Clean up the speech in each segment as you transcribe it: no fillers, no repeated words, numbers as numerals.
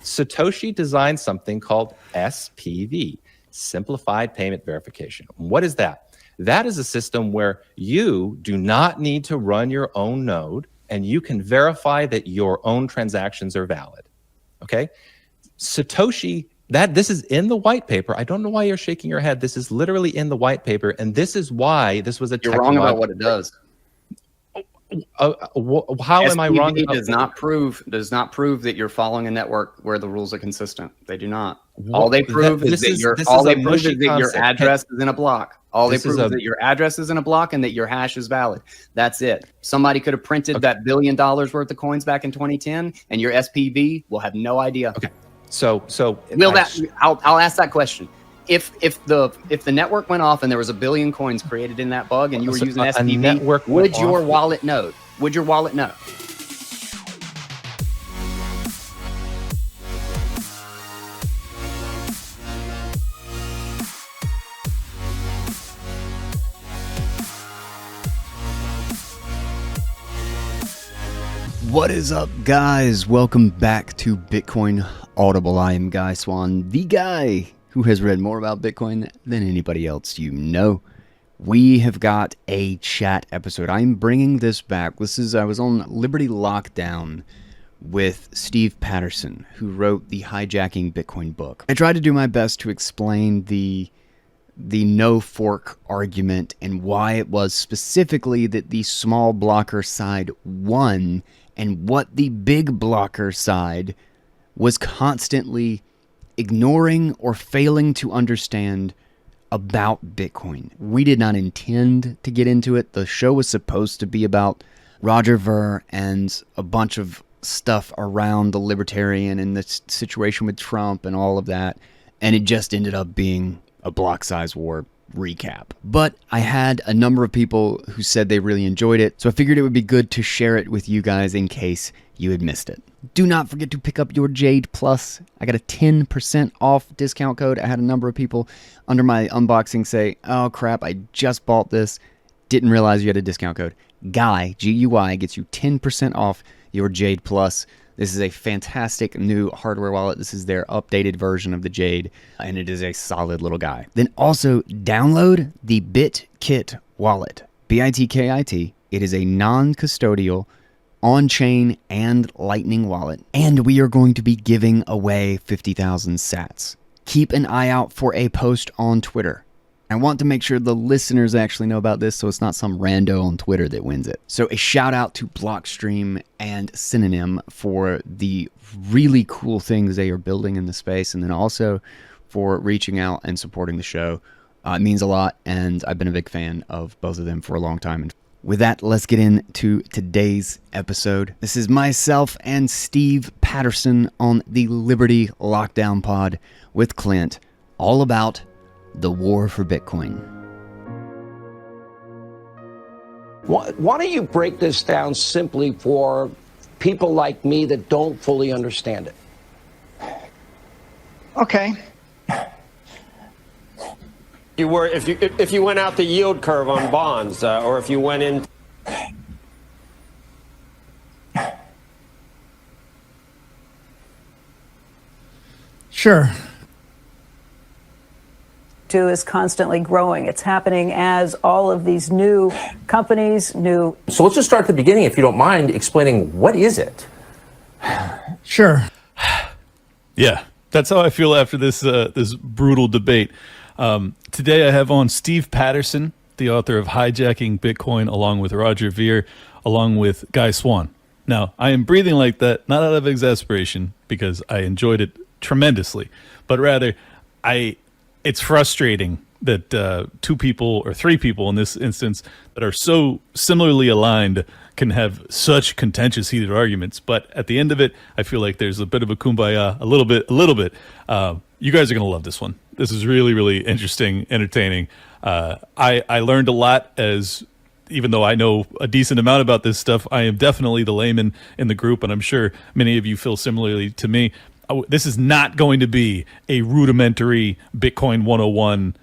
Satoshi designed something called SPV, Simplified Payment Verification. What is that? That is a system where you do not need to run your own node, and you can verify that your own transactions are valid. Okay? Satoshi, this is in the white paper. I don't know why you're shaking your head. This is literally in the white paper, and this is why this was a You're wrong about what it does. How am I wrong? Does not prove that you're following a network where the rules are consistent. They do not. All they prove is that your address is in a block. All they prove is that your address is in a block and that your hash is valid. That's it. Somebody could have printed that $1 billion worth of coins back in 2010, and your SPV will have no idea. Okay. I'll ask that question. If the network went off and there was 1 billion coins created in that bug and you were using SPV, would your wallet know? Would your wallet know? What is up, guys? Welcome back to Bitcoin Audible. I am Guy Swan, the guy who has read more about Bitcoin than anybody else you know. We have got a chat episode. I'm bringing this back. I was on Liberty Lockdown with Steve Patterson, who wrote the Hijacking Bitcoin book. I tried to do my best to explain the no fork argument and why it was specifically that the small blocker side won and what the big blocker side was constantly ignoring or failing to understand about Bitcoin. We did not intend to get into it. The show was supposed to be about Roger Ver and a bunch of stuff around the libertarian and the situation with Trump and all of that, and it just ended up being a block size war recap. But I had a number of people who said they really enjoyed it, so I figured it would be good to share it with you guys in case you had missed it. Do not forget to pick up your Jade Plus. I got a 10% off discount code. I had a number of people under my unboxing say, oh crap, I just bought this. Didn't realize you had a discount code. Guy, G-U-I, gets you 10% off your Jade Plus. This is a fantastic new hardware wallet. This is their updated version of the Jade, and it is a solid little guy. Then also download the BitKit wallet, B-I-T-K-I-T. It is a non-custodial, on-chain, and Lightning wallet, and we are going to be giving away 50,000 sats. Keep an eye out for a post on Twitter. I want to make sure the listeners actually know about this so it's not some rando on Twitter that wins it. So a shout out to Blockstream and Synonym for the really cool things they are building in the space, and then also for reaching out and supporting the show. It means a lot, and I've been a big fan of both of them for a long time. And with that, let's get into today's episode. This is myself and Steve Patterson on the Liberty Lockdown Pod with Clint, all about the war for Bitcoin. Why don't you break this down simply for people like me that don't fully understand it? Okay. If you went out the yield curve on bonds, or if you went in. Sure. Is constantly growing. It's happening as all of these new companies, So let's just start at the beginning, if you don't mind, explaining what is it? Sure. Yeah, that's how I feel after this brutal debate. Today I have on Steve Patterson, the author of Hijacking Bitcoin, along with Roger Ver, along with Guy Swan. Now, I am breathing like that, not out of exasperation, because I enjoyed it tremendously, but rather it's frustrating that two people, or three people in this instance, that are so similarly aligned can have such contentious, heated arguments. But at the end of it, I feel like there's a bit of a kumbaya, a little bit. You guys are going to love this one. This is really, really interesting, entertaining. I learned a lot, as even though I know a decent amount about this stuff, I am definitely the layman in the group, and I'm sure many of you feel similarly to me. This is not going to be a rudimentary Bitcoin 101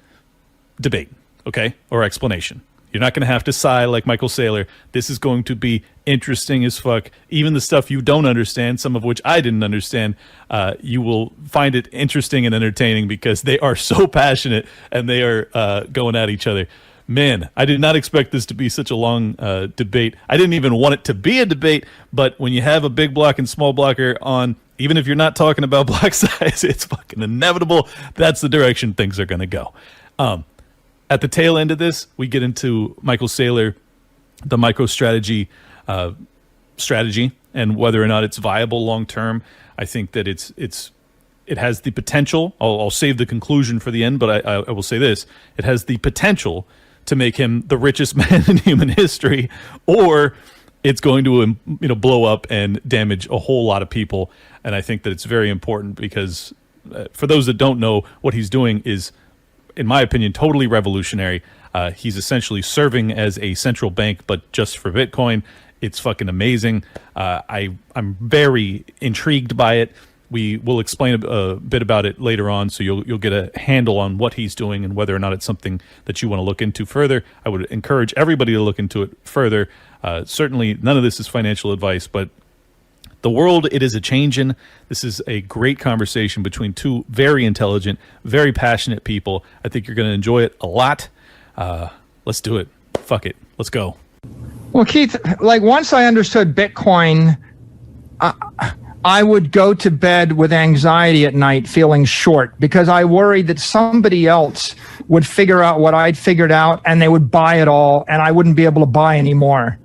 debate, okay, or explanation. You're not going to have to sigh like Michael Saylor. This is going to be interesting as fuck. Even the stuff you don't understand, some of which I didn't understand, you will find it interesting and entertaining because they are so passionate and they are going at each other. Man, I did not expect this to be such a long debate. I didn't even want it to be a debate, but when you have a big block and small blocker on, even if you're not talking about block size, it's fucking inevitable. That's the direction things are going to go. At the tail end of this, we get into Michael Saylor, the MicroStrategy strategy, and whether or not it's viable long term. I think that it has the potential. I'll save the conclusion for the end, but I will say this: it has the potential to make him the richest man in human history, or it's going to blow up and damage a whole lot of people. And I think that it's very important because for those that don't know, what he's doing is, in my opinion, totally revolutionary. He's essentially serving as a central bank, but just for Bitcoin. It's fucking amazing. I'm very intrigued by it. We will explain a bit about it later on, so you'll get a handle on what he's doing and whether or not it's something that you want to look into further. I would encourage everybody to look into it further. Certainly, none of this is financial advice, but the world, it is a changing. This is a great conversation between two very intelligent, very passionate people. I think you're going to enjoy it a lot. Let's do it. Fuck it. Let's go. Well, Keith, like once I understood Bitcoin, I would go to bed with anxiety at night feeling short because I worried that somebody else would figure out what I'd figured out and they would buy it all and I wouldn't be able to buy anymore.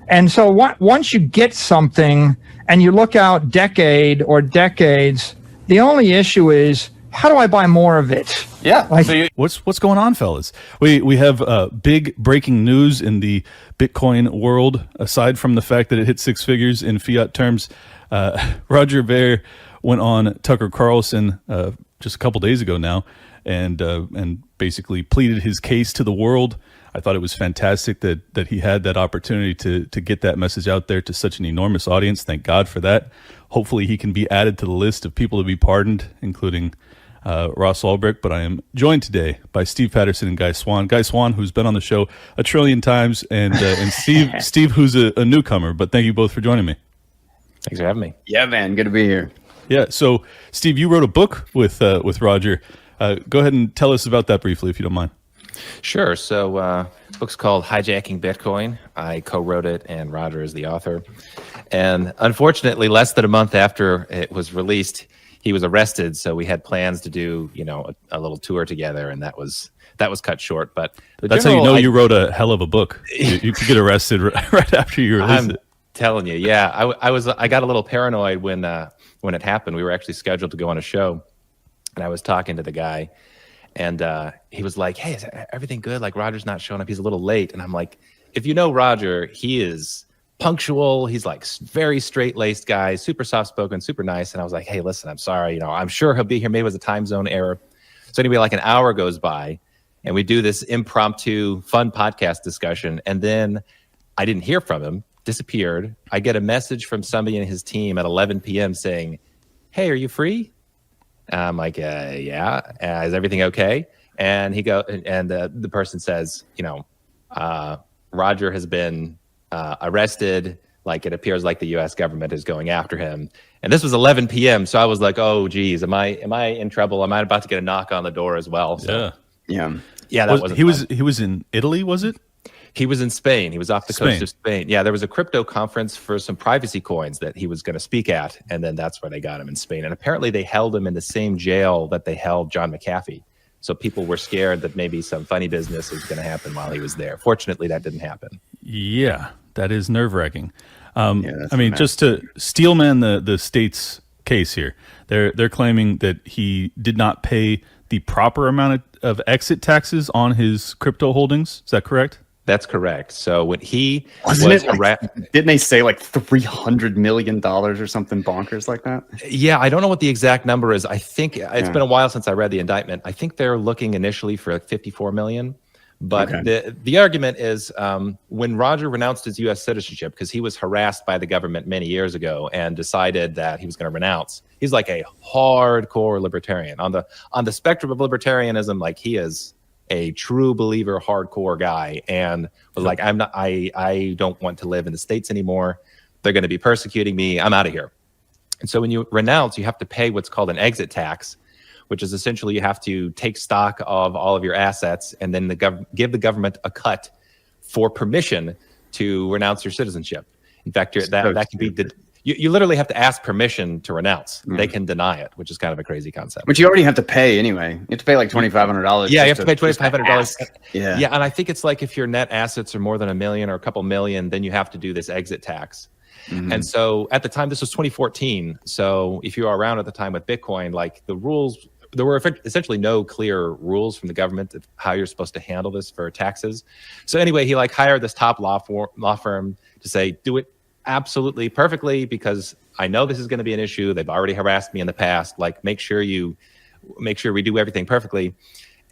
And so once you get something and you look out decade or decades, the only issue is, how do I buy more of it? Yeah. Like, What's going on, fellas? We have big breaking news in the Bitcoin world. Aside from the fact that it hit six figures in fiat terms, Roger Ver went on Tucker Carlson just a couple days ago now, and basically pleaded his case to the world. I thought it was fantastic that he had that opportunity to get that message out there to such an enormous audience. Thank God for that. Hopefully he can be added to the list of people to be pardoned, including Ross Ulbricht. But I am joined today by Steve Patterson and Guy Swan. Guy Swan, who's been on the show a trillion times, and Steve, who's a newcomer. But thank you both for joining me. Thanks for having me. Yeah, man. Good to be here. Yeah. So, Steve, you wrote a book with Roger. Go ahead and tell us about that briefly, if you don't mind. Sure. So the book's called Hijacking Bitcoin. I co-wrote it, and Roger is the author. And unfortunately, less than a month after it was released, he was arrested. So we had plans to do, a little tour together, and that was cut short. But that's how you know you wrote a hell of a book. You could get arrested right after you released it. Telling you, yeah. I got a little paranoid when it happened. We were actually scheduled to go on a show, and I was talking to the guy. And he was like, hey, is everything good? Like, Roger's not showing up. He's a little late. And I'm like, if you know Roger, he is punctual. He's like very straight-laced guy, super soft-spoken, super nice. And I was like, hey, listen, I'm sorry. I'm sure he'll be here. Maybe it was a time zone error. So anyway, like an hour goes by, and we do this impromptu, fun podcast discussion. And then I didn't hear from him, disappeared. I get a message from somebody in his team at 11 p.m. saying, hey, are you free? I'm like, yeah. Is everything okay? And the person says, Roger has been arrested. Like, it appears like the U.S. government is going after him. And this was 11 p.m. So I was like, oh, geez, am I in trouble? Am I about to get a knock on the door as well? So, yeah. He was in Italy, was it? He was in Spain. He was off the coast of Spain. Yeah, there was a crypto conference for some privacy coins that he was going to speak at, and then that's where they got him in Spain. And apparently they held him in the same jail that they held John McAfee. So people were scared that maybe some funny business was going to happen while he was there. Fortunately, that didn't happen. Yeah, that is nerve-wracking. Just to steelman the state's case here, they're claiming that he did not pay the proper amount of exit taxes on his crypto holdings. Is that correct? That's correct. So when he didn't they say like $300 million or something bonkers like that? Yeah, I don't know what the exact number is. I think it's been a while since I read the indictment. I think they're looking initially for like 54 million. But the argument is when Roger renounced his U.S. citizenship, because he was harassed by the government many years ago and decided that he was going to renounce. He's like a hardcore libertarian on the spectrum of libertarianism. Like, he is a true believer, hardcore guy, and was like, I don't want to live in the States anymore. They're going to be persecuting me. I'm out of here. And so when you renounce, you have to pay what's called an exit tax, which is essentially you have to take stock of all of your assets and then give the government a cut for permission to renounce your citizenship. In fact, that can be you literally have to ask permission to renounce. They can deny it, which is kind of a crazy concept. But you already have to pay anyway. You have to pay like $2,500. Yeah, you have to pay $2,500. Yeah, and I think it's like if your net assets are more than $1 million or a couple million, then you have to do this exit tax. And so at the time, this was 2014. So if you are around at the time with Bitcoin, like the rules, there were essentially no clear rules from the government of how you're supposed to handle this for taxes. So anyway, he like hired this top law firm to say, do it absolutely perfectly, because I know this is going to be an issue. They've already harassed me in the past. Like, make sure we do everything perfectly.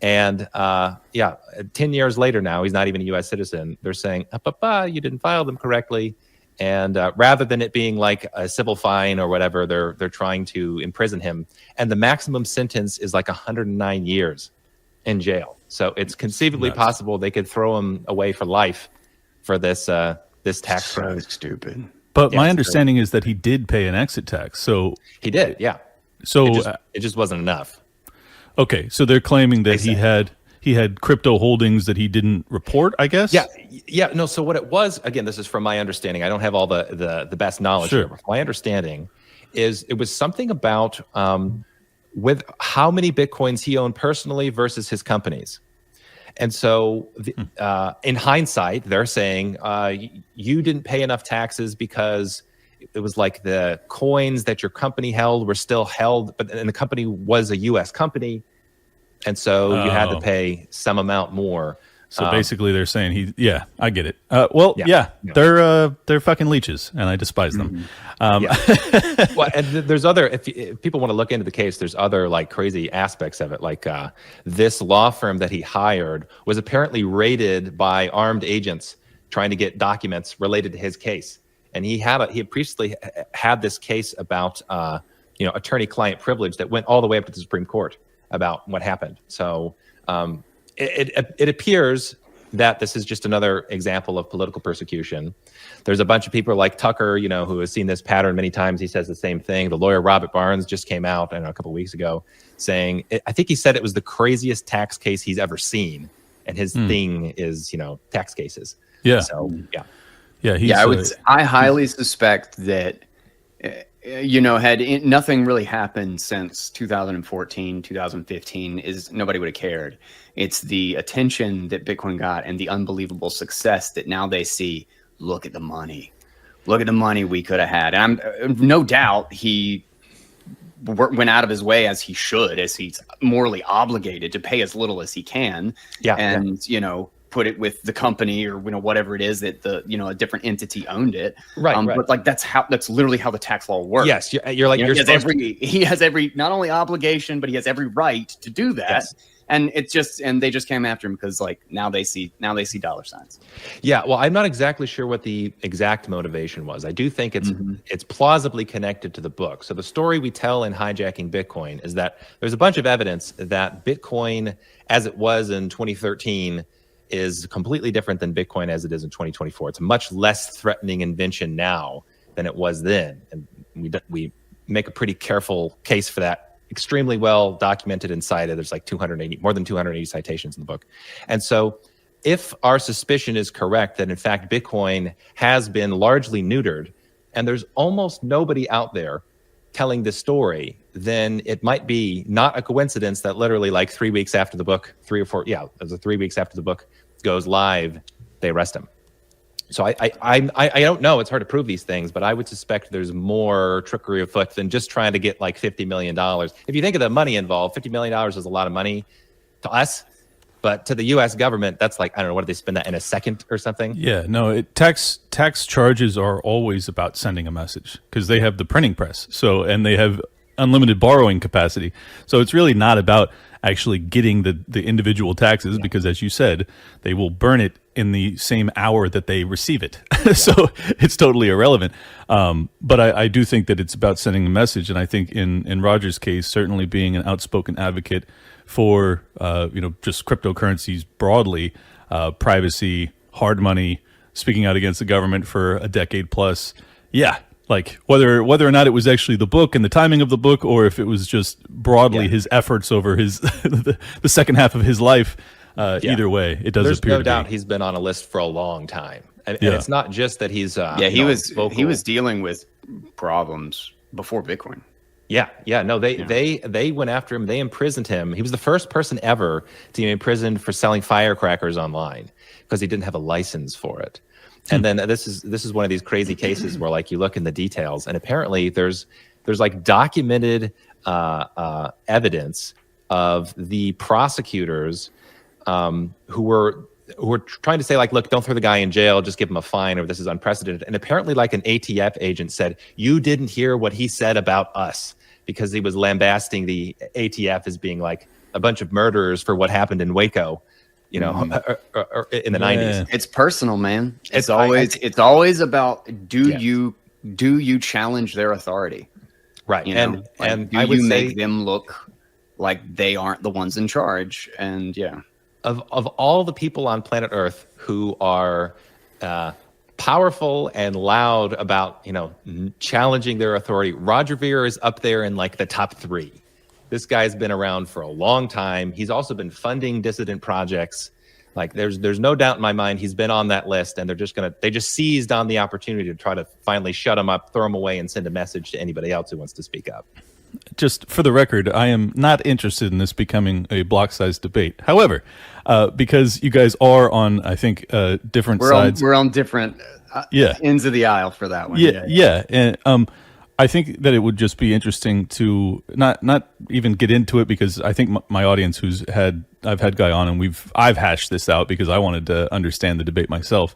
And 10 years later now, he's not even a U.S. citizen. They're saying, you didn't file them correctly. And rather than it being like a civil fine or whatever, they're trying to imprison him. And the maximum sentence is like 109 years in jail. So it's conceivably possible they could throw him away for life for this tax fraud. So stupid. But my understanding is that he did pay an exit tax. So he did, yeah. So it just wasn't enough. Okay, so they're claiming that he had crypto holdings that he didn't report, I guess? Yeah. No, so what it was, again, this is from my understanding. I don't have all the best knowledge here. But my understanding is it was something about with how many Bitcoins he owned personally versus his companies. And so in hindsight, they're saying you didn't pay enough taxes because it was like the coins that your company held were still held, and the company was a U.S. company. And so you had to pay some amount more. So basically they're saying I get it. They're fucking leeches, and I despise them. Well, and there's other, if people want to look into the case, there's other like crazy aspects of it. Like this law firm that he hired was apparently raided by armed agents trying to get documents related to his case. And he had previously had this case about attorney-client privilege that went all the way up to the Supreme Court about what happened. So it appears that this is just another example of political persecution. There's a bunch of people like Tucker, who has seen this pattern many times. He says the same thing. The lawyer Robert Barnes just came out, a couple of weeks ago, saying, I think he said it was the craziest tax case he's ever seen. And his thing is, tax cases. Yeah. So, I highly suspect that had nothing really happened since 2014, 2015, nobody would have cared. It's the attention that Bitcoin got and the unbelievable success that now they see. Look at the money we could have had. And I'm no doubt he went out of his way, as he should, as he's morally obligated to pay as little as he can. Put it with the company or whatever it is that a different entity owned it. Right. But like that's literally how the tax law works. Yes, you're like he has every not only obligation, but he has every right to do that. Yes. And they just came after him because like now they see dollar signs. Yeah, well, I'm not exactly sure what the exact motivation was. I do think it's plausibly connected to the book. So the story we tell in Hijacking Bitcoin is that there's a bunch of evidence that Bitcoin, as it was in 2013, is completely different than Bitcoin as it is in 2024. It's a much less threatening invention now than it was then. And we make a pretty careful case for that. Extremely well documented and cited. There's like more than 280 citations in the book. And so if our suspicion is correct that in fact Bitcoin has been largely neutered and there's almost nobody out there telling this story, then it might be not a coincidence that literally like 3 weeks after the book, 3 or 4, it was 3 weeks after the book goes live, they arrest him. So I don't know. It's hard to prove these things, but I would suspect there's more trickery afoot than just trying to get like $50 million. If you think of the money involved, $50 million is a lot of money to us, but to the U.S. government, that's like, I don't know, what do they spend that in a second or something? Yeah, no, tax charges are always about sending a message because they have the printing press. And they have unlimited borrowing capacity. So it's really not about actually getting the individual taxes because, as you said, they will burn it in the same hour that they receive it. So it's totally irrelevant. But I do think that it's about sending a message. And I think in Roger's case, certainly being an outspoken advocate for, just cryptocurrencies broadly, privacy, hard money, speaking out against the government for a decade plus. Yeah. Like whether or not it was actually the book and the timing of the book, or if it was just broadly his efforts over his the second half of his life, either way, it does There's appear no to doubt be. He's been on a list for a long time, and it's not just that he's he was dealing with problems before Bitcoin. No, they went after him. They imprisoned him. He was the first person ever to be imprisoned for selling firecrackers online because he didn't have a license for it. And then this is one of these crazy cases where like you look in the details, and apparently there's like documented evidence of the prosecutors who were trying to say like, look, don't throw the guy in jail, just give him a fine, or this is unprecedented. And apparently like an ATF agent said, you didn't hear what he said about us, because he was lambasting the ATF as being like a bunch of murderers for what happened in Waco. Or in the 90s. It's personal, man. It's always about do you challenge their authority? Right. And do you make them look like they aren't the ones in charge? And of all the people on planet Earth who are powerful and loud about challenging their authority, Roger Ver is up there in like the top 3. This guy's been around for a long time. He's also been funding dissident projects. Like there's no doubt in my mind he's been on that list, and they just seized on the opportunity to try to finally shut him up, throw him away, and send a message to anybody else who wants to speak up. Just for the record, I am not interested in this becoming a block size debate. However, because you guys are on, I think, different sides. We're on different ends of the aisle for that one. Yeah. And I think that it would just be interesting to not even get into it, because I think my audience I've had Guy on, and I've hashed this out because I wanted to understand the debate myself.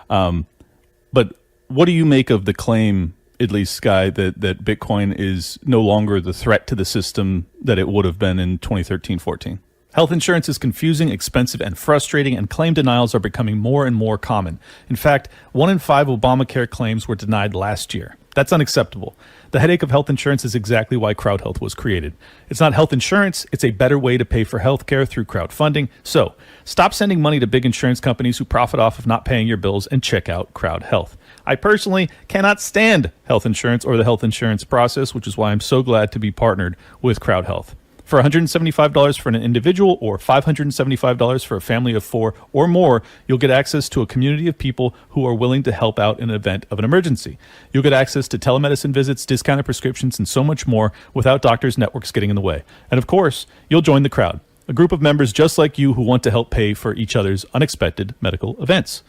But what do you make of the claim, at least Guy, that Bitcoin is no longer the threat to the system that it would have been in 2013-14? Health insurance is confusing, expensive, and frustrating, and claim denials are becoming more and more common. In fact, 1 in 5 Obamacare claims were denied last year. That's unacceptable. The headache of health insurance is exactly why CrowdHealth was created. It's not health insurance, it's a better way to pay for health care through crowdfunding. So, stop sending money to big insurance companies who profit off of not paying your bills, and check out CrowdHealth. I personally cannot stand health insurance or the health insurance process, which is why I'm so glad to be partnered with CrowdHealth. For $175 for an individual or $575 for a family of 4 or more, you'll get access to a community of people who are willing to help out in an event of an emergency. You'll get access to telemedicine visits, discounted prescriptions, and so much more without doctors' networks getting in the way. And of course, you'll join the crowd, a group of members just like you who want to help pay for each other's unexpected medical events.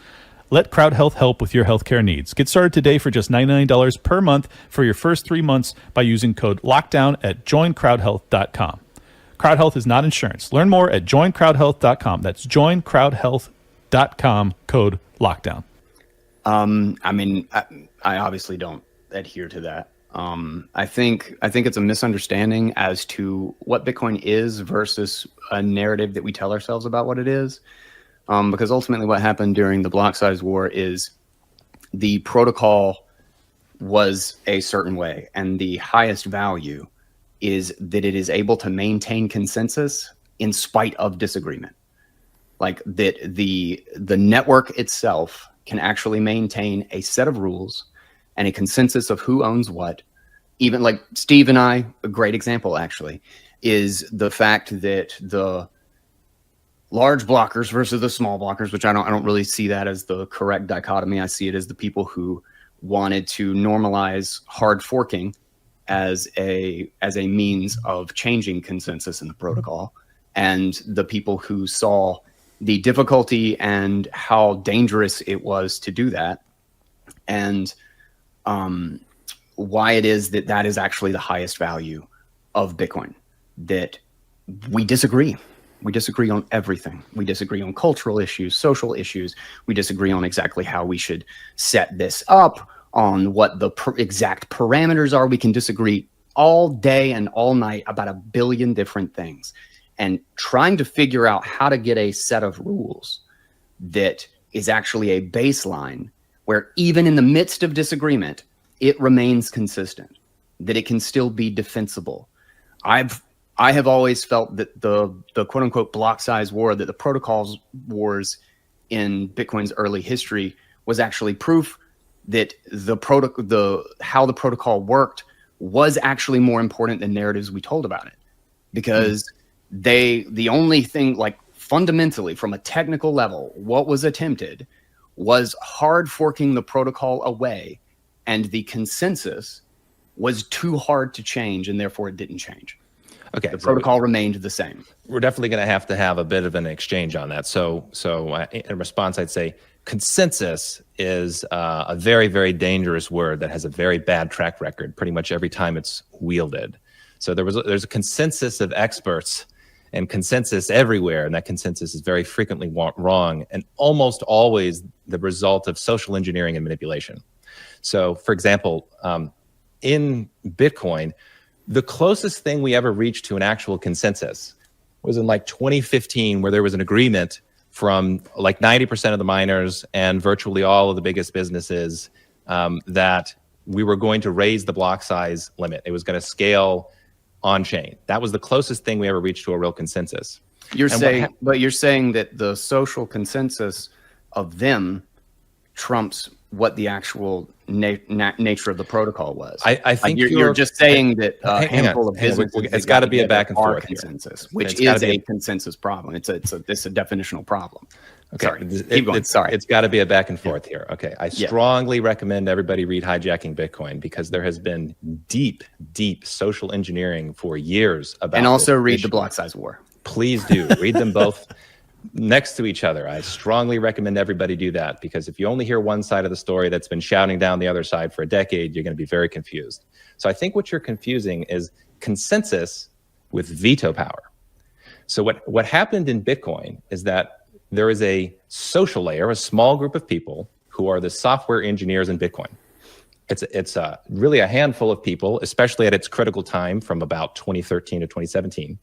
Let CrowdHealth help with your healthcare needs. Get started today for just $99 per month for your first 3 months by using code LOCKDOWN at joincrowdhealth.com. CrowdHealth is not insurance. Learn more at joincrowdhealth.com. That's joincrowdhealth.com, code LOCKDOWN. I obviously don't adhere to that. I think it's a misunderstanding as to what Bitcoin is versus a narrative that we tell ourselves about what it is. Because ultimately what happened during the block size war is the protocol was a certain way, and the highest value is that it is able to maintain consensus in spite of disagreement. Like that the network itself can actually maintain a set of rules and a consensus of who owns what. Even like Steve and I, a great example actually, is the fact that the large blockers versus the small blockers, which I don't really see that as the correct dichotomy. I see it as the people who wanted to normalize hard forking as a means of changing consensus in the protocol, and the people who saw the difficulty and how dangerous it was to do that, and why it is that is actually the highest value of Bitcoin. That we disagree. We disagree on everything. We disagree on cultural issues, social issues. We disagree on exactly how we should set this up, on what the exact parameters are. We can disagree all day and all night about a billion different things. And trying to figure out how to get a set of rules that is actually a baseline where even in the midst of disagreement, it remains consistent, that it can still be defensible. I have always felt that the quote unquote block size war, that the protocols wars in Bitcoin's early history was actually proof that how the protocol worked was actually more important than narratives we told about it, because the only thing, like fundamentally from a technical level, what was attempted was hard forking the protocol away, and the consensus was too hard to change, and therefore it didn't change. Okay, the protocol remained the same. We're definitely going to have a bit of an exchange on that. So in response, I'd say consensus is a very, very dangerous word that has a very bad track record pretty much every time it's wielded. So there's a consensus of experts and consensus everywhere, and that consensus is very frequently wrong and almost always the result of social engineering and manipulation. So, for example, in Bitcoin, the closest thing we ever reached to an actual consensus was in like 2015, where there was an agreement from like 90% of the miners and virtually all of the biggest businesses that we were going to raise the block size limit. It was going to scale on chain. That was the closest thing we ever reached to a real consensus. You're saying that the social consensus of them trumps what the actual nature of the protocol was. I think you're just saying that a handful of businesses. It's got to be a back and forth consensus, which is a consensus problem. It's a definitional problem. Okay. Sorry, keep going. Sorry. It's got to be a back and forth here. Okay. I strongly recommend everybody read Hijacking Bitcoin, because there has been deep, deep social engineering for years about and also read the block size war. Please do. Read them both next to each other. I strongly recommend everybody do that, because if you only hear one side of the story that's been shouting down the other side for a decade, you're going to be very confused. So I think what you're confusing is consensus with veto power. So what happened in Bitcoin is that there is a social layer, a small group of people who are the software engineers in Bitcoin. It's really a handful of people, especially at its critical time from about 2013 to 2017.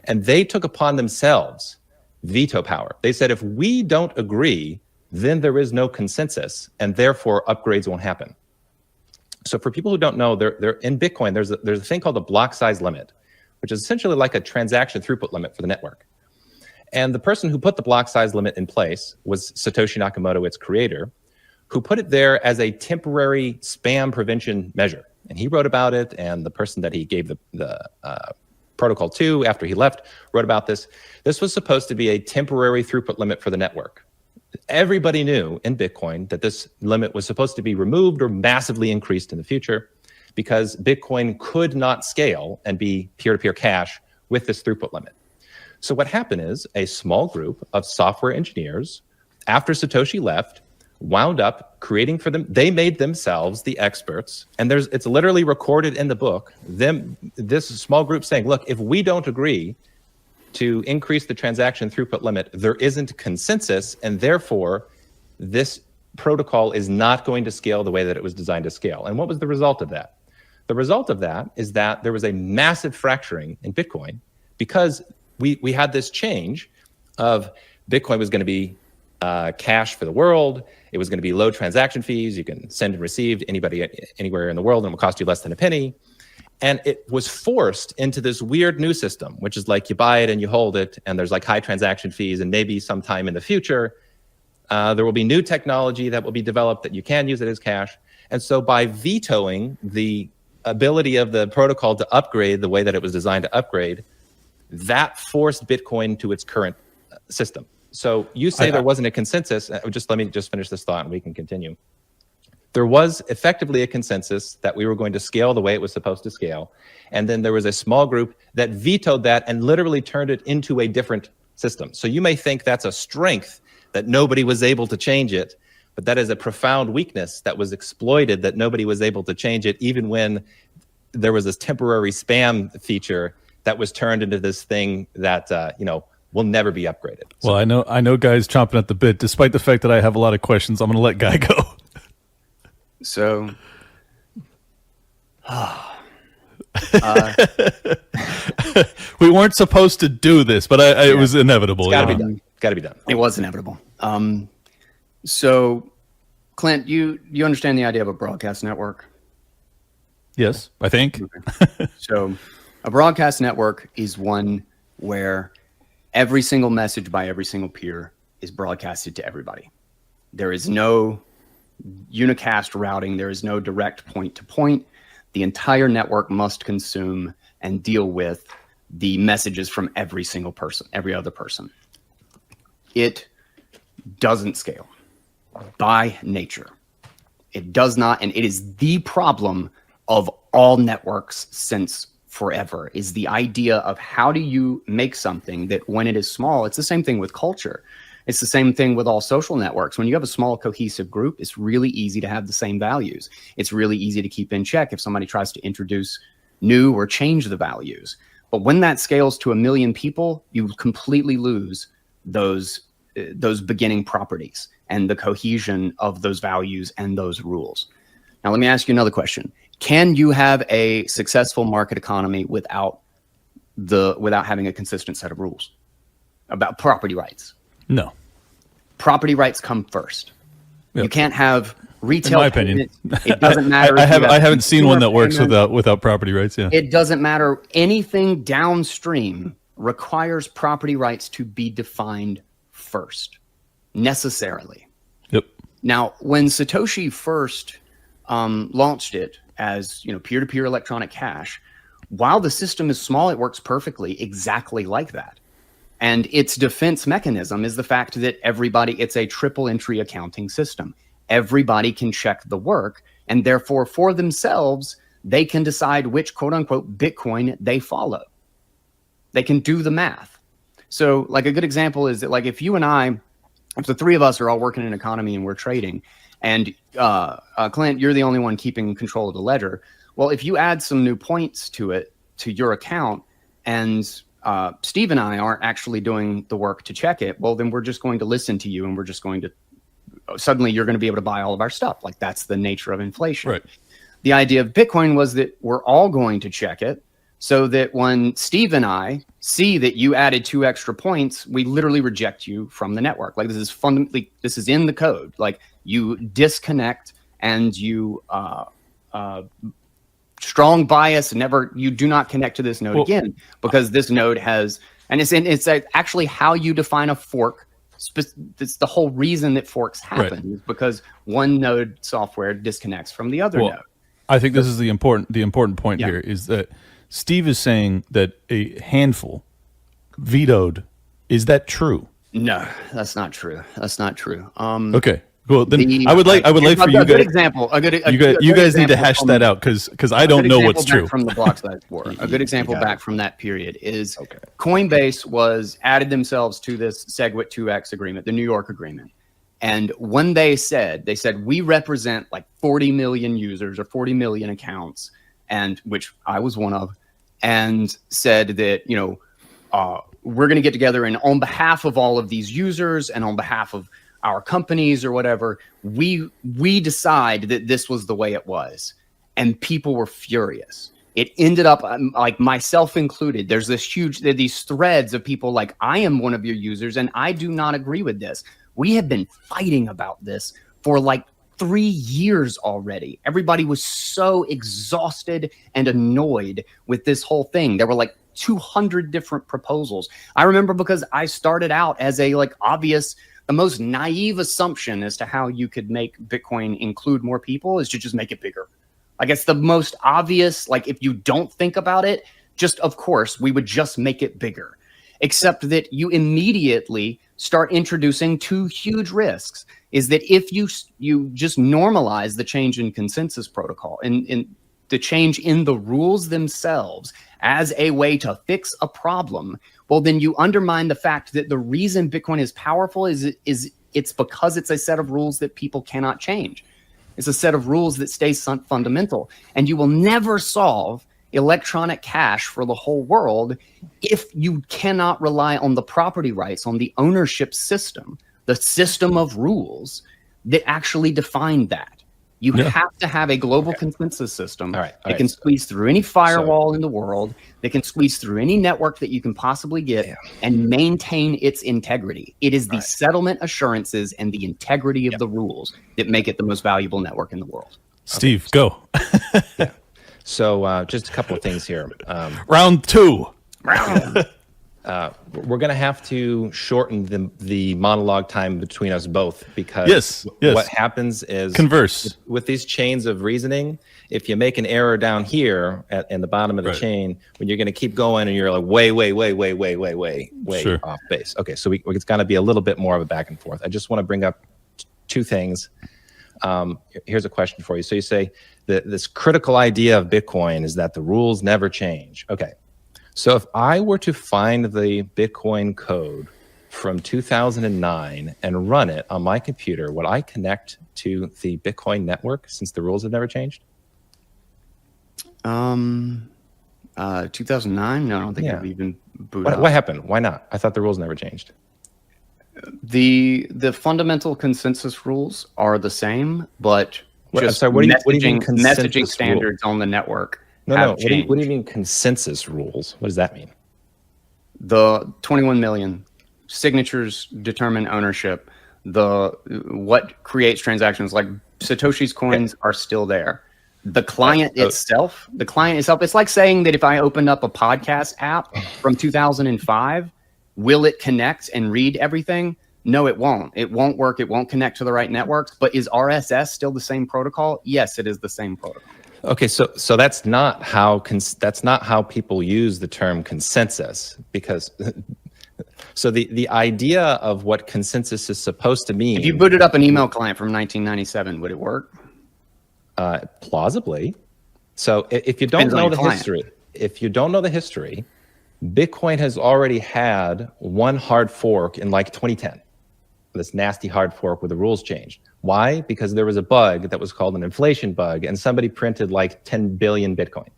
And they took upon themselves veto power. They said, if we don't agree, then there is no consensus, and therefore upgrades won't happen. So for people who don't know, they're in Bitcoin, there's a thing called the block size limit, which is essentially like a transaction throughput limit for the network. And the person who put the block size limit in place was Satoshi Nakamoto, its creator, who put it there as a temporary spam prevention measure. And he wrote about it, and the person that he gave the protocol to after he left wrote about this. This was supposed to be a temporary throughput limit for the network. Everybody knew in Bitcoin that this limit was supposed to be removed or massively increased in the future, because Bitcoin could not scale and be peer-to-peer cash with this throughput limit. So what happened is a small group of software engineers, after Satoshi left, wound up creating for them. They made themselves the experts, and it's literally recorded in the book. This small group saying, "Look, if we don't agree to increase the transaction throughput limit, there isn't consensus, and therefore this protocol is not going to scale the way that it was designed to scale." And what was the result of that? The result of that is that there was a massive fracturing in Bitcoin, because we had this change of Bitcoin was going to be cash for the world. It was going to be low transaction fees. You can send and receive to anybody anywhere in the world, and it will cost you less than a penny. And it was forced into this weird new system, which is like you buy it and you hold it, and there's like high transaction fees, and maybe sometime in the future, there will be new technology that will be developed that you can use it as cash. And so by vetoing the ability of the protocol to upgrade the way that it was designed to upgrade, that forced Bitcoin to its current system. So you say there wasn't a consensus. Let me finish this thought and we can continue. There was effectively a consensus that we were going to scale the way it was supposed to scale. And then there was a small group that vetoed that and literally turned it into a different system. So you may think that's a strength, that nobody was able to change it, but that is a profound weakness that was exploited, that nobody was able to change it, even when there was this temporary spam feature that was turned into this thing that will never be upgraded. So, well, I know Guy's chomping at the bit. Despite the fact that I have a lot of questions, I'm going to let Guy go. So, we weren't supposed to do this, but it was inevitable. It's got to be done. Got to be done. It was inevitable. So, Clint, you understand the idea of a broadcast network? Yes, I think. So a broadcast network is one where every single message by every single peer is broadcasted to everybody. There is no unicast routing. There is no direct point to point. The entire network must consume and deal with the messages from every single person, every other person. It doesn't scale by nature. It does not, and it is the problem of all networks since forever, is the idea of how do you make something that when it is small, it's the same thing with culture. It's the same thing with all social networks. When you have a small cohesive group, it's really easy to have the same values. It's really easy to keep in check if somebody tries to introduce new or change the values. But when that scales to 1 million people, you completely lose those beginning properties and the cohesion of those values and those rules. Now, let me ask you another question. Can you have a successful market economy without having a consistent set of rules about property rights? No. Property rights come first. Yep. You can't have retail. In my opinion, it doesn't matter. I haven't seen one that works without property rights. Yeah. It doesn't matter. Anything downstream requires property rights to be defined first, necessarily. Yep. Now, when Satoshi first launched it as peer-to-peer electronic cash, while the system is small, it works perfectly exactly like that. And its defense mechanism is the fact that it's a triple entry accounting system. Everybody can check the work, and therefore for themselves, they can decide which quote unquote Bitcoin they follow. They can do the math. So like a good example is that like if the three of us are all working in an economy and we're trading, and Clint, you're the only one keeping control of the ledger. Well, if you add some new points to your account, and Steve and I aren't actually doing the work to check it, well, then we're just going to listen to you, and we're just going to suddenly you're going to be able to buy all of our stuff. Like that's the nature of inflation. Right. The idea of Bitcoin was that we're all going to check it, so that when Steve and I see that you added 2 extra points, we literally reject you from the network. Like this is in the code. Like you disconnect and you strong bias. You do not connect to this node again, because this node has, and it's actually how you define a fork. It's the whole reason that forks happen, is because one node software disconnects from the other node. I think this is the important point here, is that Steve is saying that a handful vetoed. Is that true? No, that's not true. That's not true. Okay. Well, then I would like for you guys. Good example. You guys need to hash that out because I don't know what's true. From the blocksize war, a good example back from that period is Coinbase added themselves to this SegWit 2x agreement, the New York agreement. And when they said we represent like 40 million users or 40 million accounts, and which I was one of, and said that we're going to get together and on behalf of all of these users and on behalf of our companies or whatever, we decide that this was the way it was. And people were furious. It ended up, like myself included, there's these threads of people like, I am one of your users and I do not agree with this. We have been fighting about this for like 3 years already. Everybody was so exhausted and annoyed with this whole thing. There were like 200 different proposals. I remember because I started out as the most naive assumption as to how you could make Bitcoin include more people is to just make it bigger. Like it's the most obvious, like if you don't think about it, just of course, we would just make it bigger. Except that you immediately start introducing 2 huge risks. Is that if you just normalize the change in consensus protocol and the change in the rules themselves as a way to fix a problem, well, then you undermine the fact that the reason Bitcoin is powerful is it's because it's a set of rules that people cannot change. It's a set of rules that stays fundamental. And you will never solve electronic cash for the whole world if you cannot rely on the property rights, on the ownership system, the system of rules that actually define that. You have to have a global consensus system that can squeeze through any firewall in the world, that can squeeze through any network that you can possibly get and maintain its integrity. It is the settlement assurances and the integrity of the rules that make it the most valuable network in the world. Steve, go. So just a couple of things here. Round two. We're going to have to shorten the monologue time between us both, because what happens is converse with these chains of reasoning. If you make an error down here in the bottom of the chain, when you're going to keep going and you're like way off base. Okay, so it's got to be a little bit more of a back and forth. I just want to bring up two things. Here's a question for you. So you say that this critical idea of Bitcoin is that the rules never change. Okay. So if I were to find the Bitcoin code from 2009 and run it on my computer, would I connect to the Bitcoin network since the rules have never changed? 2009? No, I don't think it would even boot up. What happened? Why not? I thought the rules never changed. The fundamental consensus rules are the same, but just what do you mean messaging standards on the network. What do you mean consensus rules? What does that mean? The 21 million signatures determine ownership. What creates transactions, like Satoshi's coins are still there. The client itself, it's like saying that if I opened up a podcast app from 2005, will it connect and read everything? No, it won't. It won't work. It won't connect to the right networks. But is RSS still the same protocol? Yes, it is the same protocol. Okay, so that's not how people use the term consensus, because so the idea of what consensus is supposed to mean. If you booted up an email client from 1997, would it work? Plausibly. So if you don't know the history, Bitcoin has already had one hard fork in like 2010. This nasty hard fork where the rules changed. Why? Because there was a bug that was called an inflation bug, and somebody printed like 10 billion Bitcoin.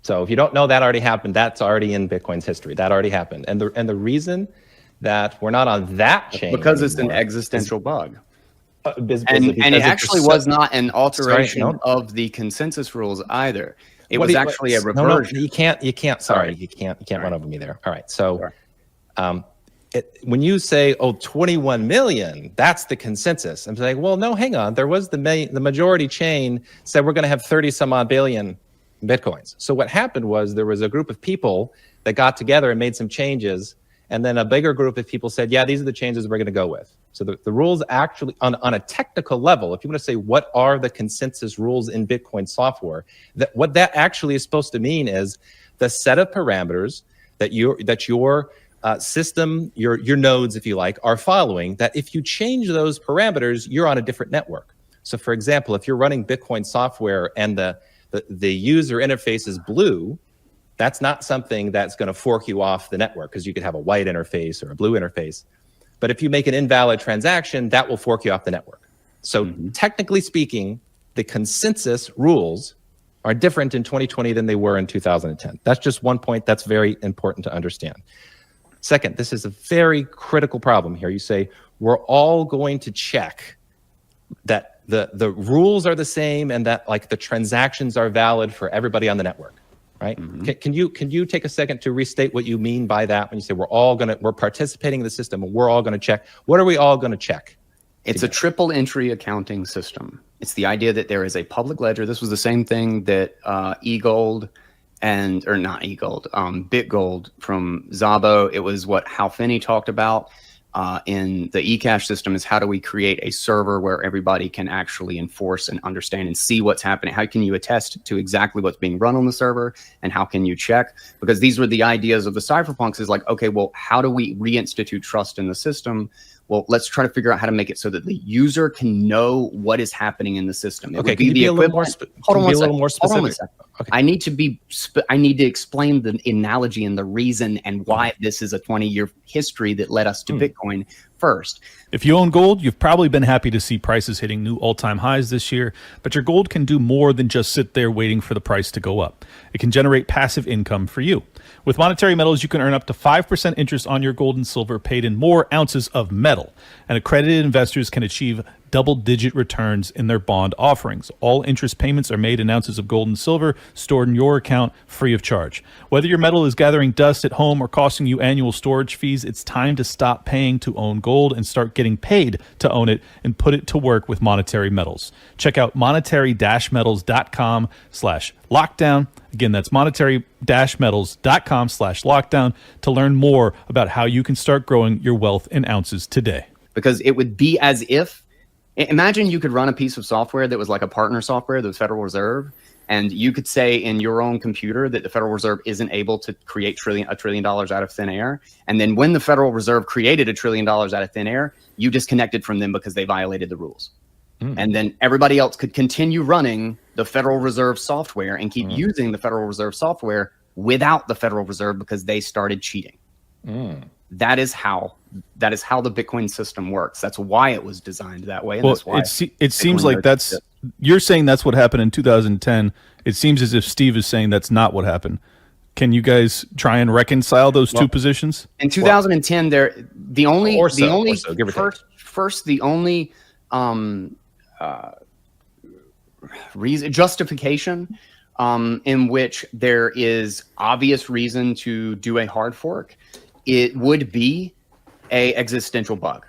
So if you don't know that already happened, that's already in Bitcoin's history. That already happened. And the reason that we're not on that chain because it's an existential bug. And it actually was not an alteration of the consensus rules either. It was actually a reversion. No, you can't run over me there. All right. So when you say, 21 million, that's the consensus. I'm saying, well, no, hang on. There was the majority chain said we're going to have 30 some odd billion Bitcoins. So what happened was there was a group of people that got together and made some changes. And then a bigger group of people said, yeah, these are the changes we're going to go with. So the rules actually, on a technical level, if you want to say what are the consensus rules in Bitcoin software, what that actually is supposed to mean is the set of parameters that your system, your nodes, if you like, are following, that if you change those parameters, you're on a different network. So for example, if you're running Bitcoin software and the user interface is blue, that's not something that's going to fork you off the network, because you could have a white interface or a blue interface. But if you make an invalid transaction, that will fork you off the network. So technically speaking, the consensus rules are different in 2020 than they were in 2010. That's just one point that's very important to understand. Second, this is a very critical problem here. You say, we're all going to check that the rules are the same and that like the transactions are valid for everybody on the network, right? Can you take a second to restate what you mean by that when you say we're participating in the system and we're all going to check? What are we all going to check? It's a triple entry accounting system. It's the idea that there is a public ledger. This was the same thing that BitGold from Szabo. It was what Hal Finney talked about in the eCash system, is how do we create a server where everybody can actually enforce and understand and see what's happening? How can you attest to exactly what's being run on the server, and how can you check? Because these were the ideas of the cypherpunks, is like, okay, well, how do we reinstitute trust in the system? Well, let's try to figure out how to make it so that the user can know what is happening in the system. Okay, can you be a little more specific? Okay. I need to explain the analogy and the reason and why this is a 20-year history that led us to Bitcoin first. If you own gold, you've probably been happy to see prices hitting new all-time highs this year, but your gold can do more than just sit there waiting for the price to go up. It can generate passive income for you. With monetary metals, you can earn up to 5% interest on your gold and silver paid in more ounces of metal, and accredited investors can achieve double-digit returns in their bond offerings. All interest payments are made in ounces of gold and silver stored in your account free of charge. Whether your metal is gathering dust at home or costing you annual storage fees, it's time to stop paying to own gold and start getting paid to own it and put it to work with Monetary Metals. Check out monetary-metals.com/lockdown. Again, that's monetary-metals.com/lockdown to learn more about how you can start growing your wealth in ounces today. Because it would be as if, imagine you could run a piece of software that was like a partner software, the Federal Reserve, and you could say in your own computer that the Federal Reserve isn't able to create $1 trillion out of thin air. And then when the Federal Reserve created $1 trillion out of thin air, you disconnected from them because they violated the rules. And then everybody else could continue running the Federal Reserve software and keep using the Federal Reserve software without the Federal Reserve because they started cheating. That is how the Bitcoin system works. That's why it was designed that way. And Well, that's why it seems like you're saying that's what happened in 2010. It seems as if Steve is saying that's not what happened. Can you guys try and reconcile those two positions? In 2010, the only justification in which there is obvious reason to do a hard fork, it would be a existential bug.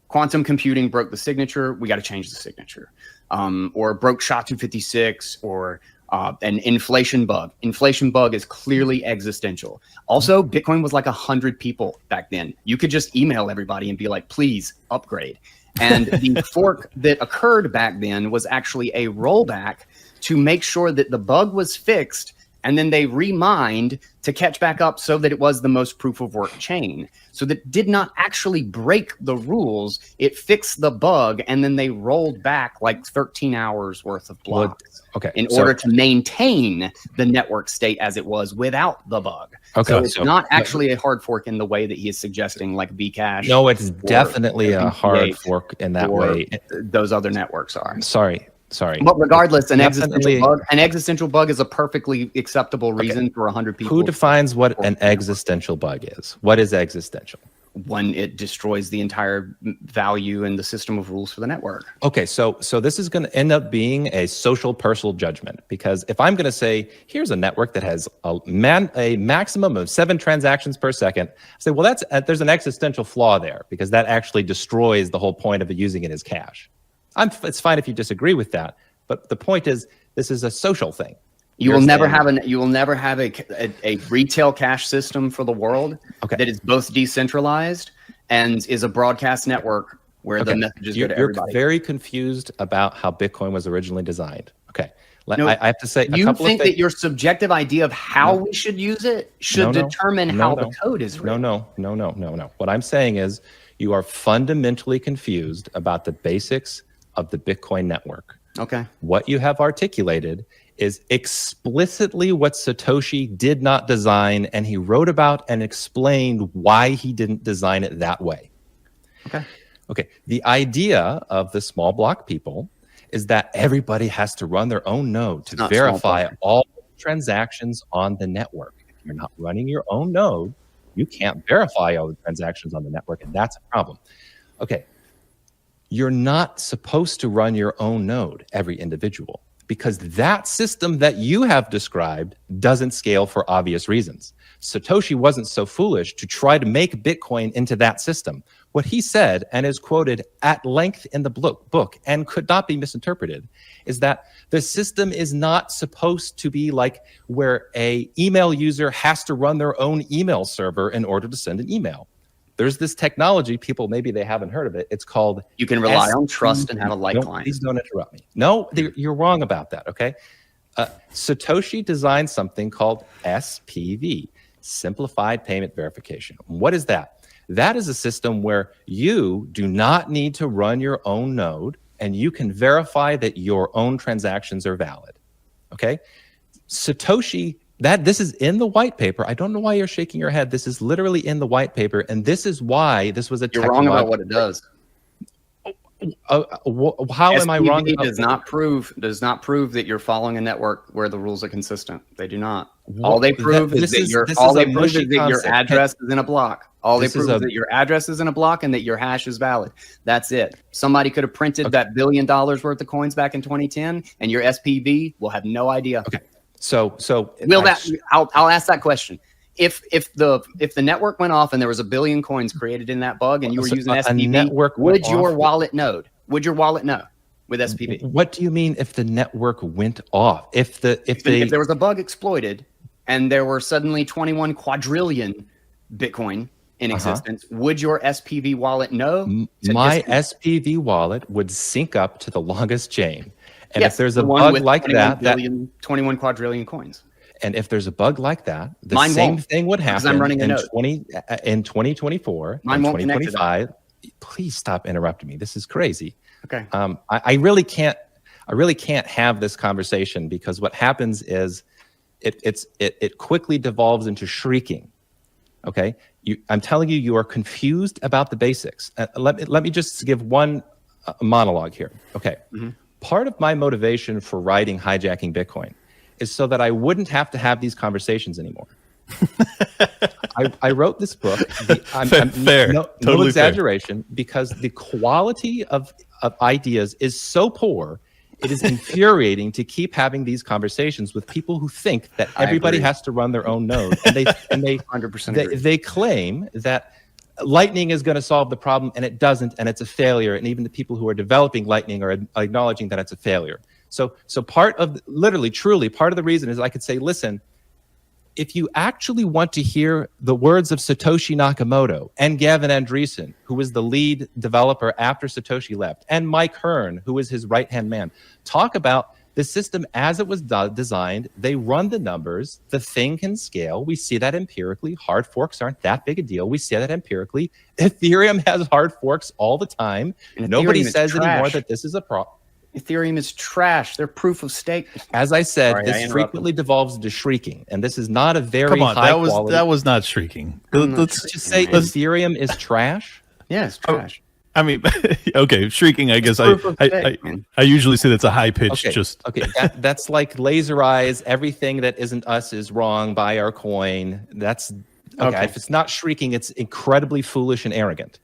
Quantum computing broke the signature. We got to change the signature. Or broke SHA-256, or an inflation bug. Inflation bug is clearly existential. Also, Bitcoin was like 100 people back then. You could just email everybody and be like, please upgrade. And the fork that occurred back then was actually a rollback to make sure that the bug was fixed, and then they remined to catch back up so that it was the most proof of work chain. So that did not actually break the rules. It fixed the bug, and then they rolled back like 13 hours worth of blocks in order to maintain the network state as it was without the bug. So it's not actually a hard fork in the way that he is suggesting, like Bcash. No, it's definitely a hard fork in that way. Those other networks are. Sorry. But regardless, an existential bug is a perfectly acceptable reason for 100 people. Who defines what an existential bug is? What is existential? When it destroys the entire value and the system of rules for the network. Okay, so this is going to end up being a social personal judgment, because if I'm going to say, here's a network that has a maximum of 7 transactions per second, I say, well, there's an existential flaw there, because that actually destroys the whole point of it using it as cash. It's fine if you disagree with that, but the point is, this is a social thing. You will never have a retail cash system for the world that is both decentralized and is a broadcast network where the messages go to everybody. You're very confused about how Bitcoin was originally designed. Okay, I have to say, you think that your subjective idea of how we should use it should determine how the code is written. No. What I'm saying is, you are fundamentally confused about the basics of the Bitcoin network. Okay. What you have articulated is explicitly what Satoshi did not design, and he wrote about and explained why he didn't design it that way. Okay. The idea of the small block people is that everybody has to run their own node to verify all transactions on the network. If you're not running your own node, you can't verify all the transactions on the network, and that's a problem. Okay. You're not supposed to run your own node, every individual, because that system that you have described doesn't scale for obvious reasons. Satoshi wasn't so foolish to try to make Bitcoin into that system. What he said, and is quoted at length in the book and could not be misinterpreted, is that the system is not supposed to be like where a email user has to run their own email server in order to send an email. There's this technology, people, maybe they haven't heard of it. It's called... You can rely on trust and have a light client. Please don't interrupt me. No, you're wrong about that, okay? Satoshi designed something called SPV, Simplified Payment Verification. What is that? That is a system where you do not need to run your own node, and you can verify that your own transactions are valid, okay? Satoshi... This is in the white paper. I don't know why you're shaking your head. This is literally in the white paper, and this is why this was a... You're wrong about what it does. How am I wrong? Does not prove that you're following a network where the rules are consistent. They do not. All they prove is that your address is in a block. All they prove is that your address is in a block and that your hash is valid. That's it. Somebody could have printed that $1 billion worth of coins back in 2010, and your SPV will have no idea. Okay. I'll ask that question. If the network went off and there was 1 billion coins created in that bug and you were using SPV, would your wallet know? Would your wallet know with SPV? What do you mean if the network went off? If there was a bug exploited and there were suddenly 21 quadrillion Bitcoin in existence, would your SPV wallet know? My SPV wallet would sync up to the longest chain. And if there's a bug like 21 quadrillion coins. And if there's a bug like that, the same thing would happen in 2024 and 2025. Please stop interrupting me. This is crazy. Okay. I really can't have this conversation because what happens is it quickly devolves into shrieking. Okay. I'm telling you, you are confused about the basics. Let me just give one monologue here. Okay. Mm-hmm. Part of my motivation for writing Hijacking Bitcoin is so that I wouldn't have to have these conversations anymore. I wrote this book. Fair. No exaggeration, because the quality of ideas is so poor. It is infuriating to keep having these conversations with people who think that everybody has to run their own node, and they 100% they claim that Lightning is going to solve the problem, and it doesn't, and it's a failure. And even the people who are developing Lightning are acknowledging that it's a failure. So part of truly part of the reason is I could say, listen, if you actually want to hear the words of Satoshi Nakamoto and Gavin Andreessen, who was the lead developer after Satoshi left, and Mike Hearn, who was his right-hand man, talk about the system as it was designed. They run the numbers. The thing can scale. We see that empirically. Hard forks aren't that big a deal. We see that empirically. Ethereum has hard forks all the time. Nobody says anymore that this is a problem. Ethereum is trash. They're proof of stake. As I said, this frequently devolves into shrieking, and this is not a very high quality. That was not shrieking. Let's just say Ethereum is trash. Yeah, it's trash. I mean, okay, shrieking. I guess I usually say that's a high pitch. That's like laser eyes. Everything that isn't us is wrong. Buy our coin. That's okay. If it's not shrieking, it's incredibly foolish and arrogant.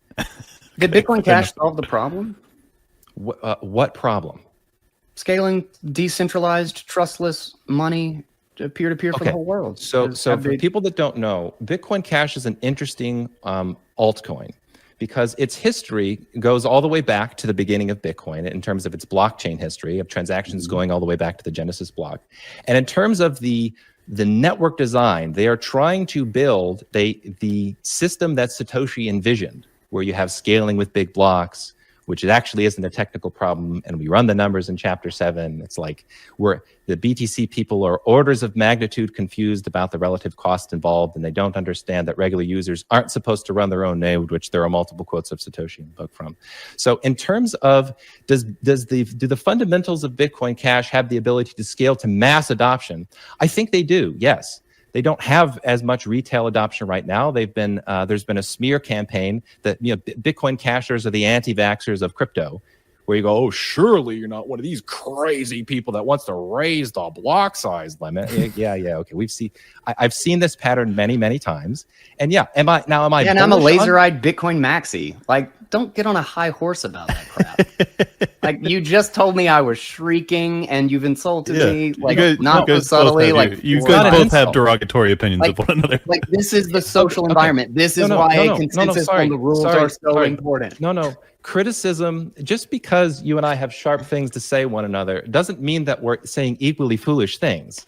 Did Bitcoin Cash solve the problem? What problem? Scaling decentralized, trustless money peer-to-peer for the whole world. So for people that don't know, Bitcoin Cash is an interesting altcoin because its history goes all the way back to the beginning of Bitcoin in terms of its blockchain history of transactions going all the way back to the Genesis block. And in terms of the network design, they are trying to build the system that Satoshi envisioned, where you have scaling with big blocks, which it actually isn't a technical problem. And we run the numbers in chapter 7. It's like the BTC people are orders of magnitude confused about the relative cost involved, and they don't understand that regular users aren't supposed to run their own node, which there are multiple quotes of Satoshi in the book from. So in terms of, do the fundamentals of Bitcoin Cash have the ability to scale to mass adoption? I think they do, yes. They don't have as much retail adoption right now. There's been a smear campaign that Bitcoin cashers are the anti-vaxxers of crypto, where you go, oh, surely you're not one of these crazy people that wants to raise the block size limit. Yeah, okay. I've seen this pattern many times, and am I? Yeah, and I'm a laser-eyed Bitcoin maxi. Like, don't get on a high horse about that crap. Like, you just told me I was shrieking, and you've insulted me. Like, not so subtly. Like, you guys both have derogatory opinions of one another. Like, this is the social environment. This is why consensus on the rules are so important. No. Criticism, just because you and I have sharp things to say one another, doesn't mean that we're saying equally foolish things.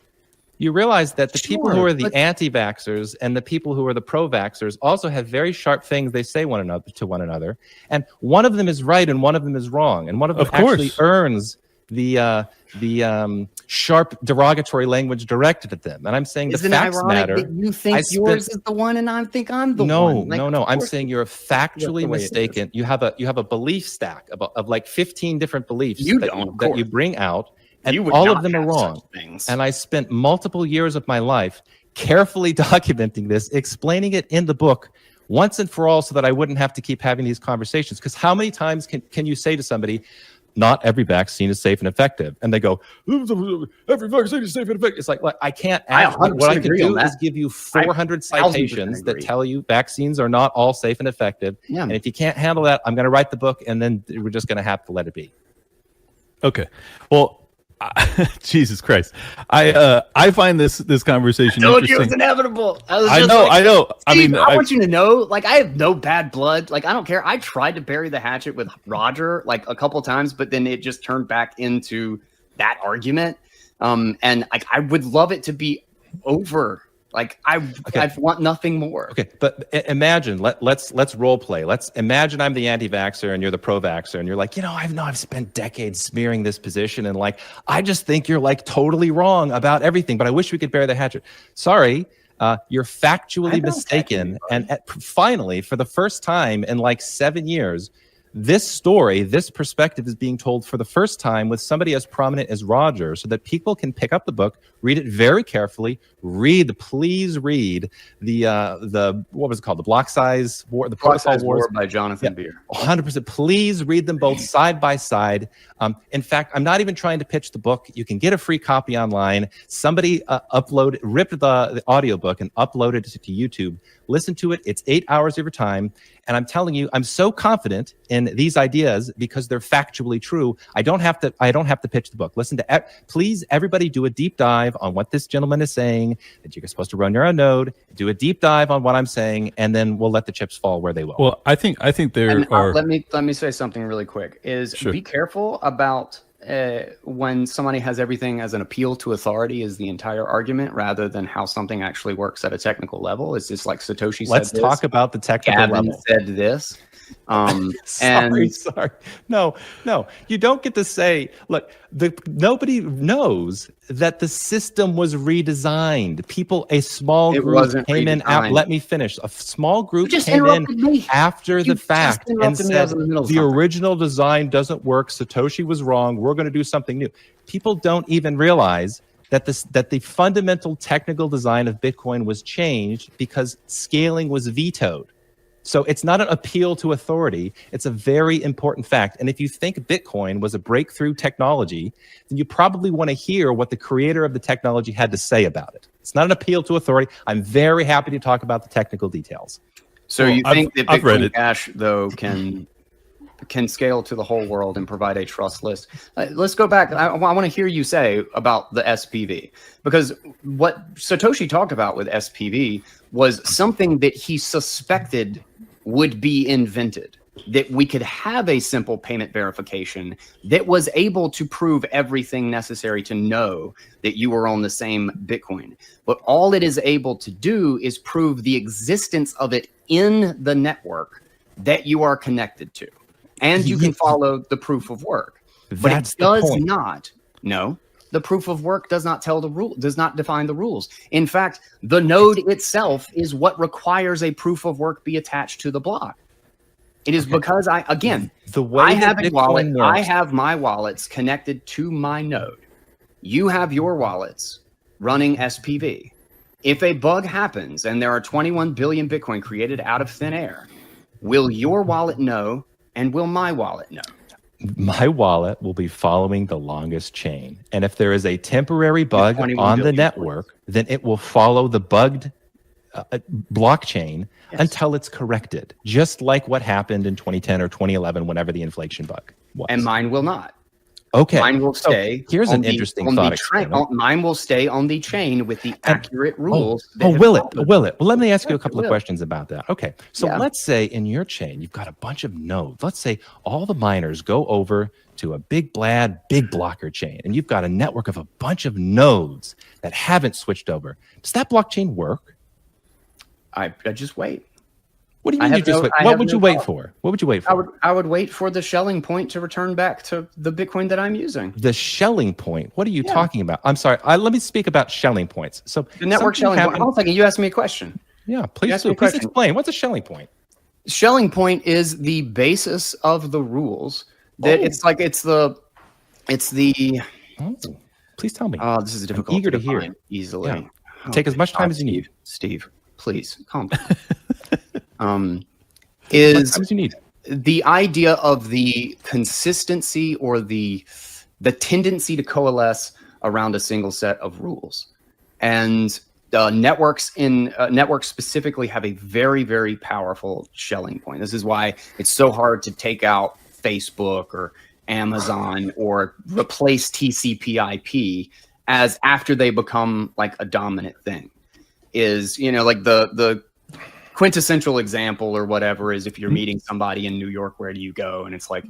You realize that the people who are the anti-vaxxers and the people who are the pro-vaxxers also have very sharp things they say to one another, and one of them is right and one of them is wrong, and one of them actually earns the sharp derogatory language directed at them. And I'm saying the facts matter. That you think yours is the one, and I think I'm the one. No. I'm saying you're factually mistaken. You have a belief stack of like 15 different beliefs that you bring out. And all of them are wrong. And I spent multiple years of my life carefully documenting this, explaining it in the book, once and for all so that I wouldn't have to keep having these conversations. Because how many times can you say to somebody, not every vaccine is safe and effective? And they go, every vaccine is safe and effective. It's like, I can't add. What I can do is give you 400 citations that tell you vaccines are not all safe and effective. Yeah. And if you can't handle that, I'm going to write the book, and then we're just going to have to let it be. Okay. Well, Jesus Christ. I find this conversation interesting. It was inevitable. I know. Steve, I mean, I want you to know, like, I have no bad blood. Like, I don't care. I tried to bury the hatchet with Roger like a couple times, but then it just turned back into that argument. And like, I would love it to be over. Like, I want nothing more. Okay, but imagine, let's role play. Let's imagine I'm the anti-vaxxer and you're the pro-vaxxer, and you're like, I've spent decades smearing this position, and like, I just think you're like totally wrong about everything, but I wish we could bury the hatchet. Sorry, you're factually mistaken. And finally, for the first time in like 7 years, this story, this perspective is being told for the first time with somebody as prominent as Roger, so that people can pick up the book, read it very carefully, please read the what was it called? The block size war, the protocol wars by Jonathan Beer. 100%. Please read them both side by side. In fact, I'm not even trying to pitch the book. You can get a free copy online. Somebody ripped the audiobook and uploaded it to YouTube. Listen to it. It's 8 hours of your time. And I'm telling you, I'm so confident in these ideas because they're factually true. I don't have to pitch the book. Listen to please, everybody, do a deep dive on what this gentleman is saying, that you're supposed to run your own node, do a deep dive on what I'm saying, and then we'll let the chips fall where they will. Well, I think there are. Let me say something really quick. Be careful about when somebody has everything as an appeal to authority is the entire argument, rather than how something actually works at a technical level. It's just like Satoshi said. Let's talk about the technical level. Said this. Sorry. No, you don't get to say, look, nobody knows that the system was redesigned. A small group came in. Let me finish. A small group came in after the fact and said the original design doesn't work. Satoshi was wrong. We're going to do something new. People don't even realize that the fundamental technical design of Bitcoin was changed because scaling was vetoed. So it's not an appeal to authority. It's a very important fact. And if you think Bitcoin was a breakthrough technology, then you probably want to hear what the creator of the technology had to say about it. It's not an appeal to authority. I'm very happy to talk about the technical details. So you think that Bitcoin Cash, though, can scale to the whole world and provide a trustless. Let's go back. I want to hear you say about the SPV, because what Satoshi talked about with SPV was something that he suspected would be invented, that we could have a simple payment verification that was able to prove everything necessary to know that you were on the same Bitcoin. But all it is able to do is prove the existence of it in the network that you are connected to. And you can follow the proof of work. But it does not. No, the proof of work does not tell the rule, does not define the rules. In fact, the node itself is what requires a proof of work be attached to the block. It is because I have a wallet. I have my wallets connected to my node. You have your wallets running SPV. If a bug happens and there are 21 billion Bitcoin created out of thin air, will your wallet know? And will my wallet know? My wallet will be following the longest chain. And if there is a temporary bug on the network, then it will follow the bugged blockchain until it's corrected. Just like what happened in 2010 or 2011, whenever the inflation bug was. And mine will not. Okay. Mine will stay. Here's an interesting thought experiment. Mine will stay on the chain with the accurate rules. Will it? Well, let me ask you a couple of questions about that. Okay. So let's say in your chain, you've got a bunch of nodes. Let's say all the miners go over to a big blocker chain, and you've got a network of a bunch of nodes that haven't switched over. Does that blockchain work? I just wait. What do you mean you just wait? What would you wait for? What would you wait for? I would wait for the shelling point to return back to the Bitcoin that I'm using. The shelling point? What are you talking about? I'm sorry. Let me speak about shelling points. So the network shelling point. Hold on a second. You asked me a question. Yeah, please explain. What's a shelling point? Shelling point is the basis of the rules. That it's the. Oh, please tell me. Oh, this is difficult. I'm eager to hear easily. Yeah. Take as much time as you need. Steve, please calm down. is you need the idea of the consistency or the tendency to coalesce around a single set of rules. And networks specifically have a very, very powerful Schelling point. This is why it's so hard to take out Facebook or Amazon or replace TCP/IP as after they become like a dominant thing. Is, you know, like the quintessential example or whatever is if you're meeting somebody in New York, where do you go? And it's like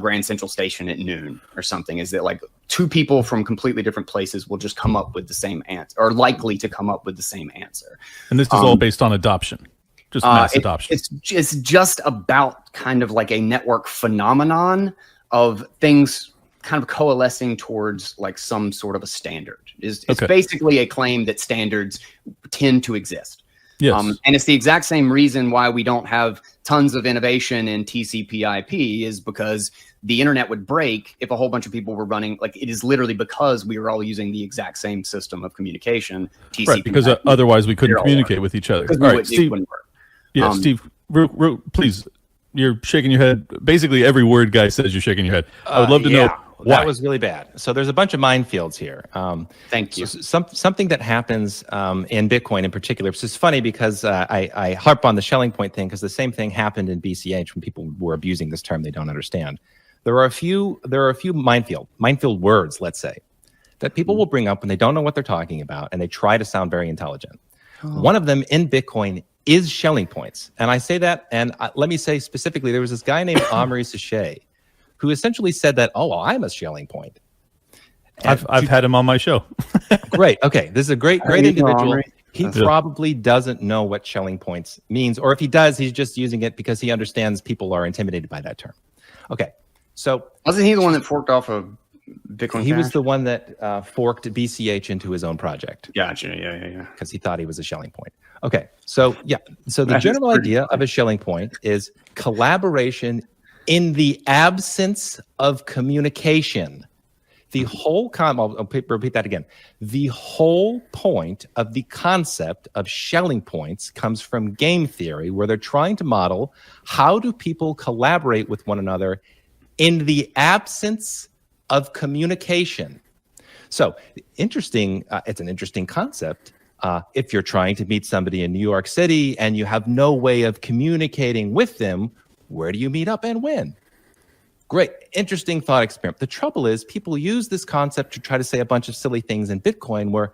Grand Central Station at noon or something. Is that like two people from completely different places will just come up with the same answer, or likely to come up with the same answer. And this is all based on adoption, just mass adoption. It's just about kind of like a network phenomenon of things kind of coalescing towards like some sort of a standard. It's basically a claim that standards tend to exist. Yes. And it's the exact same reason why we don't have tons of innovation in TCP/IP is because the internet would break if a whole bunch of people were running. Like, it is literally because we were all using the exact same system of communication. TCP/IP, right, because otherwise we couldn't communicate with each other. All right, Steve. Yeah, Steve, please. You're shaking your head. Basically, every word guy says you're shaking your head. I would love to know why. That was really bad. So there's a bunch of minefields here. Thank you. Something that happens in Bitcoin in particular, which is funny because I harp on the Schelling point thing because the same thing happened in BCH when people were abusing this term they don't understand. There are a few minefield words, let's say, that people will bring up when they don't know what they're talking about and they try to sound very intelligent. One of them in Bitcoin is Schelling points. And I say that, and let me say specifically, there was this guy named Omri Sachet who essentially said that, oh, well, I'm a Schelling point. I've had him on my show. Great. Okay. This is a great individual. He probably doesn't know what Schelling points means, or if he does, he's just using it because he understands people are intimidated by that term. Okay. So wasn't he the one that forked off of Bitcoin He Cash? was the one that forked BCH into his own project. Gotcha. Yeah. Because he thought he was a Schelling point. Okay. So the general idea of a Schelling point is collaboration in the absence of communication. The whole I'll repeat that again. The whole point of the concept of Schelling points comes from game theory, where they're trying to model how do people collaborate with one another in the absence of communication. So interesting. It's an interesting concept. If you're trying to meet somebody in New York City and you have no way of communicating with them, where do you meet up and when? Great, interesting thought experiment. The trouble is people use this concept to try to say a bunch of silly things in Bitcoin where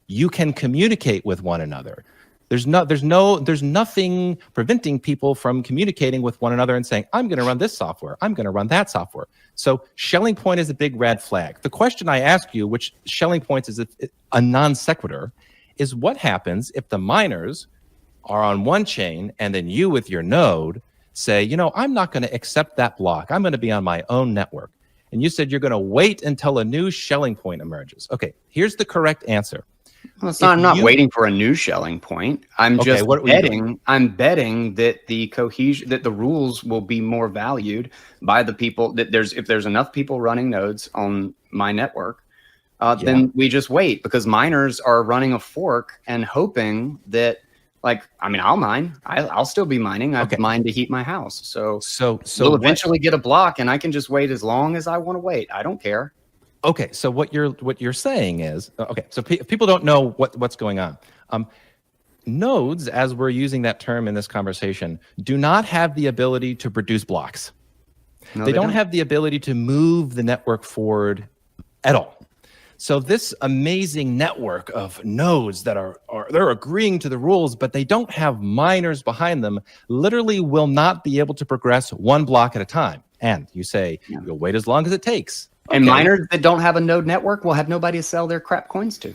you can communicate with one another. There's nothing preventing people from communicating with one another and saying, I'm going to run this software, I'm going to run that software. So Schelling point is a big red flag. The question I ask you, which Schelling points is a non sequitur, is what happens if the miners are on one chain and then you with your node say, I'm not going to accept that block. I'm going to be on my own network. And you said you're going to wait until a new Schelling point emerges. Okay, here's the correct answer. Well, I'm not waiting for a new Schelling point. I'm just betting. I'm betting that the cohesion, that the rules will be more valued by the people. That if there's enough people running nodes on my network, then we just wait, because miners are running a fork and hoping that, I'll mine. I'll still be mining. I've mined to heat my house. So we'll eventually get a block, and I can just wait as long as I want to wait. I don't care. Okay, so what you're saying is, so if people don't know what's going on. Nodes, as we're using that term in this conversation, do not have the ability to produce blocks. No, they don't have the ability to move the network forward at all. So this amazing network of nodes that they're agreeing to the rules, but they don't have miners behind them, literally will not be able to progress one block at a time. And you say, you'll wait as long as it takes. And miners that don't have a node network will have nobody to sell their crap coins to.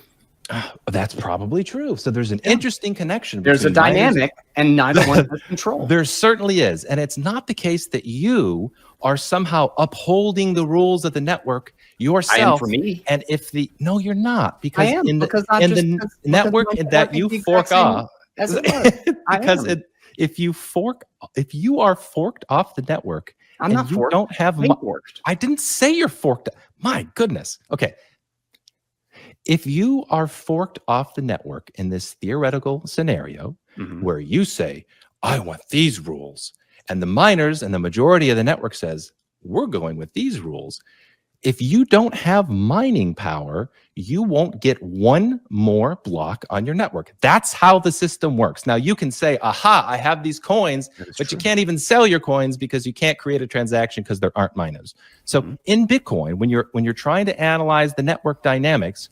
That's probably true. So there's an interesting connection. There's a dynamic, and neither one has control. There certainly is. And it's not the case that you are somehow upholding the rules of the network yourself. I am for me. And no, you're not. Because I am, in the network that you fork off, if you are forked off the network, I'm not forked. Don't have forked. I didn't say you're forked. My goodness. Okay. If you are forked off the network in this theoretical scenario where you say, I want these rules. And the miners and the majority of the network says, we're going with these rules. If you don't have mining power, you won't get one more block on your network. That's how the system works. Now you can say, aha, I have these coins, but you can't even sell your coins because you can't create a transaction because there aren't miners. So in Bitcoin, when you're trying to analyze the network dynamics,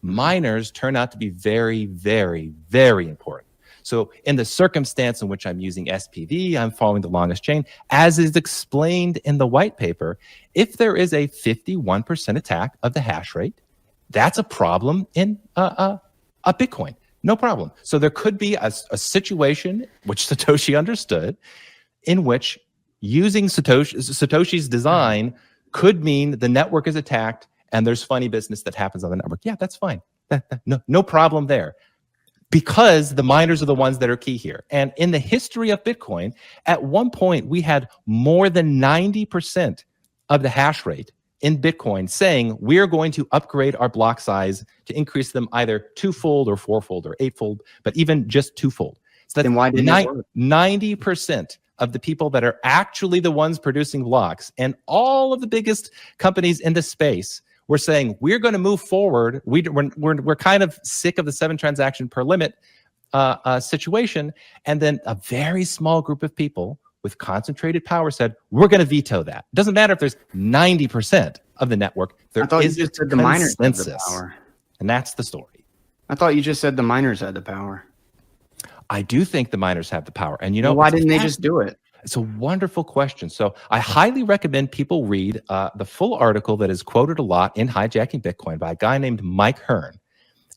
miners turn out to be very, very, very important. So in the circumstance in which I'm using SPV, I'm following the longest chain, as is explained in the white paper. If there is a 51% attack of the hash rate, that's a problem in a Bitcoin. No problem. So there could be a situation, which Satoshi understood, in which using Satoshi's design could mean the network is attacked and there's funny business that happens on the network. Yeah, that's fine. No problem there. Because the miners are the ones that are key here. And in the history of Bitcoin, at one point, we had more than 90% of the hash rate in Bitcoin saying we're going to upgrade our block size to increase them either twofold or fourfold or eightfold, but even just twofold. So then why didn't it work? 90% of the people that are actually the ones producing blocks and all of the biggest companies in the space we're saying we're going to move forward. We're kind of sick of the 7 transaction per limit situation. And then a very small group of people with concentrated power said, we're going to veto that. It doesn't matter if there's 90% of the network. There is you just said the miners had the power. And that's the story. I thought you just said the miners had the power. I do think the miners have the power. And you know, why didn't they just do it? It's a wonderful question. So I highly recommend people read the full article that is quoted a lot in Hijacking Bitcoin by a guy named Mike Hearn.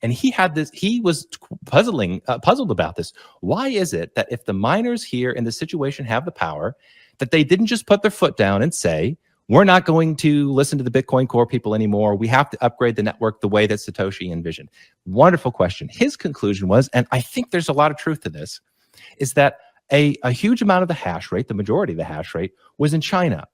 And he was puzzled about this. Why is it that if the miners here in this situation have the power, that they didn't just put their foot down and say, we're not going to listen to the Bitcoin Core people anymore. We have to upgrade the network the way that Satoshi envisioned. Wonderful question. His conclusion was, and I think there's a lot of truth to this, is that a huge amount of the hash rate, the majority of the hash rate, was in China.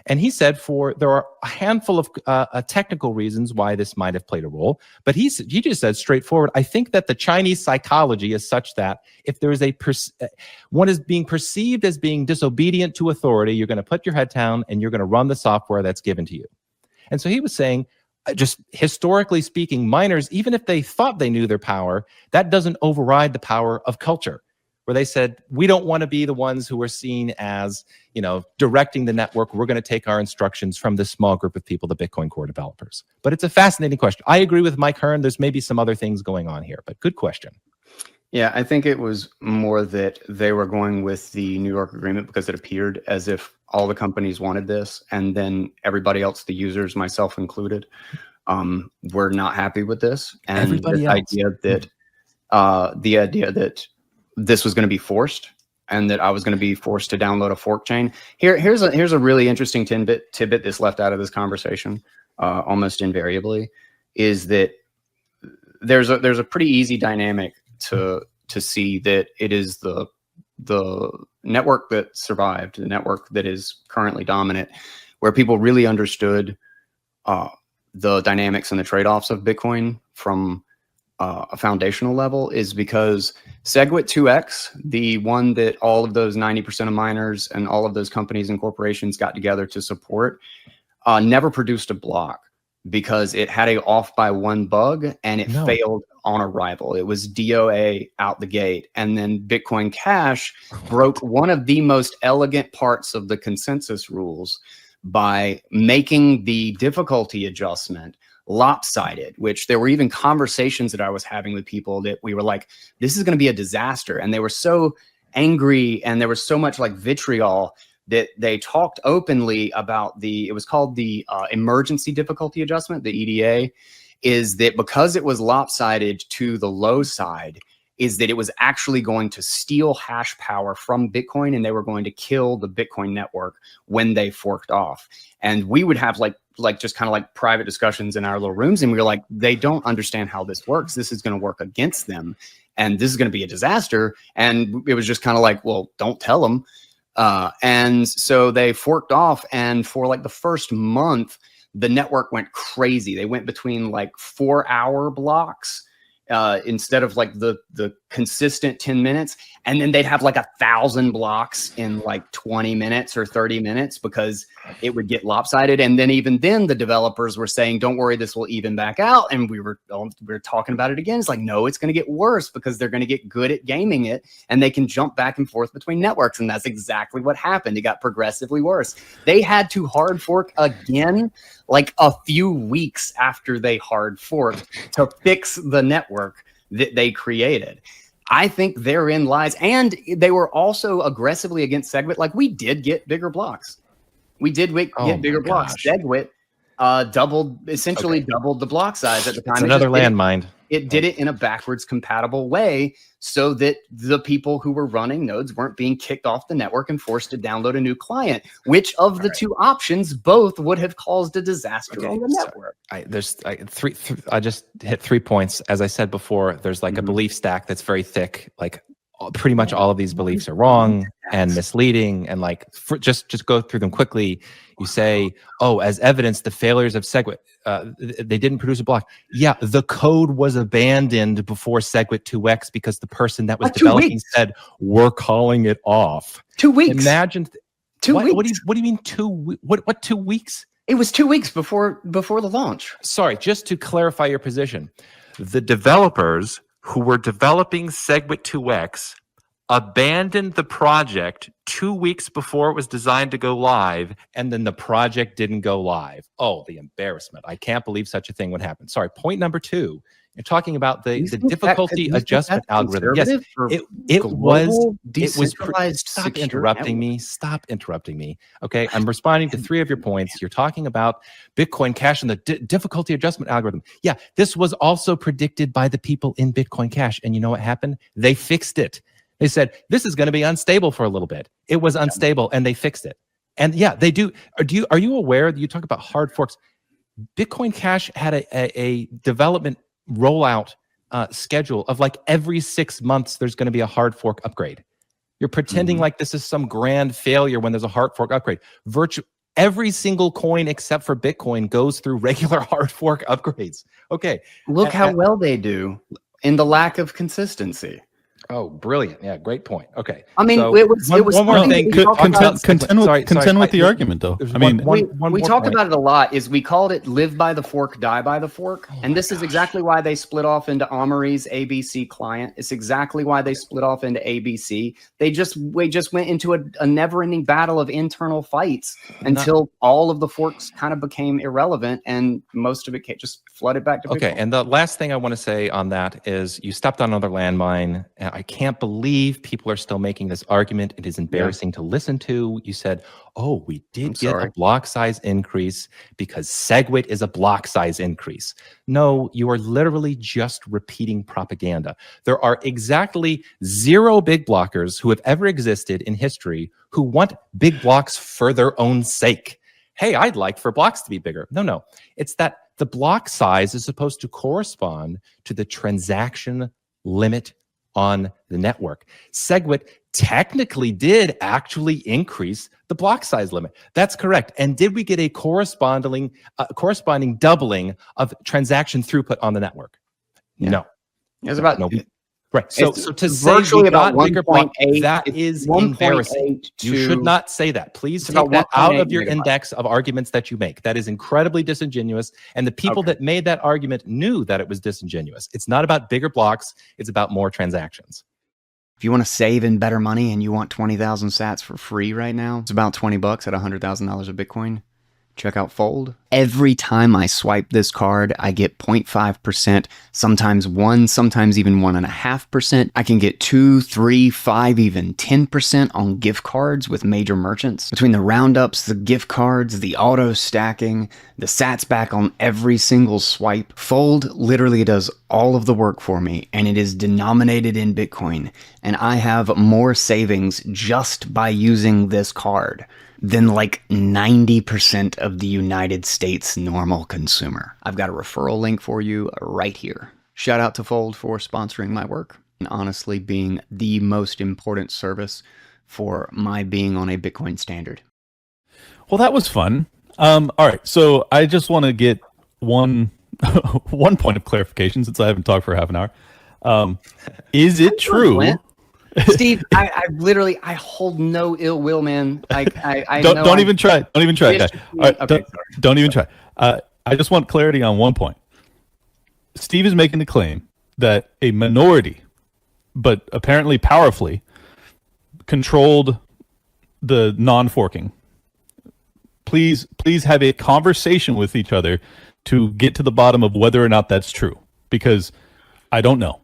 And he said there are a handful of technical reasons why this might have played a role. But he just said straightforward, I think that the Chinese psychology is such that if there is one is being perceived as being disobedient to authority, you're going to put your head down and you're going to run the software that's given to you. And so he was saying, just historically speaking, miners, even if they thought they knew their power, that doesn't override the power of culture. Where they said, we don't want to be the ones who are seen as, directing the network. We're going to take our instructions from this small group of people, the Bitcoin Core developers. But it's a fascinating question. I agree with Mike Hearn. There's maybe some other things going on here, but good question. Yeah, I think it was more that they were going with the New York agreement because it appeared as if all the companies wanted this, and then everybody else, the users, myself included, were not happy with this. And the idea that this was going to be forced and that I was going to be forced to download a fork chain. Here's a really interesting tidbit that's left out of this conversation almost invariably, is that there's a pretty easy dynamic to see that it is the network that survived, the network that is currently dominant, where people really understood the dynamics and the trade-offs of Bitcoin from a foundational level, is because SegWit 2x, the one that all of those 90% of miners and all of those companies and corporations got together to support, never produced a block because it had a off by 1 bug and it failed on arrival. It was DOA out the gate. And then Bitcoin Cash broke one of the most elegant parts of the consensus rules by making the difficulty adjustment lopsided, which there were even conversations that I was having with people that we were like, this is going to be a disaster. And they were so angry and there was so much like vitriol that they talked openly about it was called the emergency difficulty adjustment, the EDA, is that because it was lopsided to the low side, is that it was actually going to steal hash power from Bitcoin and they were going to kill the Bitcoin network when they forked off. And we would have like just kind of like private discussions in our little rooms. And we were like, they don't understand how this works. This is going to work against them. And this is going to be a disaster. And it was just kind of like, well, don't tell them. And so they forked off. And for like the first month, the network went crazy. They went between like 4-hour blocks instead of like the consistent 10 minutes. And then they'd have like 1,000 blocks in like 20 minutes or 30 minutes because it would get lopsided. And then even then the developers were saying, don't worry, this will even back out. And we were talking about it again. It's like, no, it's going to get worse because they're going to get good at gaming it and they can jump back and forth between networks. And that's exactly what happened. It got progressively worse. They had to hard fork again, like a few weeks after they hard forked to fix the network that they created. I think therein lies, and they were also aggressively against SegWit. Like we did get bigger blocks. We did get bigger blocks. SegWit doubled the block size at the time. It's another landmine. It did it in a backwards compatible way so that the people who were running nodes weren't being kicked off the network and forced to download a new client, which of the two options both would have caused a disaster on the network. I just hit 3 points. As I said before, there's like a belief stack that's very thick. Like pretty much all of these beliefs are wrong and misleading. And like, just go through them quickly. You say, oh, as evidence, the failures of SegWit, they didn't produce a block. Yeah, the code was abandoned before SegWit 2x because the person that was developing said, we're calling it off. 2 weeks. Imagine. 2 weeks. What do you mean 2 weeks? What 2 weeks? It was 2 weeks before the launch. Sorry, just to clarify your position. The developers who were developing SegWit 2x abandoned the project 2 weeks before it was designed to go live, and then the project didn't go live. Oh, the embarrassment. I can't believe such a thing would happen. Sorry, point number 2. You're talking about the difficulty adjustment algorithm. Yes, it was Stop interrupting me. Stop interrupting me. Okay, I'm responding to 3 of your points. You're talking about Bitcoin Cash and the difficulty adjustment algorithm. Yeah, this was also predicted by the people in Bitcoin Cash. And you know what happened? They fixed it. They said, this is going to be unstable for a little bit. It was unstable and they fixed it. And yeah, they do. Are you aware that you talk about hard forks? Bitcoin Cash had a development rollout schedule of like every 6 months, there's going to be a hard fork upgrade. You're pretending like this is some grand failure when there's a hard fork upgrade. Every single coin except for Bitcoin goes through regular hard fork upgrades. Okay. Look how well they do in the lack of consistency. Oh, brilliant. Yeah, great point. Okay. I mean, so it was one more thing. Contend with the argument, though. I mean, we talked about it a lot. Is we called it live by the fork, die by the fork. And this is exactly why they split off into Omri's ABC client. It's exactly why they split off into ABC. We just went into a never-ending battle of internal fights until all of the forks kind of became irrelevant and most of it just flooded back to Bitcoin. Okay, and the last thing I want to say on that is you stepped on another landmine. I can't believe people are still making this argument. It is embarrassing to listen to. You said, oh, we did get a block size increase because SegWit is a block size increase. No, you are literally just repeating propaganda. There are exactly 0 big blockers who have ever existed in history who want big blocks for their own sake. Hey, I'd like for blocks to be bigger. No. It's that the block size is supposed to correspond to the transaction limit on the network. SegWit technically did actually increase the block size limit. That's correct. And did we get a corresponding doubling of transaction throughput on the network? Yeah. No. It's about right. So to say we got bigger block, that is embarrassing. You should not say that. Please take that out of your index of arguments that you make. That is incredibly disingenuous. And the people that made that argument knew that it was disingenuous. It's not about bigger blocks. It's about more transactions. If you want to save in better money and you want 20,000 sats for free right now, it's about $20 at $100,000 of Bitcoin. Check out Fold. Every time I swipe this card, I get 0.5%, sometimes 1, sometimes even 1.5%. I can get 2, 3, 5, even 10% on gift cards with major merchants. Between the roundups, the gift cards, the auto stacking, the sats back on every single swipe, Fold literally does all of the work for me, and it is denominated in Bitcoin. And I have more savings just by using this card than like 90% of the United States normal consumer. I've got a referral link for you right here. Shout out to Fold for sponsoring my work and honestly being the most important service for my being on a Bitcoin standard. Well, that was fun. All right, so I just want to get one one point of clarification, since I haven't talked for half an hour. Is it true? Steve, I literally hold no ill will, man. I don't even try. Don't even try. Okay, don't even try. I just want clarity on one point. Steve is making the claim that a minority, but apparently powerfully, controlled the non-forking. Please have a conversation with each other to get to the bottom of whether or not that's true, because I don't know.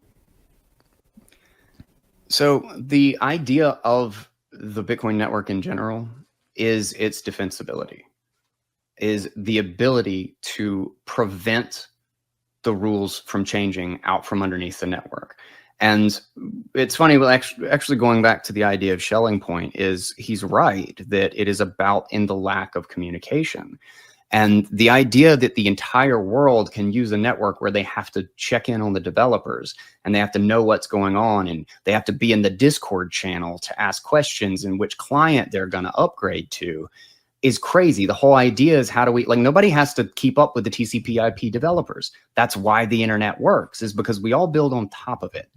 So the idea of the Bitcoin network in general is its defensibility, is the ability to prevent the rules from changing out from underneath the network. And it's funny, well, actually going back to the idea of Schelling point, is he's right that it is about in the lack of communication. And the idea that the entire world can use a network where they have to check in on the developers and they have to know what's going on and they have to be in the Discord channel to ask questions and which client they're going to upgrade to is crazy. The whole idea is, how do we, like, nobody has to keep up with the TCP IP developers. That's why the internet works, is because we all build on top of it.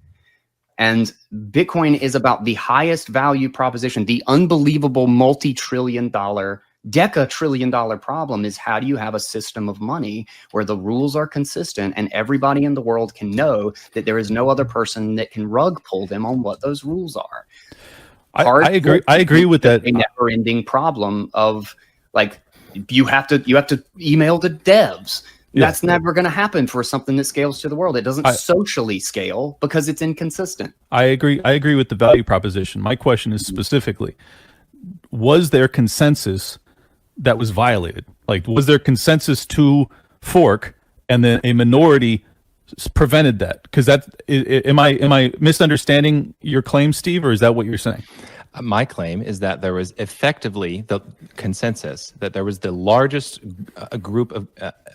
And Bitcoin is about the highest value proposition, the unbelievable multi-trillion-dollar, deca-trillion-dollar problem is, how do you have a system of money where the rules are consistent and everybody in the world can know that there is no other person that can rug pull them on what those rules are? I agree with that. A never-ending problem of, like, you have to email the devs. Yeah. That's never going to happen for something that scales to the world. It doesn't socially scale because it's inconsistent. I agree with the value proposition. My question is specifically, was there consensus that was violated? Like, was there consensus to fork and then a minority prevented that? Because am I misunderstanding your claim, Steve, or is that what you're saying? My claim is that there was effectively the consensus that there was the largest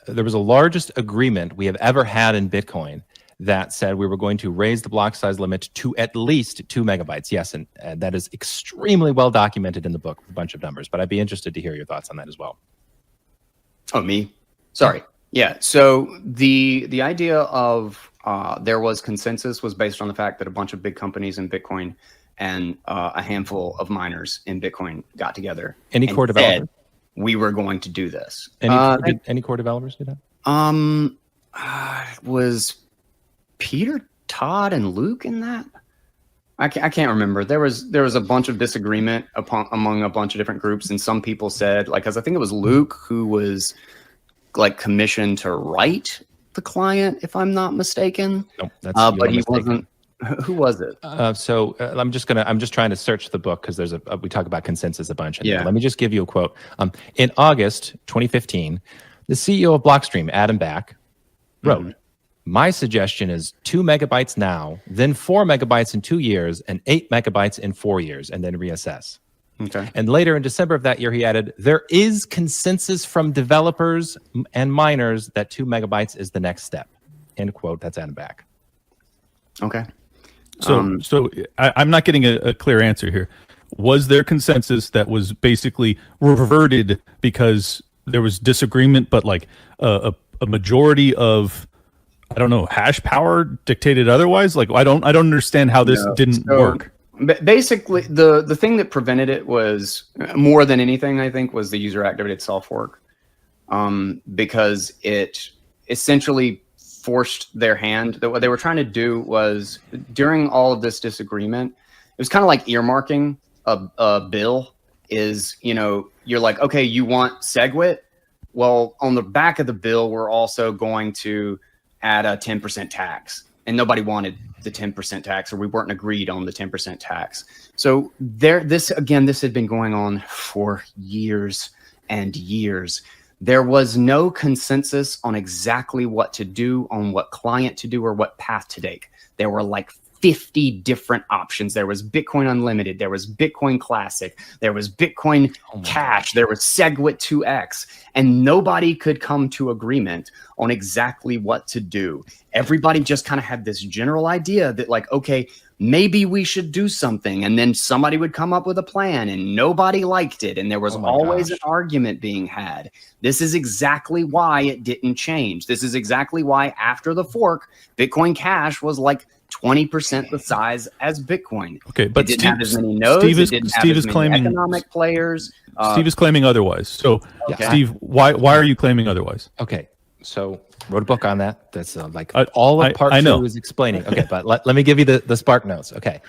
there was the largest agreement we have ever had in Bitcoin that said we were going to raise the block size limit to at least 2 megabytes. Yes, and that is extremely well documented in the book with a bunch of numbers, but I'd be interested to hear your thoughts on that as well. Oh, me? Sorry. Yeah, so the idea of there was consensus was based on the fact that a bunch of big companies in Bitcoin and a handful of miners in Bitcoin got together. Any core developers? We were going to do this. Any core developers do that? Was Peter, Todd, and Luke in that? I can't remember. There was a bunch of disagreement among a bunch of different groups, and some people said, like, because I think it was Luke who was like commissioned to write the client, if I'm not mistaken. Nope, but he wasn't. Who was it? I'm just trying to search the book because we talk about consensus a bunch. Yeah. Let me just give you a quote. In August 2015, the CEO of Blockstream, Adam Back, wrote, "My suggestion is 2 megabytes now, then 4 megabytes in 2 years, and 8 megabytes in 4 years, and then reassess." Okay. And later in December of that year, he added, "There is consensus from developers and miners that 2 megabytes is the next step." End quote. That's Adam Back. Okay. So I'm not getting a clear answer here. Was there consensus that was basically reverted because there was disagreement, but like a majority of, I don't know, hash power dictated otherwise? Like, I don't understand how this didn't work. Basically, the thing that prevented it was, more than anything, I think, was the user activated self fork, because it essentially forced their hand. That what they were trying to do was, during all of this disagreement, it was kind of like earmarking a bill. Is, you're like, okay, you want SegWit? Well, on the back of the bill, we're also going to add a 10% tax, and nobody wanted the 10% tax, or we weren't agreed on the 10% tax. So this had been going on for years and years. There was no consensus on exactly what to do, on what client to do, or what path to take. There were like 50 different options. There was Bitcoin Unlimited. There was Bitcoin Classic. There was Bitcoin Cash. There was SegWit 2x. And nobody could come to agreement on exactly what to do. Everybody just kind of had this general idea that, like, okay, maybe we should do something. And then somebody would come up with a plan and nobody liked it. And there was always an argument being had. This is exactly why it didn't change. This is exactly why after the fork, Bitcoin Cash was like 20% the size as Bitcoin. Okay, but it didn't have as many nodes. It didn't have as many economic players. Steve is claiming otherwise. So, Steve, why are you claiming otherwise? Okay, so wrote a book on that. That's all of part two is explaining. Okay, but let me give you the spark notes. Okay,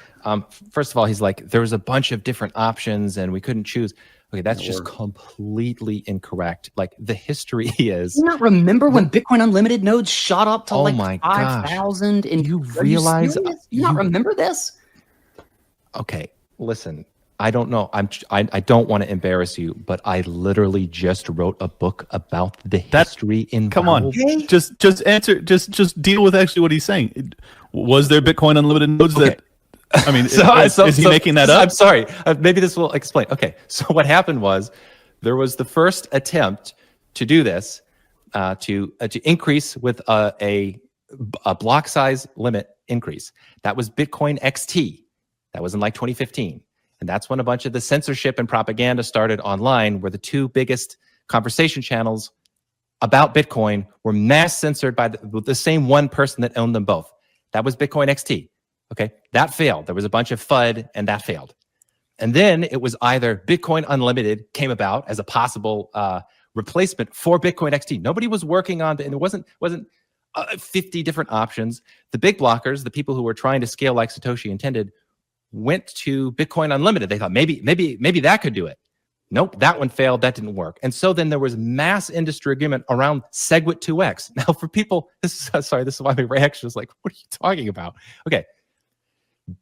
first of all, he's like, there was a bunch of different options and we couldn't choose. Okay, that's just completely incorrect. Like the history is. Do you not remember when Bitcoin Unlimited nodes shot up to 5,000? And you realize you not remember this? Okay, listen. I don't know. I don't want to embarrass you, but I literally just wrote a book about the history involved. Come on, just answer. Just deal with actually what he's saying. Was there Bitcoin Unlimited nodes that? I mean, is he making that up? I'm sorry. Maybe this will explain. Okay, so what happened was there was the first attempt to do this, to increase with a block size limit increase. That was Bitcoin XT. That was in like 2015. And that's when a bunch of the censorship and propaganda started online, where the two biggest conversation channels about Bitcoin were mass censored by the same one person that owned them both. That was Bitcoin XT. Okay, that failed. There was a bunch of FUD and that failed. And then it was either Bitcoin Unlimited came about as a possible replacement for Bitcoin XT. Nobody was working on it, and it wasn't 50 different options. The big blockers, the people who were trying to scale like Satoshi intended, went to Bitcoin Unlimited. They thought maybe that could do it. Nope, that one failed. That didn't work. And so then there was mass industry agreement around SegWit 2x. Now for people, this is why my reaction was like, what are you talking about? Okay.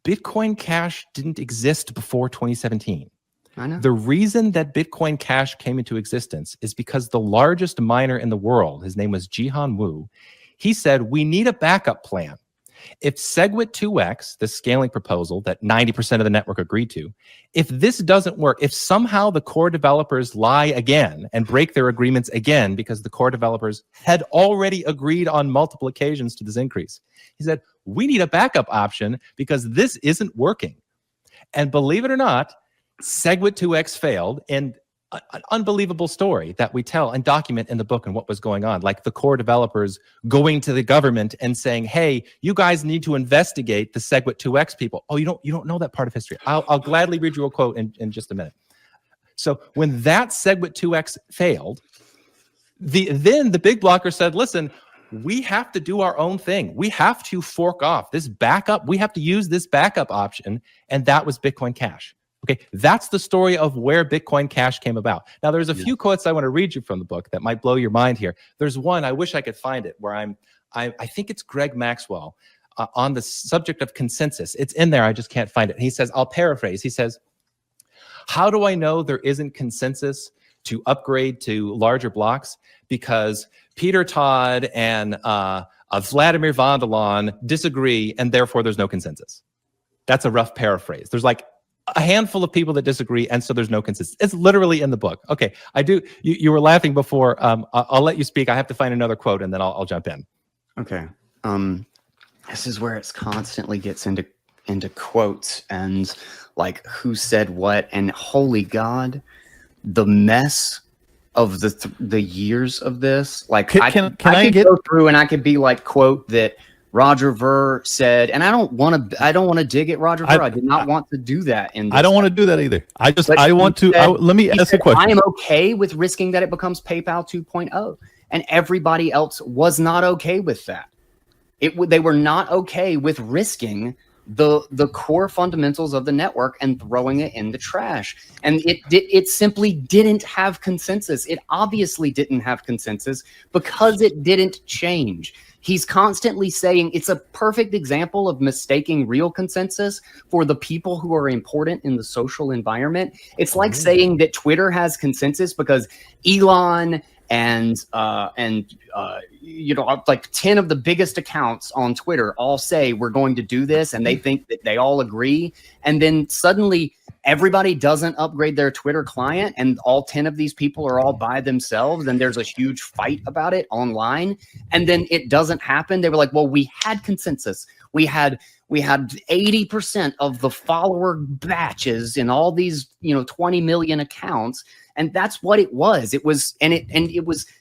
Bitcoin Cash didn't exist before 2017. I know. The reason that Bitcoin Cash came into existence is because the largest miner in the world, his name was Jihan Wu, he said, we need a backup plan. If SegWit 2x, the scaling proposal that 90% of the network agreed to, if this doesn't work, if somehow the core developers lie again and break their agreements again because the core developers had already agreed on multiple occasions to this increase, he said, we need a backup option because this isn't working. And believe it or not, SegWit 2x failed, and an unbelievable story that we tell and document in the book and what was going on, like the core developers going to the government and saying, hey, you guys need to investigate the SegWit 2x people. Oh, you don't know that part of history. I'll gladly read you a quote in just a minute. So when that SegWit 2x failed, then the big blocker said, listen, we have to do our own thing. We have to fork off this backup. We have to use this backup option. And that was Bitcoin Cash. Okay, that's the story of where Bitcoin Cash came about. Now, there's a few quotes I want to read you from the book that might blow your mind here. There's one, I wish I could find it, where I think it's Greg Maxwell on the subject of consensus. It's in there, I just can't find it. He says, I'll paraphrase. He says, how do I know there isn't consensus to upgrade to larger blocks? Because Peter Todd and Vladimir Vondelon disagree, and therefore there's no consensus. That's a rough paraphrase. There's like a handful of people that disagree, and so there's no consensus. It's literally in the book. Okay, I do. You were laughing before. I'll let you speak. I have to find another quote, and then I'll jump in. Okay. This is where it constantly gets into quotes and like who said what, and holy God, the mess of the years of this. Like I could go through and I could be like, quote that Roger Ver said, and I don't want to dig at Roger Ver. I did not want to do that. I don't want to do that either. Let me ask a question. I am okay with risking that it becomes PayPal 2.0, and everybody else was not okay with that. They were not okay with risking the core fundamentals of the network and throwing it in the trash. And it simply didn't have consensus. It obviously didn't have consensus because it didn't change. He's constantly saying it's a perfect example of mistaking real consensus for the people who are important in the social environment. It's like saying that Twitter has consensus because Elon and like 10 of the biggest accounts on Twitter all say we're going to do this, and they think that they all agree, and then suddenly everybody doesn't upgrade their Twitter client, and all 10 of these people are all by themselves, and there's a huge fight about it online, and then it doesn't happen. They were like, well, we had consensus. We had We had 80% of the follower batches in all these, 20 million accounts. And that's what it was. It was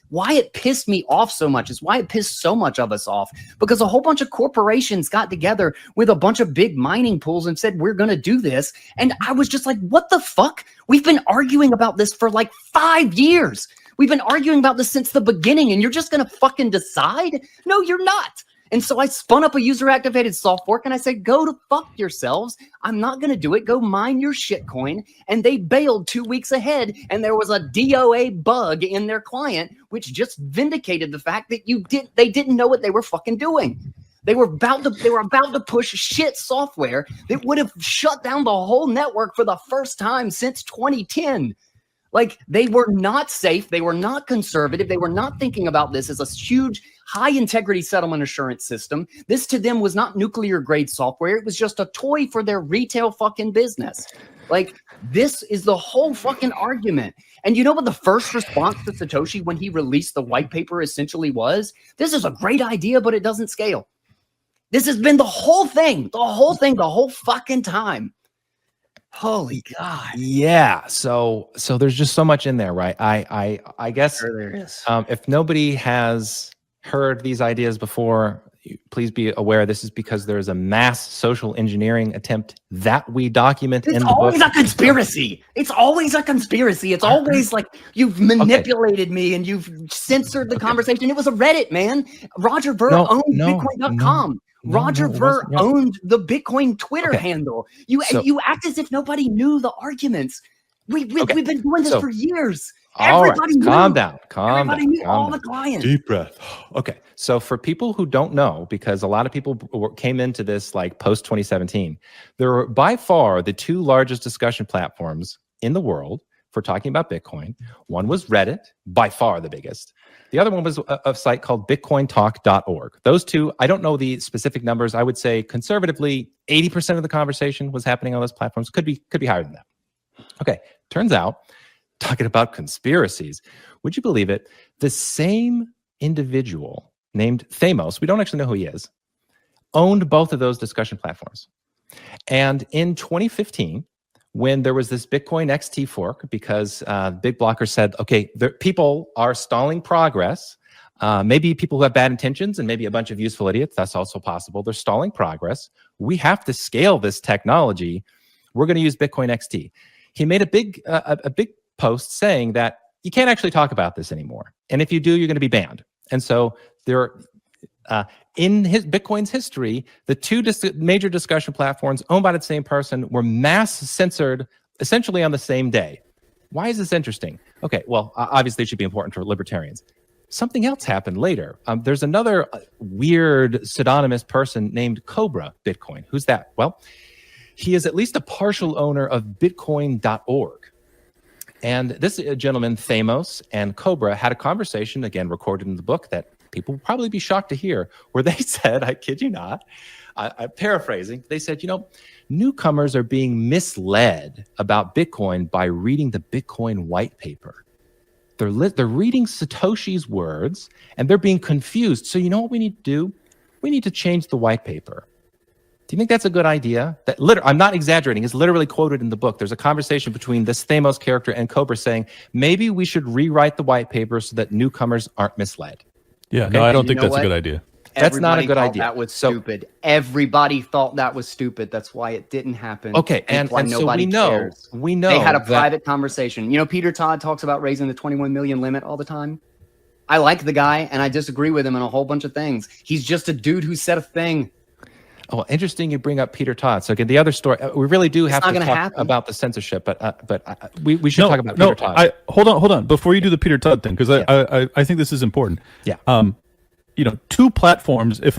why it pissed me off so much, is why it pissed so much of us off, because a whole bunch of corporations got together with a bunch of big mining pools and said, we're going to do this. And I was just like, what the fuck? We've been arguing about this for like 5 years. We've been arguing about this since the beginning, and you're just going to fucking decide? No, you're not. And so I spun up a user-activated soft fork, and I said, go to fuck yourselves. I'm not going to do it. Go mine your shitcoin. And they bailed 2 weeks ahead, and there was a DOA bug in their client, which just vindicated the fact that they didn't know what they were fucking doing. They were about to push shit software that would have shut down the whole network for the first time since 2010. Like, they were not safe. They were not conservative. They were not thinking about this as a huge, high-integrity settlement assurance system. This, to them, was not nuclear-grade software. It was just a toy for their retail fucking business. Like, this is the whole fucking argument. And you know what the first response to Satoshi when he released the white paper essentially was? This is a great idea, but it doesn't scale. This has been the whole fucking time. Holy God. Yeah. So there's just so much in there, right? I guess sure there is. If nobody has heard these ideas before, please be aware this is because there is a mass social engineering attempt that we document in the book. It's always a conspiracy. It's always a conspiracy. It's always like you've manipulated me and you've censored the conversation. It was a Reddit, man. Roger Ver owned Bitcoin.com. Roger Ver owned the Bitcoin Twitter handle. You act as if nobody knew the arguments. We've been doing this for years. Everybody knew. Calm down. Everybody knew all the clients. Deep breath. Okay. So for people who don't know, because a lot of people came into this like post 2017, there were by far the two largest discussion platforms in the world for talking about Bitcoin. One was Reddit, by far the biggest. The other one was a site called bitcointalk.org. Those two, I don't know the specific numbers. I would say conservatively, 80% of the conversation was happening on those platforms. Could be higher than that. Okay, turns out, talking about conspiracies, would you believe it? The same individual named Thamos, we don't actually know who he is, owned both of those discussion platforms. And in 2015, when there was this Bitcoin XT fork, because big blockers said, okay, people are stalling progress. Maybe people who have bad intentions and maybe a bunch of useful idiots, that's also possible. They're stalling progress. We have to scale this technology. We're going to use Bitcoin XT. He made a big post saying that you can't actually talk about this anymore. And if you do, you're going to be banned. And so there in Bitcoin's history, the two major discussion platforms owned by the same person were mass censored essentially on the same day. Why is this interesting? Okay, well, obviously it should be important for libertarians. Something else happened later. There's another weird pseudonymous person named Cobra Bitcoin. Who's that? Well, he is at least a partial owner of bitcoin.org. And this gentleman, Thamos, and Cobra had a conversation, again, recorded in the book, that people will probably be shocked to hear, where they said, I kid you not, I'm paraphrasing, they said, newcomers are being misled about Bitcoin by reading the Bitcoin white paper. They're reading Satoshi's words, and they're being confused. So you know what we need to do? We need to change the white paper. Do you think that's a good idea? I'm not exaggerating. It's literally quoted in the book. There's a conversation between this Thamos character and Cobra saying, maybe we should rewrite the white paper so that newcomers aren't misled. Yeah, okay? No, I don't think that's a good idea. That's not a good idea. That was stupid. Everybody thought that was stupid. That's why it didn't happen. Okay, and so we know they had a private conversation. Peter Todd talks about raising the 21 million limit all the time. I like the guy, and I disagree with him on a whole bunch of things. He's just a dude who said a thing. Oh, interesting you bring up Peter Todd. So again, the other story, we really do have to talk about the censorship, but we should talk about Peter Todd. Hold on. Before you do the Peter Todd thing, because I think this is important. Yeah. Two platforms, if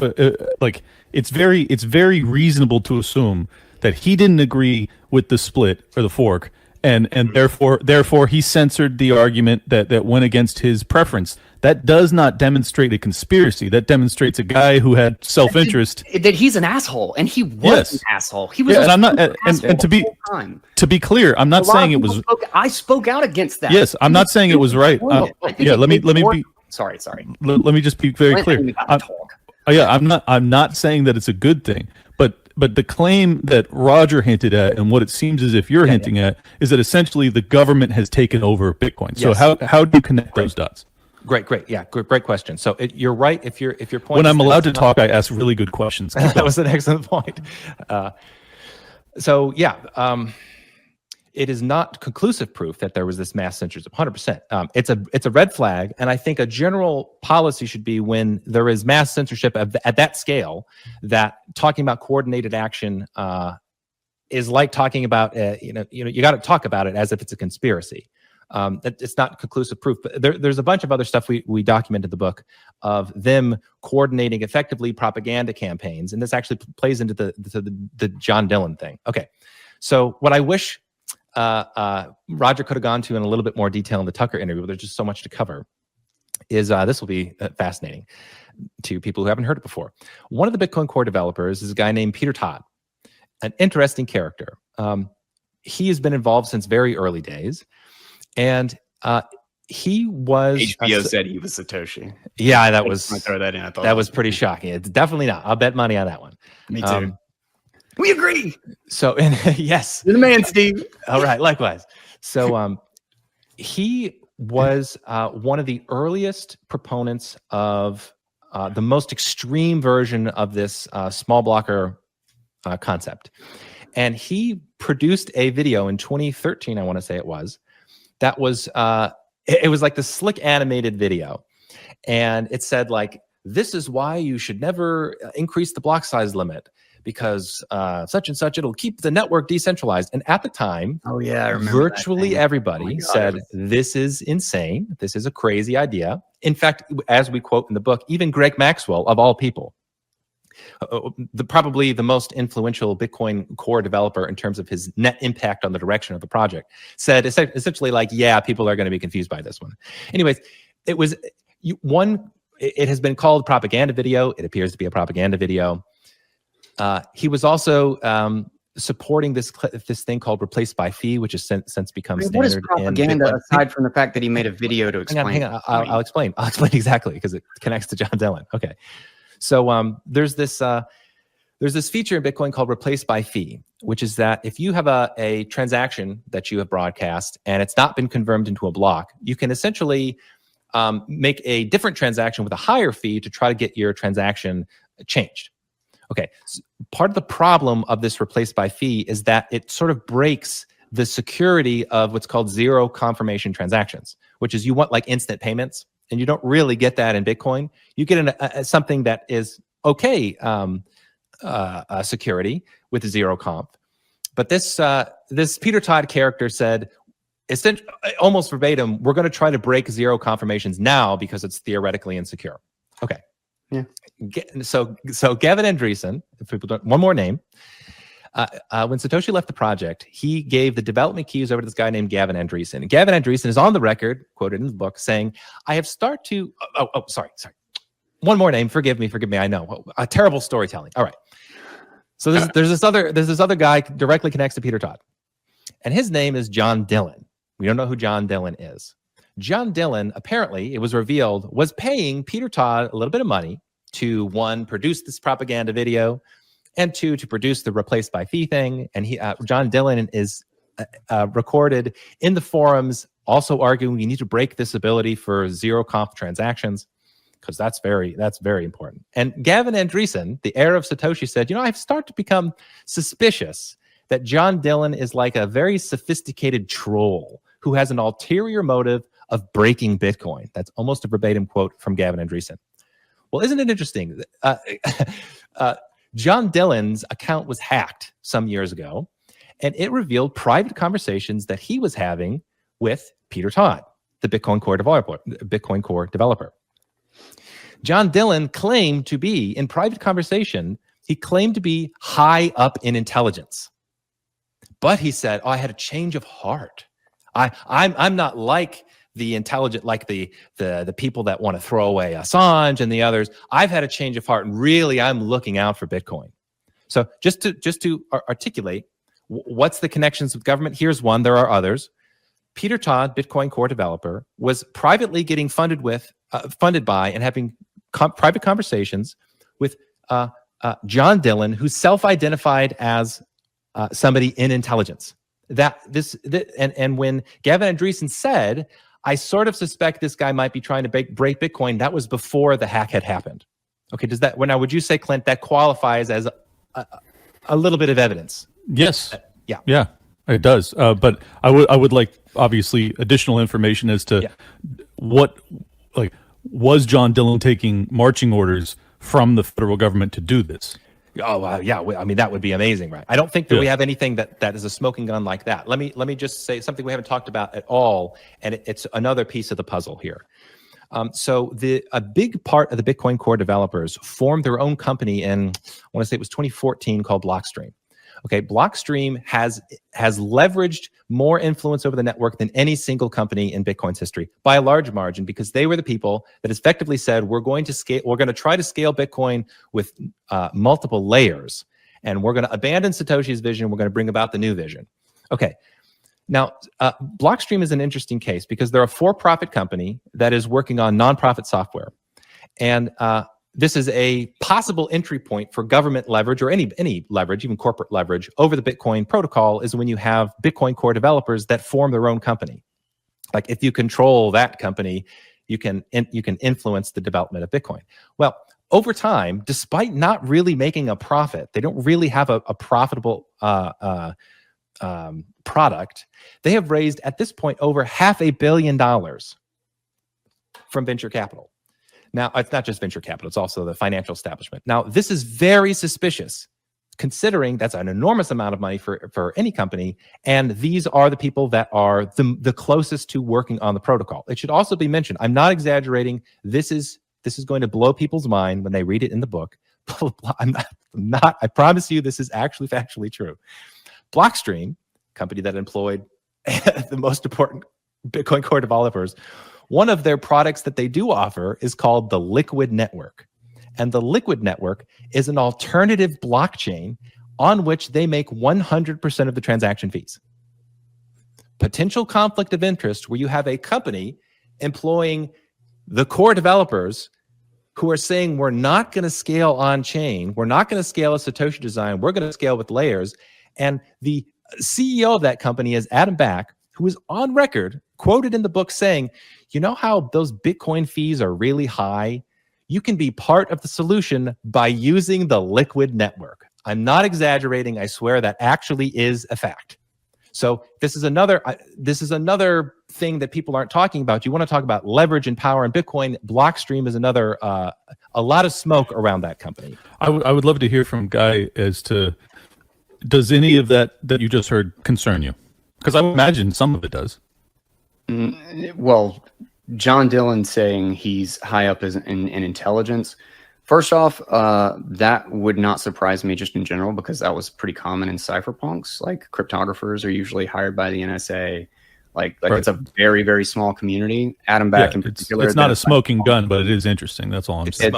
it's very reasonable to assume that he didn't agree with the split or the fork, and therefore he censored the argument that went against his preference. That does not demonstrate a conspiracy. That demonstrates a guy who had self-interest. That he's an asshole, and he was an asshole. He was. And I'm not. And to be clear, I'm not saying it was. I spoke out against that. Yes, I'm not saying it was right. Let me be. Sorry. Let me just be very clear. I'm not saying that it's a good thing, but the claim that Roger hinted at, and what it seems as if you're hinting at, is that essentially the government has taken over Bitcoin. So how do you connect those dots? Great. Yeah, great question. So you're right. If your point. When I'm allowed to talk, I ask really good questions. That was an excellent point. It is not conclusive proof that there was this mass censorship. 100%. It's a red flag, and I think a general policy should be when there is mass censorship at that scale, that talking about coordinated action is like talking about you got to talk about it as if it's a conspiracy. It's not conclusive proof, but there's a bunch of other stuff we documented in the book of them coordinating effectively propaganda campaigns, and this actually plays into the John Dillon thing. Okay, so what I wish Roger could have gone to in a little bit more detail in the Tucker interview, but there's just so much to cover, is this will be fascinating to people who haven't heard it before. One of the Bitcoin Core developers is a guy named Peter Todd, an interesting character. He has been involved since very early days, and he was... HBO said he was Satoshi. Yeah, that was... I throw that in. I thought that was pretty shocking. It's definitely not. I'll bet money on that one. Me too. We agree. So, yes. You're the man, Steve. All right, likewise. So he was one of the earliest proponents of the most extreme version of this small blocker concept. And he produced a video in 2013, I want to say it was, that was, it was like the slick animated video. And it said like, this is why you should never increase the block size limit, because such and such, it'll keep the network decentralized. And at the time, I remember virtually everybody said, this is insane. This is a crazy idea. In fact, as we quote in the book, even Greg Maxwell, of all people, probably the most influential Bitcoin Core developer in terms of his net impact on the direction of the project, said essentially like, yeah, people are going to be confused by this one. Anyways, it was it has been called propaganda video. It appears to be a propaganda video. He was also supporting this thing called replace by fee, which has since become standard. What is propaganda aside from the fact that he made a video to explain? Hang on. I'll explain. I'll explain exactly, because it connects to John Dillon. Okay, so there's this feature in Bitcoin called replace by fee, which is that if you have a transaction that you have broadcast and it's not been confirmed into a block, you can essentially make a different transaction with a higher fee to try to get your transaction changed. Okay, so part of the problem of this replace by fee is that it sort of breaks the security of what's called zero confirmation transactions, which is you want like instant payments, and you don't really get that in Bitcoin. You get something that is okay security with zero conf. But this Peter Todd character said, essentially, almost verbatim, we're going to try to break zero confirmations now because it's theoretically insecure. Okay. Yeah. So Gavin Andreessen, if people don't, one more name. When Satoshi left the project, he gave the development keys over to this guy named Gavin Andreessen. And Gavin Andreessen is on the record, quoted in the book, saying, "I have started to." Sorry. One more name. Forgive me. I know. Terrible storytelling. All right. So there's this other guy directly connects to Peter Todd, and his name is John Dillon. We don't know who John Dillon is. John Dillon, apparently, it was revealed, was paying Peter Todd a little bit of money to, one, produce this propaganda video, and two, to produce the replace by fee thing. And John Dillon is recorded in the forums also arguing we need to break this ability for zero conf transactions, because that's very important. And Gavin Andreessen, the heir of Satoshi, said, I've started to become suspicious that John Dillon is like a very sophisticated troll who has an ulterior motive of breaking Bitcoin. That's almost a verbatim quote from Gavin Andreessen. Well, isn't it interesting? John Dillon's account was hacked some years ago, and it revealed private conversations that he was having with Peter Todd, the Bitcoin Core developer. John Dillon claimed to be, in private conversation, he claimed to be high up in intelligence. But he said, I had a change of heart. I'm not like the intelligent, like the people that want to throw away Assange and the others. I've had a change of heart, and really, I'm looking out for Bitcoin. So just to articulate what's the connections with government. Here's one. There are others. Peter Todd, Bitcoin Core developer, was privately getting funded by and having private conversations with John Dillon, who self-identified as somebody in intelligence. And when Gavin Andreessen said, I sort of suspect this guy might be trying to break Bitcoin, that was before the hack had happened. Okay, now would you say, Clint, that qualifies as a little bit of evidence? Yes. Yeah, it does. But I would like, obviously, additional information as to was John Dillon taking marching orders from the federal government to do this? Oh, yeah. I mean, that would be amazing, right? I don't think that we have anything that is a smoking gun like that. Let me just say something we haven't talked about at all, and it's another piece of the puzzle here. So a big part of the Bitcoin Core developers formed their own company in, I want to say it was 2014, called Blockstream. Okay, Blockstream has leveraged more influence over the network than any single company in Bitcoin's history by a large margin, because they were the people that effectively said, we're going to try to scale Bitcoin with multiple layers, and we're going to abandon Satoshi's vision. We're going to bring about the new vision. Okay. Now, Blockstream is an interesting case because they're a for-profit company that is working on nonprofit software, and this is a possible entry point for government leverage, or any leverage, even corporate leverage, over the Bitcoin protocol, is when you have Bitcoin Core developers that form their own company. Like, if you control that company, you can influence the development of Bitcoin. Well, over time, despite not really making a profit, they don't really have a profitable product. They have raised at this point over $500 million from venture capital. Now, it's not just venture capital, it's also the financial establishment. Now, this is very suspicious, considering that's an enormous amount of money for any company, and these are the people that are the closest to working on the protocol. It should also be mentioned, I'm not exaggerating, this is going to blow people's mind when they read it in the book. I'm not, I promise you this is actually factually true. Blockstream, company that employed the most important Bitcoin Core developers, one of their products that they do offer is called the Liquid Network. And the Liquid Network is an alternative blockchain on which they make 100% of the transaction fees. Potential conflict of interest where you have a company employing the core developers who are saying, we're not going to scale on chain, we're not going to scale a Satoshi design, we're going to scale with layers. And the CEO of that company is Adam Back, who is on record, quoted in the book, saying, you know how those Bitcoin fees are really high? You can be part of the solution by using the Liquid Network. I'm not exaggerating. I swear that actually is a fact. So this is another thing that people aren't talking about. You want to talk about leverage and power in Bitcoin. Blockstream is another, a lot of smoke around that company. I would love to hear from Guy as to, does any of that you just heard concern you? Because I would imagine some of it does. Well, John Dillon saying he's high up in intelligence. First off, that would not surprise me just in general, because that was pretty common in cypherpunks. Like, cryptographers are usually hired by the NSA. Like right. It's a very, very small community. Adam Back in particular. It's not a smoking gun, but it is interesting. That's all I'm saying.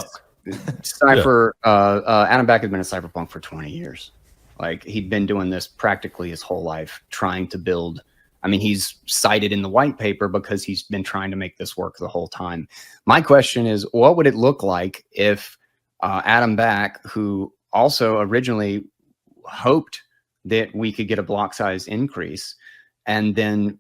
Cypher. Adam Back has been a cypherpunk for 20 years. Like, he'd been doing this practically his whole life, trying to build. I mean, he's cited in the white paper because he's been trying to make this work the whole time. My question is, what would it look like if Adam Back, who also originally hoped that we could get a block size increase, and then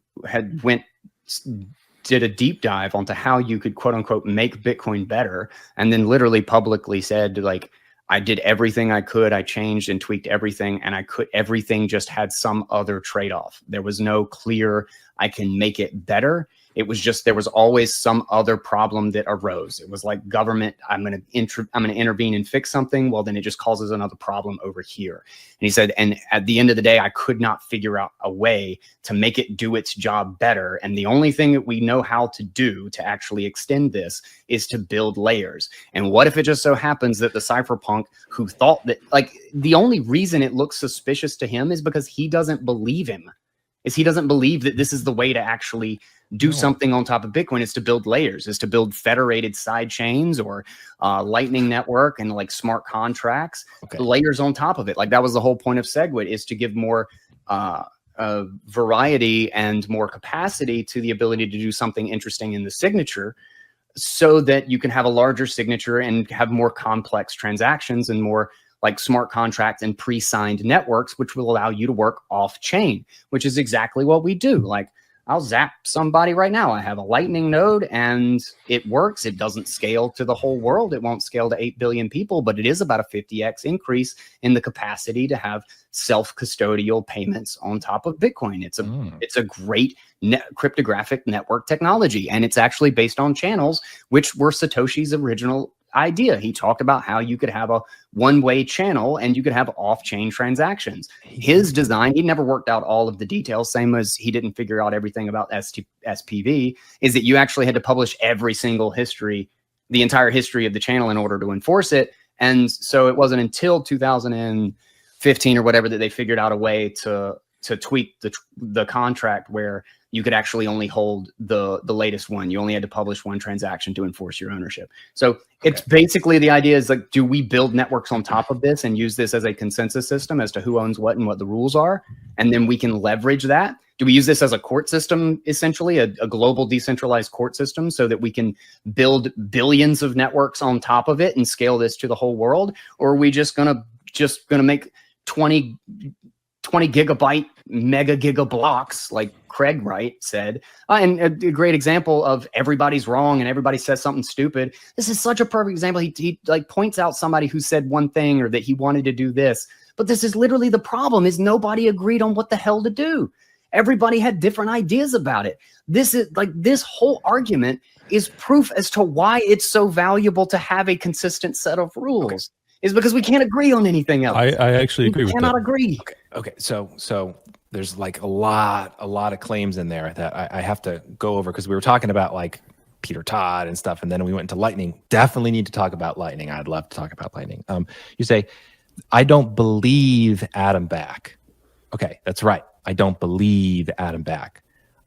did a deep dive onto how you could, quote unquote, make Bitcoin better, and then literally publicly said, like, I did everything I could. I changed and tweaked everything, and everything just had some other trade-off. There was no clear, I can make it better. It was just, there was always some other problem that arose. It was like, government, I'm going to intervene and fix something. Well, then it just causes another problem over here. And he said, and at the end of the day, I could not figure out a way to make it do its job better. And the only thing that we know how to do to actually extend this is to build layers. And what if it just so happens that the cypherpunk who thought that, like, the only reason it looks suspicious to him is because he doesn't believe him. He doesn't believe that this is the way to actually do something on top of Bitcoin, is to build layers, is to build federated side chains or Lightning Network and like smart contracts, layers on top of it. Like, that was the whole point of SegWit, is to give more variety and more capacity to the ability to do something interesting in the signature, so that you can have a larger signature and have more complex transactions and more like smart contracts and pre-signed networks, which will allow you to work off chain, which is exactly what we do. Like, I'll zap somebody right now. I have a Lightning node and it works. It doesn't scale to the whole world. It won't scale to 8 billion people, but it is about a 50x increase in the capacity to have self-custodial payments on top of Bitcoin. It's a great cryptographic network technology. And it's actually based on channels, which were Satoshi's original idea. He talked about how you could have a one-way channel and you could have off-chain transactions. His design, he never worked out all of the details, same as he didn't figure out everything about SPV, is that you actually had to publish every single history, the entire history of the channel in order to enforce it. And so it wasn't until 2015 or whatever that they figured out a way to tweak the contract where you could actually only hold the latest one. You only had to publish one transaction to enforce your ownership. So it's basically, the idea is like, do we build networks on top of this and use this as a consensus system as to who owns what and what the rules are? And then we can leverage that. Do we use this as a court system, essentially a global decentralized court system, so that we can build billions of networks on top of it and scale this to the whole world? Or are we just gonna make 20 gigabyte mega giga blocks, like Craig Wright said? And a great example of everybody's wrong and everybody says something stupid. This is such a perfect example. He like points out somebody who said one thing or that he wanted to do this, but this is literally the problem, is nobody agreed on what the hell to do. Everybody had different ideas about it. This is like, this whole argument is proof as to why it's so valuable to have a consistent set of rules. Is because we can't agree on anything else. I actually agree with that. We cannot agree. Okay. So there's like a lot of claims in there that I have to go over, because we were talking about like Peter Todd and stuff, and then we went into Lightning. Definitely need to talk about Lightning. I'd love to talk about Lightning. You say, I don't believe Adam Back. Okay, that's right. I don't believe Adam Back.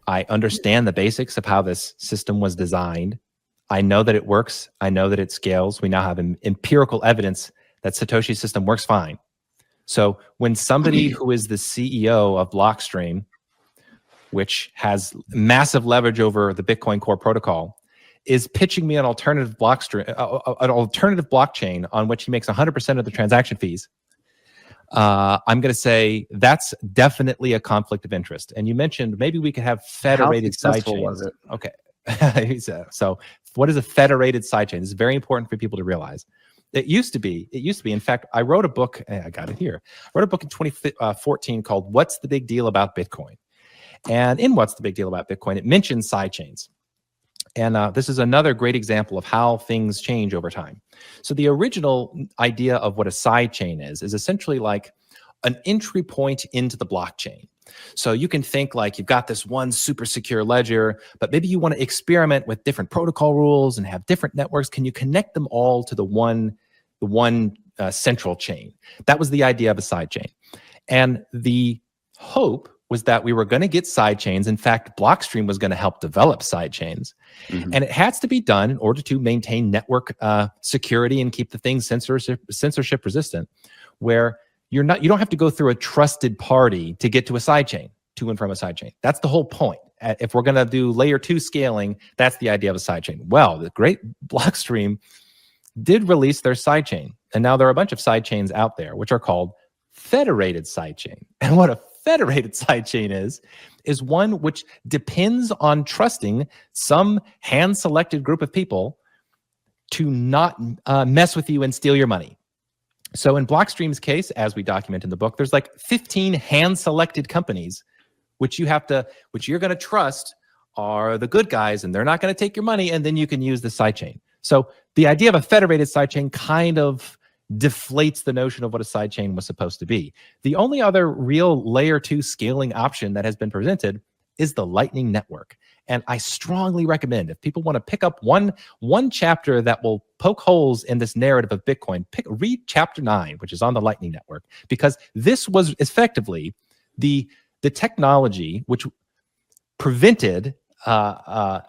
I understand the basics of how this system was designed. I know that it works. I know that it scales. We now have empirical evidence that Satoshi's system works fine. So when somebody who is the CEO of Blockstream, which has massive leverage over the Bitcoin core protocol, is pitching me an alternative blockchain on which he makes 100% of the transaction fees, I'm going to say that's definitely a conflict of interest. And you mentioned maybe we could have federated sidechains. Was it? Okay. So what is a federated sidechain? This is very important for people to realize. It used to be. In fact, I wrote a book. I got it here. I wrote a book in 2014 called "What's the Big Deal About Bitcoin?" And in "What's the Big Deal About Bitcoin?" it mentions sidechains. And this is another great example of how things change over time. So the original idea of what a sidechain is essentially like an entry point into the blockchain. So you can think like you've got this one super secure ledger, but maybe you want to experiment with different protocol rules and have different networks. Can you connect them all to the one central chain? That was the idea of a sidechain. And the hope was that we were going to get sidechains. In fact, Blockstream was going to help develop sidechains. Mm-hmm. And it has to be done in order to maintain network security and keep the things censorship resistant, where you don't have to go through a trusted party to get to a sidechain, to and from a sidechain. That's the whole point. If we're going to do layer 2 scaling, that's the idea of a sidechain. Well, the great Blockstream did release their sidechain. And now there are a bunch of sidechains out there, which are called federated sidechain. And what a federated sidechain is one which depends on trusting some hand-selected group of people to not mess with you and steal your money. So in Blockstream's case, as we document in the book, there's like 15 hand-selected companies which you're going to trust are the good guys, and they're not going to take your money, and then you can use the sidechain. So the idea of a federated sidechain kind of deflates the notion of what a sidechain was supposed to be. The only other real layer 2 scaling option that has been presented is the Lightning Network. And I strongly recommend, if people want to pick up one chapter that will poke holes in this narrative of Bitcoin, read chapter 9, which is on the Lightning Network, because this was effectively the technology which prevented, let's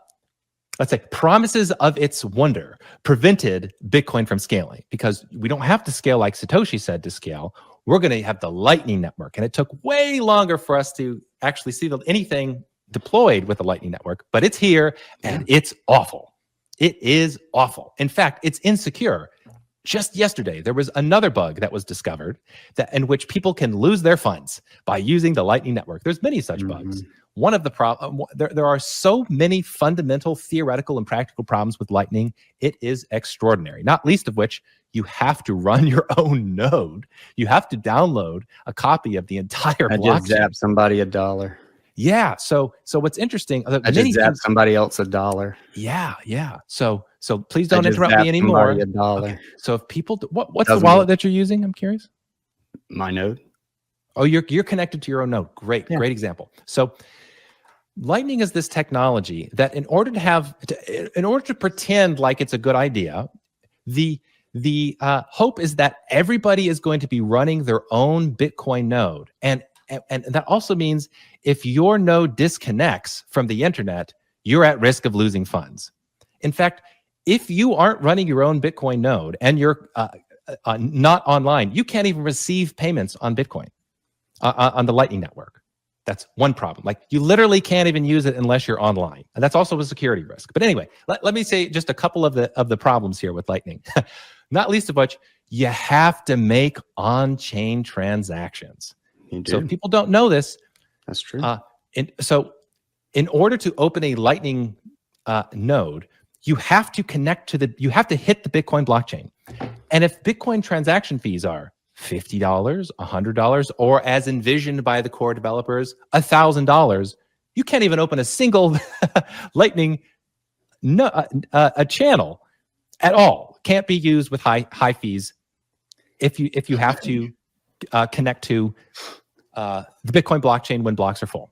say, promises of its wonder, prevented Bitcoin from scaling, because we don't have to scale like Satoshi said to scale. We're going to have the Lightning Network. And it took way longer for us to actually see anything deployed with the Lightning Network, but it's here and it's awful. It is awful. In fact, it's insecure. just yesterday, there was another bug that was discovered in which people can lose their funds by using the Lightning Network. There's many such bugs. One of the there are so many fundamental theoretical and practical problems with Lightning. It is extraordinary, not least of which you have to run your own node. You have to download a copy of the entire blockchain. I just zapped somebody $1. Yeah. So what's interesting? I just zapped somebody else $1. Yeah. So please don't interrupt me anymore. Okay. So if people, what's the wallet that you're using? I'm curious. My node. Oh, you're connected to your own node. Great example. So Lightning is this technology that in order to pretend like it's a good idea, the hope is that everybody is going to be running their own Bitcoin node. And that also means if your node disconnects from the internet, you're at risk of losing funds. In fact, if you aren't running your own Bitcoin node and you're not online, you can't even receive payments on Bitcoin on the Lightning Network. That's one problem. Like you literally can't even use it unless you're online. And that's also a security risk. But anyway, let me say just a couple of the problems here with Lightning. Not least of which, you have to make on-chain transactions. So if people don't know this, that's true. So in order to open a Lightning node, you have to you have to hit the Bitcoin blockchain. And if Bitcoin transaction fees are $50, $100, or as envisioned by the core developers, $1,000, you can't even open a single Lightning a channel at all. Can't be used with high fees if you have to connect to the Bitcoin blockchain when blocks are full.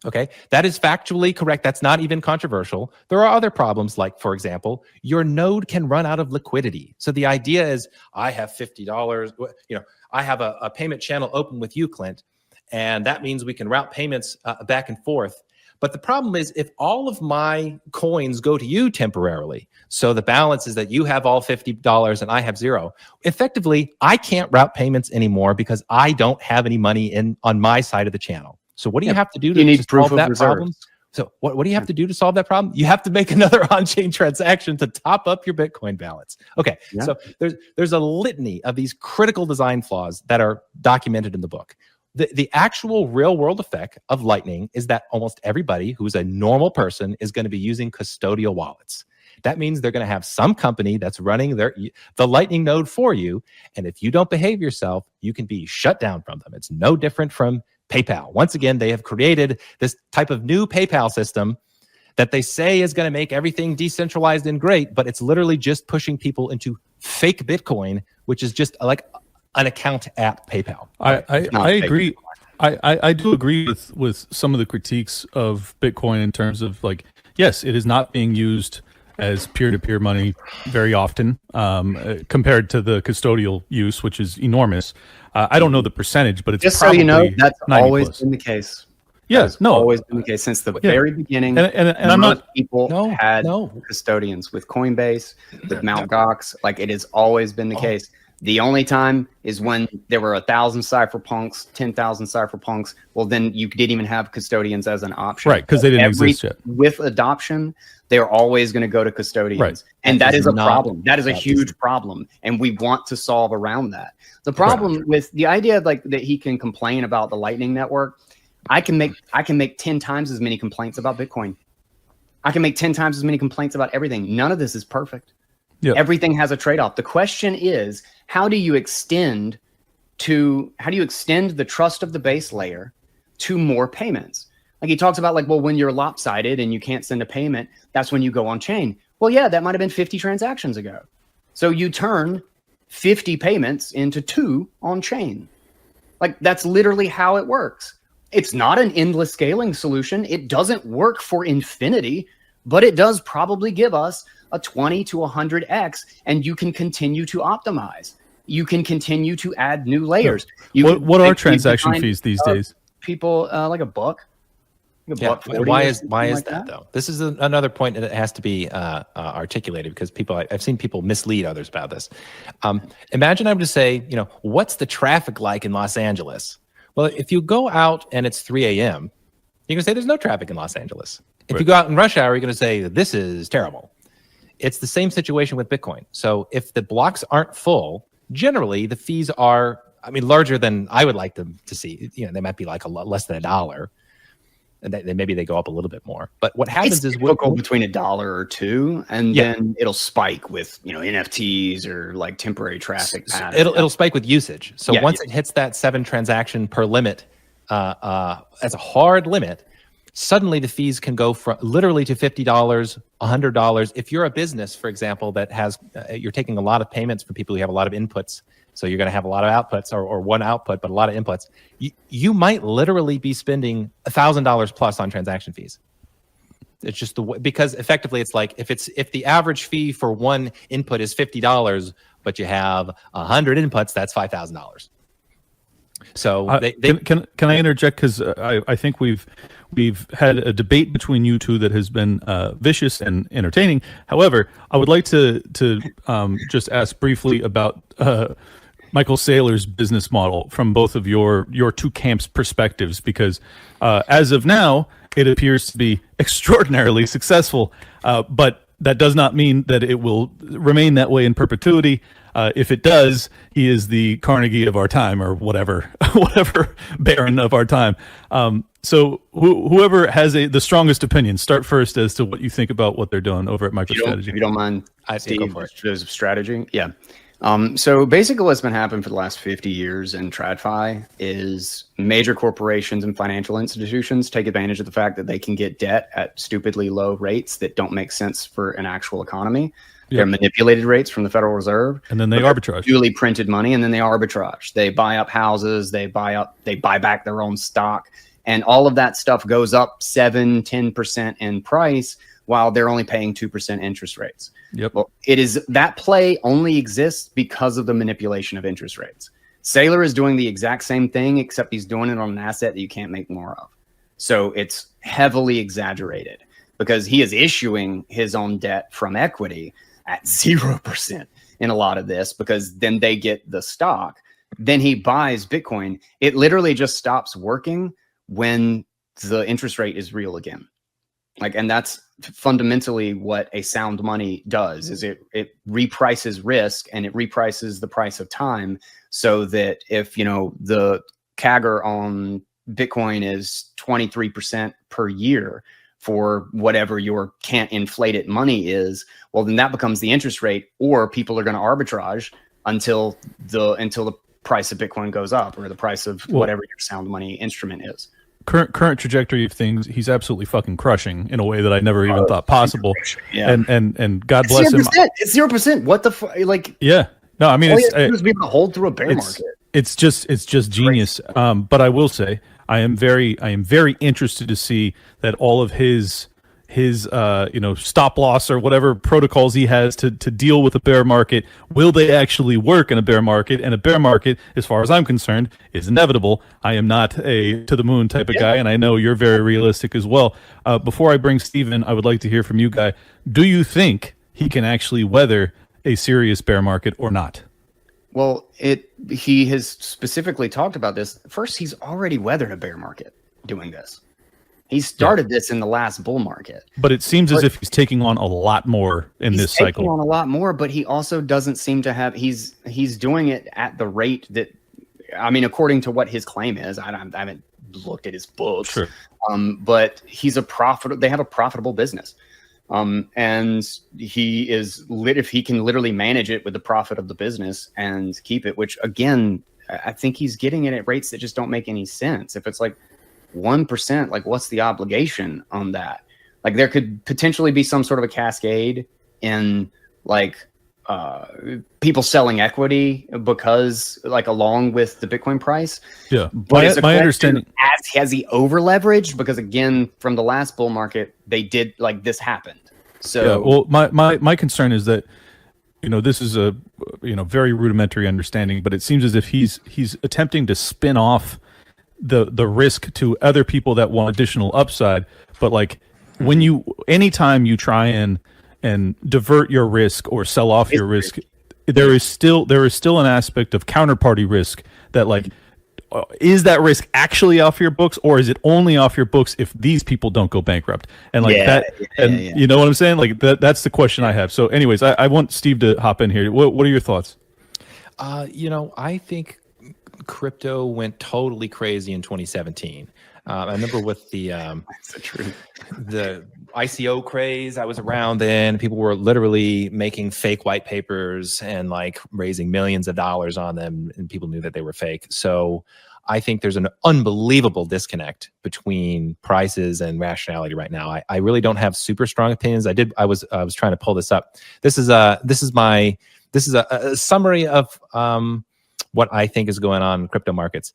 Okay, that is factually correct. That's not even controversial. There are other problems, like, for example, your node can run out of liquidity. So the idea is, I have $50, I have a payment channel open with you, Clint, and that means we can route payments back and forth. But the problem is, if all of my coins go to you temporarily, so the balance is that you have all $50 and I have $0, effectively, I can't route payments anymore because I don't have any money on my side of the channel. So what do you have to do to solve that problem? So what do you have to do to solve that problem? You have to make another on-chain transaction to top up your Bitcoin balance. Okay, so there's a litany of these critical design flaws that are documented in the book. The actual real-world effect of Lightning is that almost everybody who's a normal person is going to be using custodial wallets. That means they're going to have some company that's running the Lightning node for you, and if you don't behave yourself, you can be shut down from them. It's no different from PayPal. Once again, they have created this type of new PayPal system that they say is going to make everything decentralized and great, but it's literally just pushing people into fake Bitcoin, which is just like an account at PayPal. I agree. I do agree with some of the critiques of Bitcoin in terms of, like, yes, it is not being used as peer-to-peer money very often compared to the custodial use, which is enormous. I don't know the percentage, but it's just probably so you know, that's always plus. Been the case. Yes, always been the case since the very beginning. And I'm not people had custodians with Coinbase, with Mt. Gox. Like, it has always been the case. The only time is when there were 1,000 cypherpunks, 10,000 cypherpunks. Well, then you didn't even have custodians as an option, right? Because they didn't exist yet. With adoption, they're always going to go to custodians, right? And that is a problem. That is a huge problem, and we want to solve around that. The problem with the idea, like, that he can complain about the Lightning Network, I can make 10 times as many complaints about Bitcoin. I can make 10 times as many complaints about everything. None of this is perfect. Yep. Everything has a trade-off. The question is, how do you extend the trust of the base layer to more payments? Like, he talks about, like, well, when you're lopsided and you can't send a payment, that's when you go on chain. Well, yeah, that might have been 50 transactions ago. So you turn 50 payments into 2 on chain. Like, that's literally how it works. It's not an endless scaling solution. It doesn't work for infinity, but it does probably give us a 20 to 100x, and you can continue to optimize. You can continue to add new layers. What are transaction fees these days? People like $1. Why is that though? This is another point that has to be articulated, because I've seen people mislead others about this. Imagine I'm to say, what's the traffic like in Los Angeles? Well, if you go out and it's 3 a.m., you're going to say there's no traffic in Los Angeles. If you go out in rush hour, you're going to say this is terrible. it's the same situation with Bitcoin. So if the blocks aren't full, generally the fees are, larger than I would like them to see. They might be like less than $1, and then maybe they go up a little bit more. But what happens is typical between $1 or $2, and then it'll spike with NFTs or like temporary traffic patterns. It'll spike with usage. So once it hits that 7 transaction per limit, as a hard limit, suddenly the fees can go from literally to $50, $100. If you're a business, for example, that has you're taking a lot of payments from people who have a lot of inputs, so you're going to have a lot of outputs or one output, but a lot of inputs. You might literally be spending $1,000 plus on transaction fees. It's just the way, because effectively it's like if the average fee for one input is $50, but you have 100 inputs, that's $5,000. So can I interject, because I think we've had a debate between you two that has been vicious and entertaining. However, I would like to just ask briefly about Michael Saylor's business model from both of your two camps' perspectives, because as of now, it appears to be extraordinarily successful, but that does not mean that it will remain that way in perpetuity. If it does, he is the Carnegie of our time, or whatever Baron of our time. So whoever has the strongest opinion, start first as to what you think about what they're doing over at MicroStrategy. If you don't mind, Steve, go for it. There's strategy. Yeah. So basically what's been happening for the last 50 years in TradFi is major corporations and financial institutions take advantage of the fact that they can get debt at stupidly low rates that don't make sense for an actual economy. They're manipulated rates from the Federal Reserve. And then they arbitrage. Duly printed money, and then they arbitrage. They buy up houses, they buy back their own stock, and all of that stuff goes up 7-10% in price while they're only paying 2% interest rates. Yep. Well, that play only exists because of the manipulation of interest rates. Saylor is doing the exact same thing, except he's doing it on an asset that you can't make more of. So it's heavily exaggerated because he is issuing his own debt from equity at 0% in a lot of this, because then they get the stock. Then he buys Bitcoin. It literally just stops working when the interest rate is real again. And that's fundamentally what a sound money does, is it reprices risk, and it reprices the price of time, so that if the CAGR on Bitcoin is 23% per year for whatever your can't inflate it money is, well, then that becomes the interest rate, or people are going to arbitrage until the price of Bitcoin goes up, or the price of whatever your sound money instrument is. Current trajectory of things, he's absolutely fucking crushing in a way that I never even thought possible. Yeah. And God bless him. It's 0%. What the fuck? Yeah. No, I mean, all you have to do is be able to hold through a bear market. It's just genius. But I will say, I am very interested to see that all of his stop loss or whatever protocols he has to deal with a bear market, will they actually work in a bear market? And a bear market, as far as I'm concerned, is inevitable. I am not a to the moon type of guy, and I know you're very realistic as well. Before I bring Steve in, I would like to hear from you, Guy. Do you think he can actually weather a serious bear market or not? Well, he has specifically talked about this. First, he's already weathered a bear market doing this. He started this in the last bull market. But it seems as if he's taking on a lot more in this cycle. He's taking on a lot more, but he also doesn't seem to have, he's doing it at the rate that, according to what his claim is, I haven't looked at his books, sure. But they have a profitable business. And he is if he can literally manage it with the profit of the business and keep it, which again, I think he's getting it at rates that just don't make any sense. If it's like 1%, what's the obligation on that? There could potentially be some sort of a cascade in people selling equity because along with the Bitcoin price. Yeah. But my understanding, has he over leveraged? Because again, from the last bull market, they did this happened. So yeah, well, my concern is that, this is a, very rudimentary understanding, but it seems as if he's attempting to spin off the risk to other people that want additional upside. But anytime you try and divert your risk or sell off your risk, there is still an aspect of counterparty risk that is that risk actually off your books, or is it only off your books if these people don't go bankrupt? And like you know what I'm saying? Like that's the question I have. So anyways, I want Steve to hop in here. What are your thoughts? I think crypto went totally crazy in 2017. I remember with the ICO craze. I was around then. People were literally making fake white papers and like raising millions of dollars on them, and people knew that they were fake. So I think there's an unbelievable disconnect between prices and rationality right now. I really don't have super strong opinions. I was trying to pull this up. This is a summary of what I think is going on in crypto markets.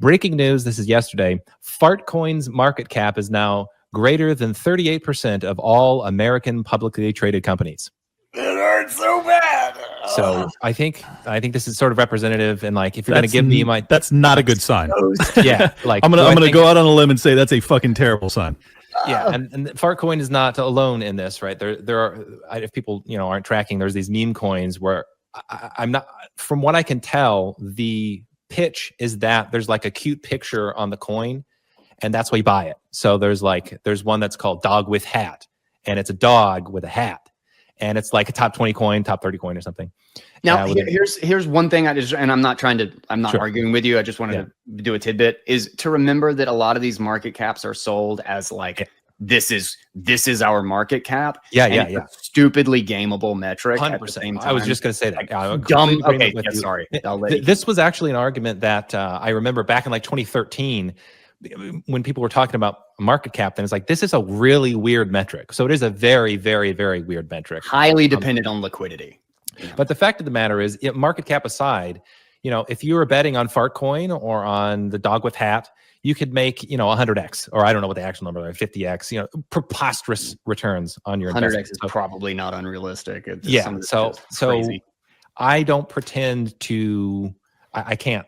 Breaking news, this is yesterday. Fartcoin's market cap is now greater than 38% of all American publicly traded companies. It hurts so bad. So I think this is sort of representative, and like if you're going to give me my, that's not a good sign. Yeah, like I'm gonna go out on a limb and say that's a fucking terrible sign. Yeah, and Fartcoin is not alone in this, right? There are, if people aren't tracking, there's these meme coins where I'm not, from what I can tell, the pitch is that there's like a cute picture on the coin, and that's why you buy it. So there's one that's called Dog with Hat, and it's a dog with a hat, and it's like a top 20 coin, top 30 coin or something. Now, here's one thing I'm not Sure. arguing with you. I just wanted to do a tidbit, is to remember that a lot of these market caps are sold as like, this is our market cap. Yeah. Stupidly gameable metric. 100%. At the same time. I was just going to say that. Dumb. Okay. Yeah, sorry. This was actually an argument that I remember back in like 2013 when people were talking about market cap. Then it's like, this is a really weird metric. So it is a very, very, very weird metric. Highly dependent on liquidity. But the fact of the matter is, market cap aside, if you were betting on Fartcoin or on the dog with hat, you could make 100x, or I don't know what the actual number is, 50x, preposterous returns on your 100x investment. is probably not unrealistic. So I don't pretend to. I can't.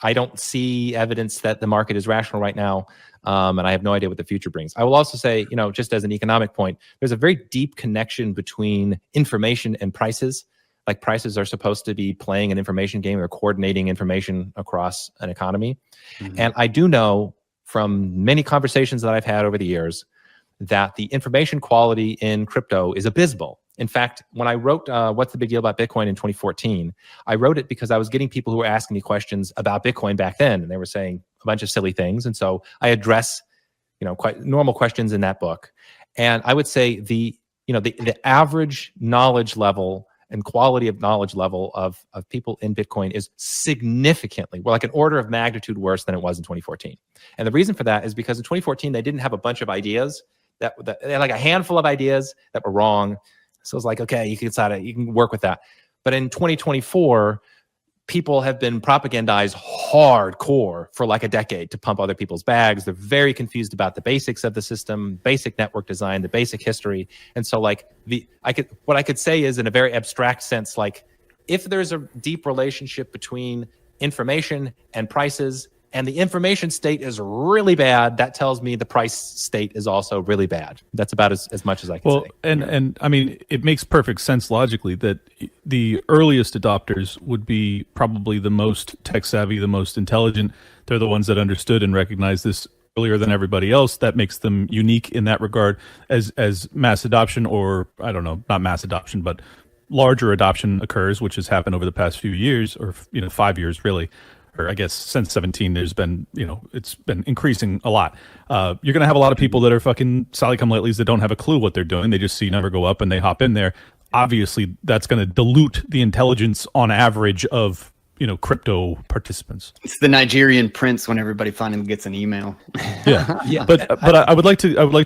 I don't see evidence that the market is rational right now, and I have no idea what the future brings. I will also say, just as an economic point, there's a very deep connection between information and prices. Like prices are supposed to be playing an information game or coordinating information across an economy. Mm-hmm. And I do know from many conversations that I've had over the years that the information quality in crypto is abysmal. In fact, when I wrote What's the Big Deal About Bitcoin in 2014, I wrote it because I was getting people who were asking me questions about Bitcoin back then, and they were saying a bunch of silly things. And so I address, quite normal questions in that book. And I would say the average knowledge level and quality of knowledge level of people in Bitcoin is significantly, like an order of magnitude worse than it was in 2014. And the reason for that is because in 2014, they didn't have a bunch of ideas that they had like a handful of ideas that were wrong. So it's like, okay, you can work with that. But in 2024, people have been propagandized hardcore for like a decade to pump other people's bags. They're very confused about the basics of the system, basic network design, the basic history. And so like what I could say is, in a very abstract sense, like if there's a deep relationship between information and prices, and the information state is really bad, that tells me the price state is also really bad. That's about as much as I can say. And I mean, it makes perfect sense logically that the earliest adopters would be probably the most tech savvy, the most intelligent. They're the ones that understood and recognized this earlier than everybody else. That makes them unique in that regard. As mass adoption, or I don't know, not mass adoption, but larger adoption occurs, which has happened over the past few years, or 5 years really. Or I guess since 17, there's been, it's been increasing a lot. You're going to have a lot of people that are fucking Sally-come-latelys that don't have a clue what they're doing. They just see number go up and they hop in there. Obviously, that's going to dilute the intelligence on average of, crypto participants. It's the Nigerian prince when everybody finally gets an email. Yeah. But I would like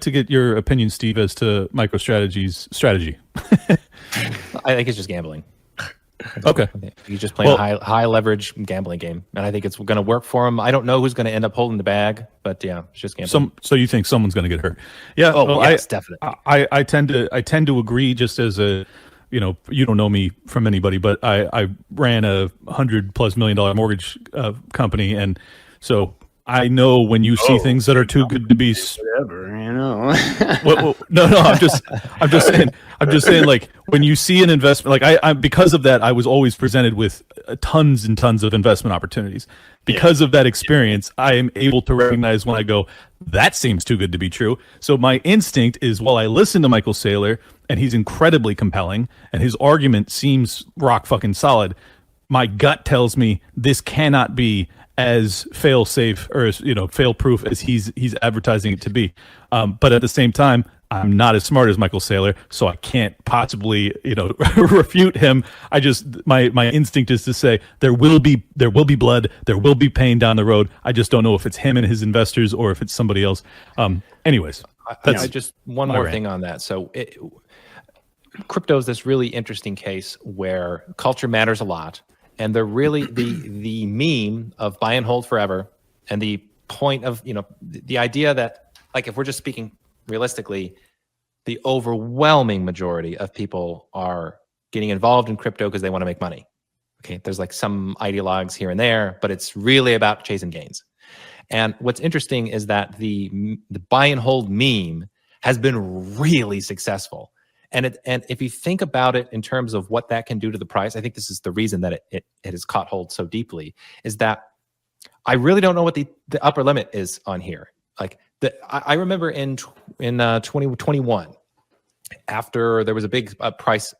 to get your opinion, Steve, as to MicroStrategy's strategy. I think it's just gambling. Okay. He's just playing a high leverage gambling game, and I think it's going to work for him. I don't know who's going to end up holding the bag, but yeah, it's just gambling. So you think someone's going to get hurt? Yeah. Yes, definitely. I tend to agree. Just as a, you don't know me from anybody, but I ran a $100+ million mortgage company, and so I know when you see things that are too good to be whatever, you know. no, I'm just saying, like, when you see an investment, like I because of that, I was always presented with tons and tons of investment opportunities. Because of that experience, I am able to recognize when I go, that seems too good to be true. So my instinct is, while I listen to Michael Saylor and he's incredibly compelling and his argument seems rock fucking solid, my gut tells me this cannot be as fail safe or as, fail proof as he's advertising it to be. But at the same time, I'm not as smart as Michael Saylor, so I can't possibly, refute him. I just my instinct is to say there will be blood, there will be pain down the road. I just don't know if it's him and his investors or if it's somebody else. Anyways, that's just one more thing on that. So crypto is this really interesting case where culture matters a lot, and they're really the meme of buy and hold forever, and the point of the idea that, like, if we're just speaking realistically, the overwhelming majority of people are getting involved in crypto because they want to make money. Okay, there's like some ideologues here and there, but it's really about chasing gains. And what's interesting is that the buy and hold meme has been really successful. And if you think about it in terms of what that can do to the price, I think this is the reason that it has caught hold so deeply, is that I really don't know what the upper limit is on here. Like, I remember in 2021, after there was a big price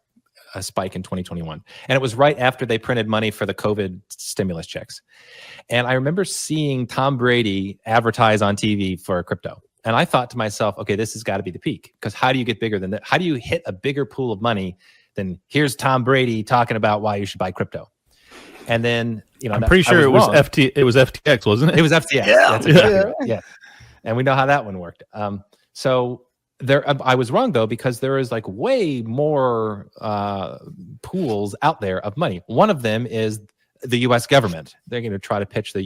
spike in 2021, and it was right after they printed money for the COVID stimulus checks. And I remember seeing Tom Brady advertise on TV for crypto. And I thought to myself, okay, this has got to be the peak, because how do you get bigger than that? How do you hit a bigger pool of money than here's Tom Brady talking about why you should buy crypto? And then, I'm pretty sure it was FTX, wasn't it? It was FTX. Yeah. That's exactly right. Yeah. And we know how that one worked. So there, I was wrong though, because there is like way more pools out there of money. One of them is the U.S. government. They're going to try to pitch the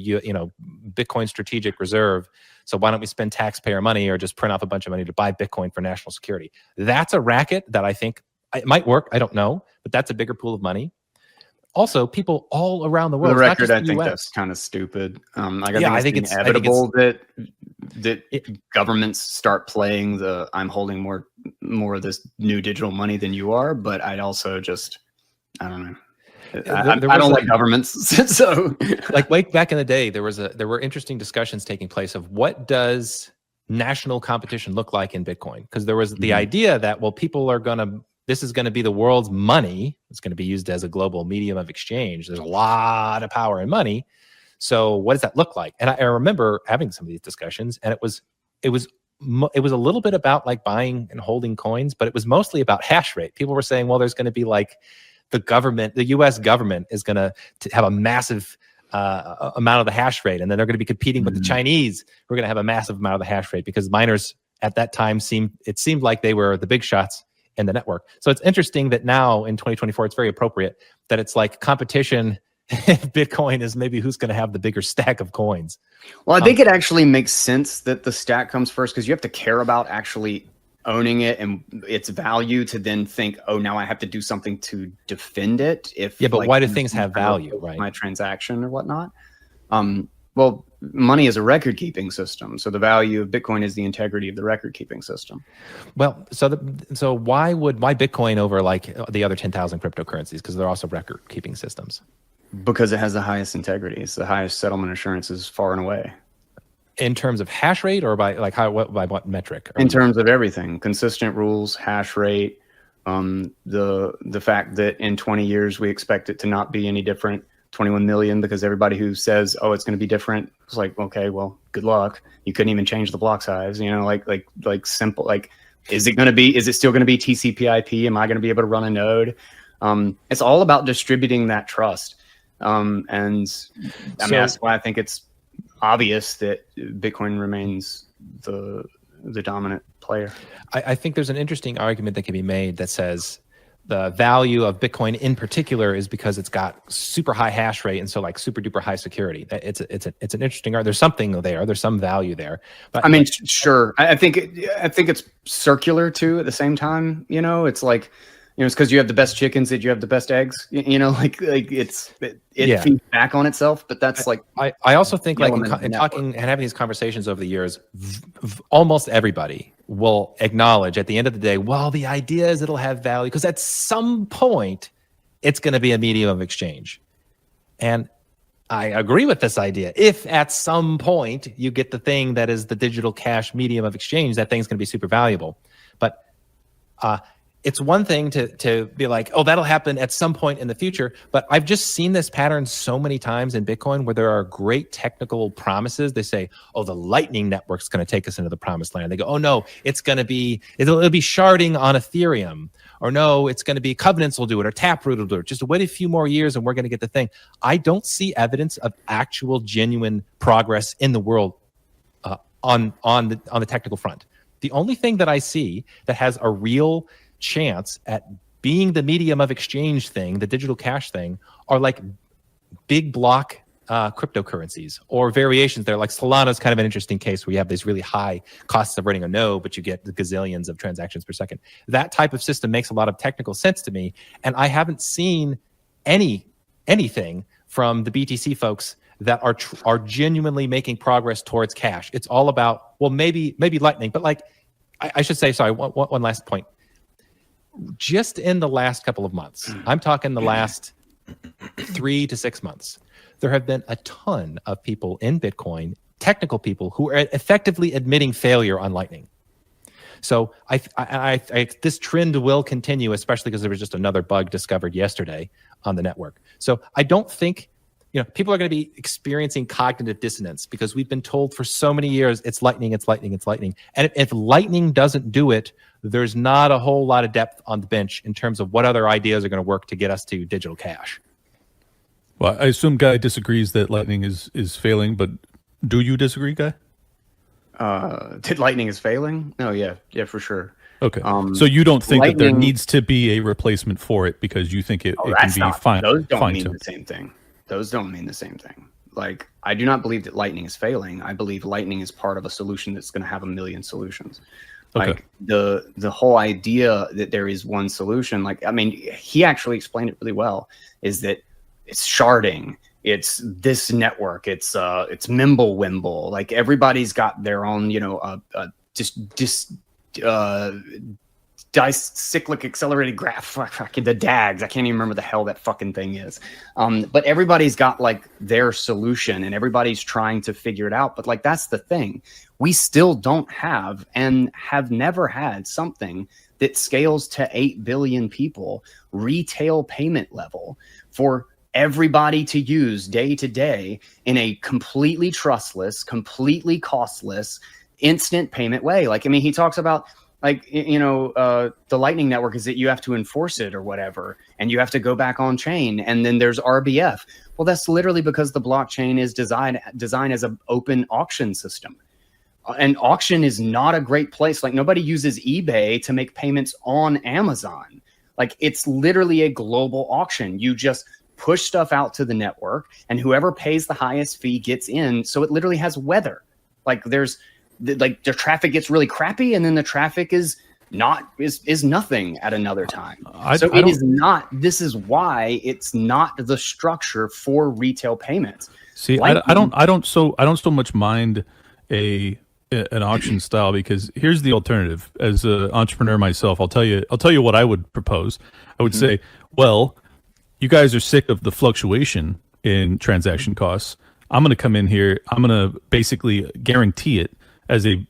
Bitcoin strategic reserve. So why don't we spend taxpayer money or just print off a bunch of money to buy Bitcoin for national security? That's a racket that I think it might work. I don't know, but that's a bigger pool of money. Also, people all around the world. For the record, not just I think US. That's kind of stupid. I think it's inevitable that governments start playing the "I'm holding more of this new digital money than you are." But I'd also just, I don't know. I don't like governments. So, like, way back in the day, there were interesting discussions taking place of what does national competition look like in Bitcoin, because there was the idea that, well, people are this is going to be the world's money. It's going to be used as a global medium of exchange. There's a lot of power in money. So what does that look like? And I remember having some of these discussions, and it was a little bit about like buying and holding coins, but it was mostly about hash rate. People were saying, well, there's going to be like the U.S. government is going to have a massive amount of the hash rate, and then they're going to be competing with the Chinese. We're going to have a massive amount of the hash rate because miners at that time seemed like they were the big shots in the network. So it's interesting that now in 2024, it's very appropriate that it's like competition. Bitcoin is maybe who's going to have the bigger stack of coins. Well, I think it actually makes sense that the stack comes first, because you have to care about actually owning it and its value to then think, oh, now I have to do something to defend it. But why do things have value, right? My transaction or whatnot. Well, money is a record-keeping system, so the value of Bitcoin is the integrity of the record-keeping system. Well, so why Bitcoin over like the other 10,000 cryptocurrencies? Because they're also record-keeping systems. Because it has the highest integrity. It's the highest settlement assurances far and away. In terms of hash rate, or by what metric? In terms of everything, consistent rules, hash rate, the fact that in 20 years we expect it to not be any different. 21 million, because everybody who says, oh, it's going to be different, it's like, okay, well, good luck. You couldn't even change the block size, like simple, like, is it still going to be TCP/IP? Am I going to be able to run a node? It's all about distributing that trust. That's why I think it's obvious that Bitcoin remains the dominant player. I think there's an interesting argument that can be made that says the value of Bitcoin in particular is because it's got super high hash rate and so like super duper high security. It's an interesting argument. There's something there. There's some value there. But I mean, sure. I think it's circular too. At the same time, it's like it's because you have the best chickens that you have the best eggs. Like it feeds back on itself. But that's like I also think like in talking and having these conversations over the years, almost everybody will acknowledge at the end of the day, well, the idea is it'll have value because at some point it's going to be a medium of exchange. And I agree with this idea. If at some point you get the thing that is the digital cash medium of exchange, that thing's going to be super valuable. But it's one thing to be like, oh, that'll happen at some point in the future. But I've just seen this pattern so many times in Bitcoin where there are great technical promises. They say, oh, the Lightning Network's going to take us into the promised land. They go, oh, no, it'll be sharding on Ethereum. Or no, it's going to be Covenants will do it, or Taproot will do it. Just wait a few more years and we're going to get the thing. I don't see evidence of actual genuine progress in the world on the technical front. The only thing that I see that has a real chance at being the medium of exchange thing, the digital cash thing, are like big block cryptocurrencies or variations there. Like Solana is kind of an interesting case where you have these really high costs of running a node, but you get the gazillions of transactions per second. That type of system makes a lot of technical sense to me, and I haven't seen anything from the BTC folks that are genuinely making progress towards cash. It's all about, well, maybe Lightning, but like I should say, sorry, one last point. Just in the last couple of months, I'm talking the last 3 to 6 months, there have been a ton of people in Bitcoin, technical people, who are effectively admitting failure on Lightning. So this trend will continue, especially because there was just another bug discovered yesterday on the network. So I don't think, people are going to be experiencing cognitive dissonance because we've been told for so many years, it's Lightning, it's Lightning, it's Lightning. And if Lightning doesn't do it, there's not a whole lot of depth on the bench in terms of what other ideas are going to work to get us to digital cash. Well, I assume Guy disagrees that Lightning is failing, but do you disagree, Guy? That Lightning is failing? Oh, yeah, for sure. Okay, so you don't think Lightning, that there needs to be a replacement for it because you think it can be fine. Those don't mean the same thing. Those don't mean the same thing. Like, I do not believe that Lightning is failing. I believe Lightning is part of a solution that's going to have a million solutions. Okay. Like the whole idea that there is one solution, he actually explained it really well, is that it's sharding, it's this network, it's Mimblewimble. Like everybody's got their own, dicyclic accelerated graph, the DAGs. I can't even remember the hell that fucking thing is. But everybody's got like their solution and everybody's trying to figure it out. But like, that's the thing. We still don't have and have never had something that scales to 8 billion people, retail payment level for everybody to use day to day in a completely trustless, completely costless, instant payment way. Like, he talks about the Lightning Network is that you have to enforce it or whatever, and you have to go back on chain. And then there's RBF. Well, that's literally because the blockchain is designed as an open auction system. An auction is not a great place. Like, nobody uses eBay to make payments on Amazon. Like, it's literally a global auction. You just push stuff out to the network, and whoever pays the highest fee gets in. So it literally has weather. Like, the traffic gets really crappy, and then the traffic is nothing at another time. This is why it's not the structure for retail payments. See, I don't so much mind an auction style, because here's the alternative. As an entrepreneur myself, I'll tell you what I would propose. I would say, well, you guys are sick of the fluctuation in transaction costs. I'm going to come in here. I'm going to basically guarantee it as a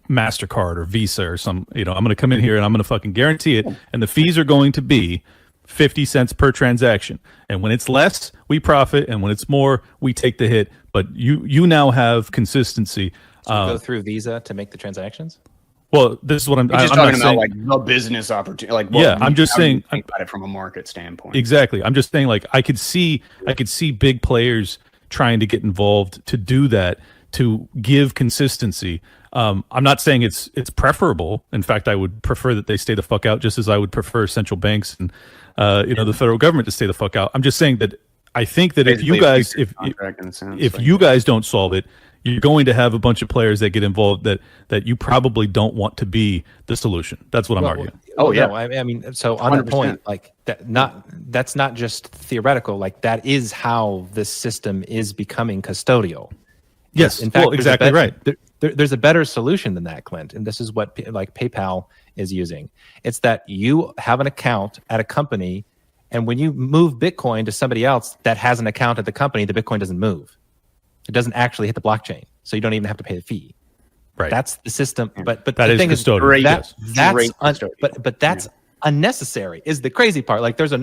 MasterCard or Visa or some. I'm going to come in here and I'm going to fucking guarantee it, and the fees are going to be 50 cents per transaction. And when it's less, we profit, and when it's more, we take the hit. But you now have consistency. So you go through Visa to make the transactions? Well, this is what I'm just talking about, like the business opportunity. Like, I'm just saying, think about it from a market standpoint. Exactly. I'm just saying, like, I could see big players trying to get involved to do that, to give consistency. I'm not saying it's preferable. In fact, I would prefer that they stay the fuck out, just as I would prefer central banks and the federal government to stay the fuck out. I'm just saying that I think that if you guys don't solve it, you're going to have a bunch of players that get involved that you probably don't want to be the solution. That's what I'm arguing. Oh yeah, no, I mean, so on 100%. That point, like that's not just theoretical. Like that is how this system is becoming custodial. Yes, in fact, well, exactly right. There's a better solution than that, Clint, and this is what like PayPal is using. It's that you have an account at a company, and when you move Bitcoin to somebody else that has an account at the company, the Bitcoin doesn't move. It doesn't actually hit the blockchain, so you don't even have to pay the fee. Right. That's the system. But that the is thing custodial. But that's unnecessary. Is the crazy part? Like, there's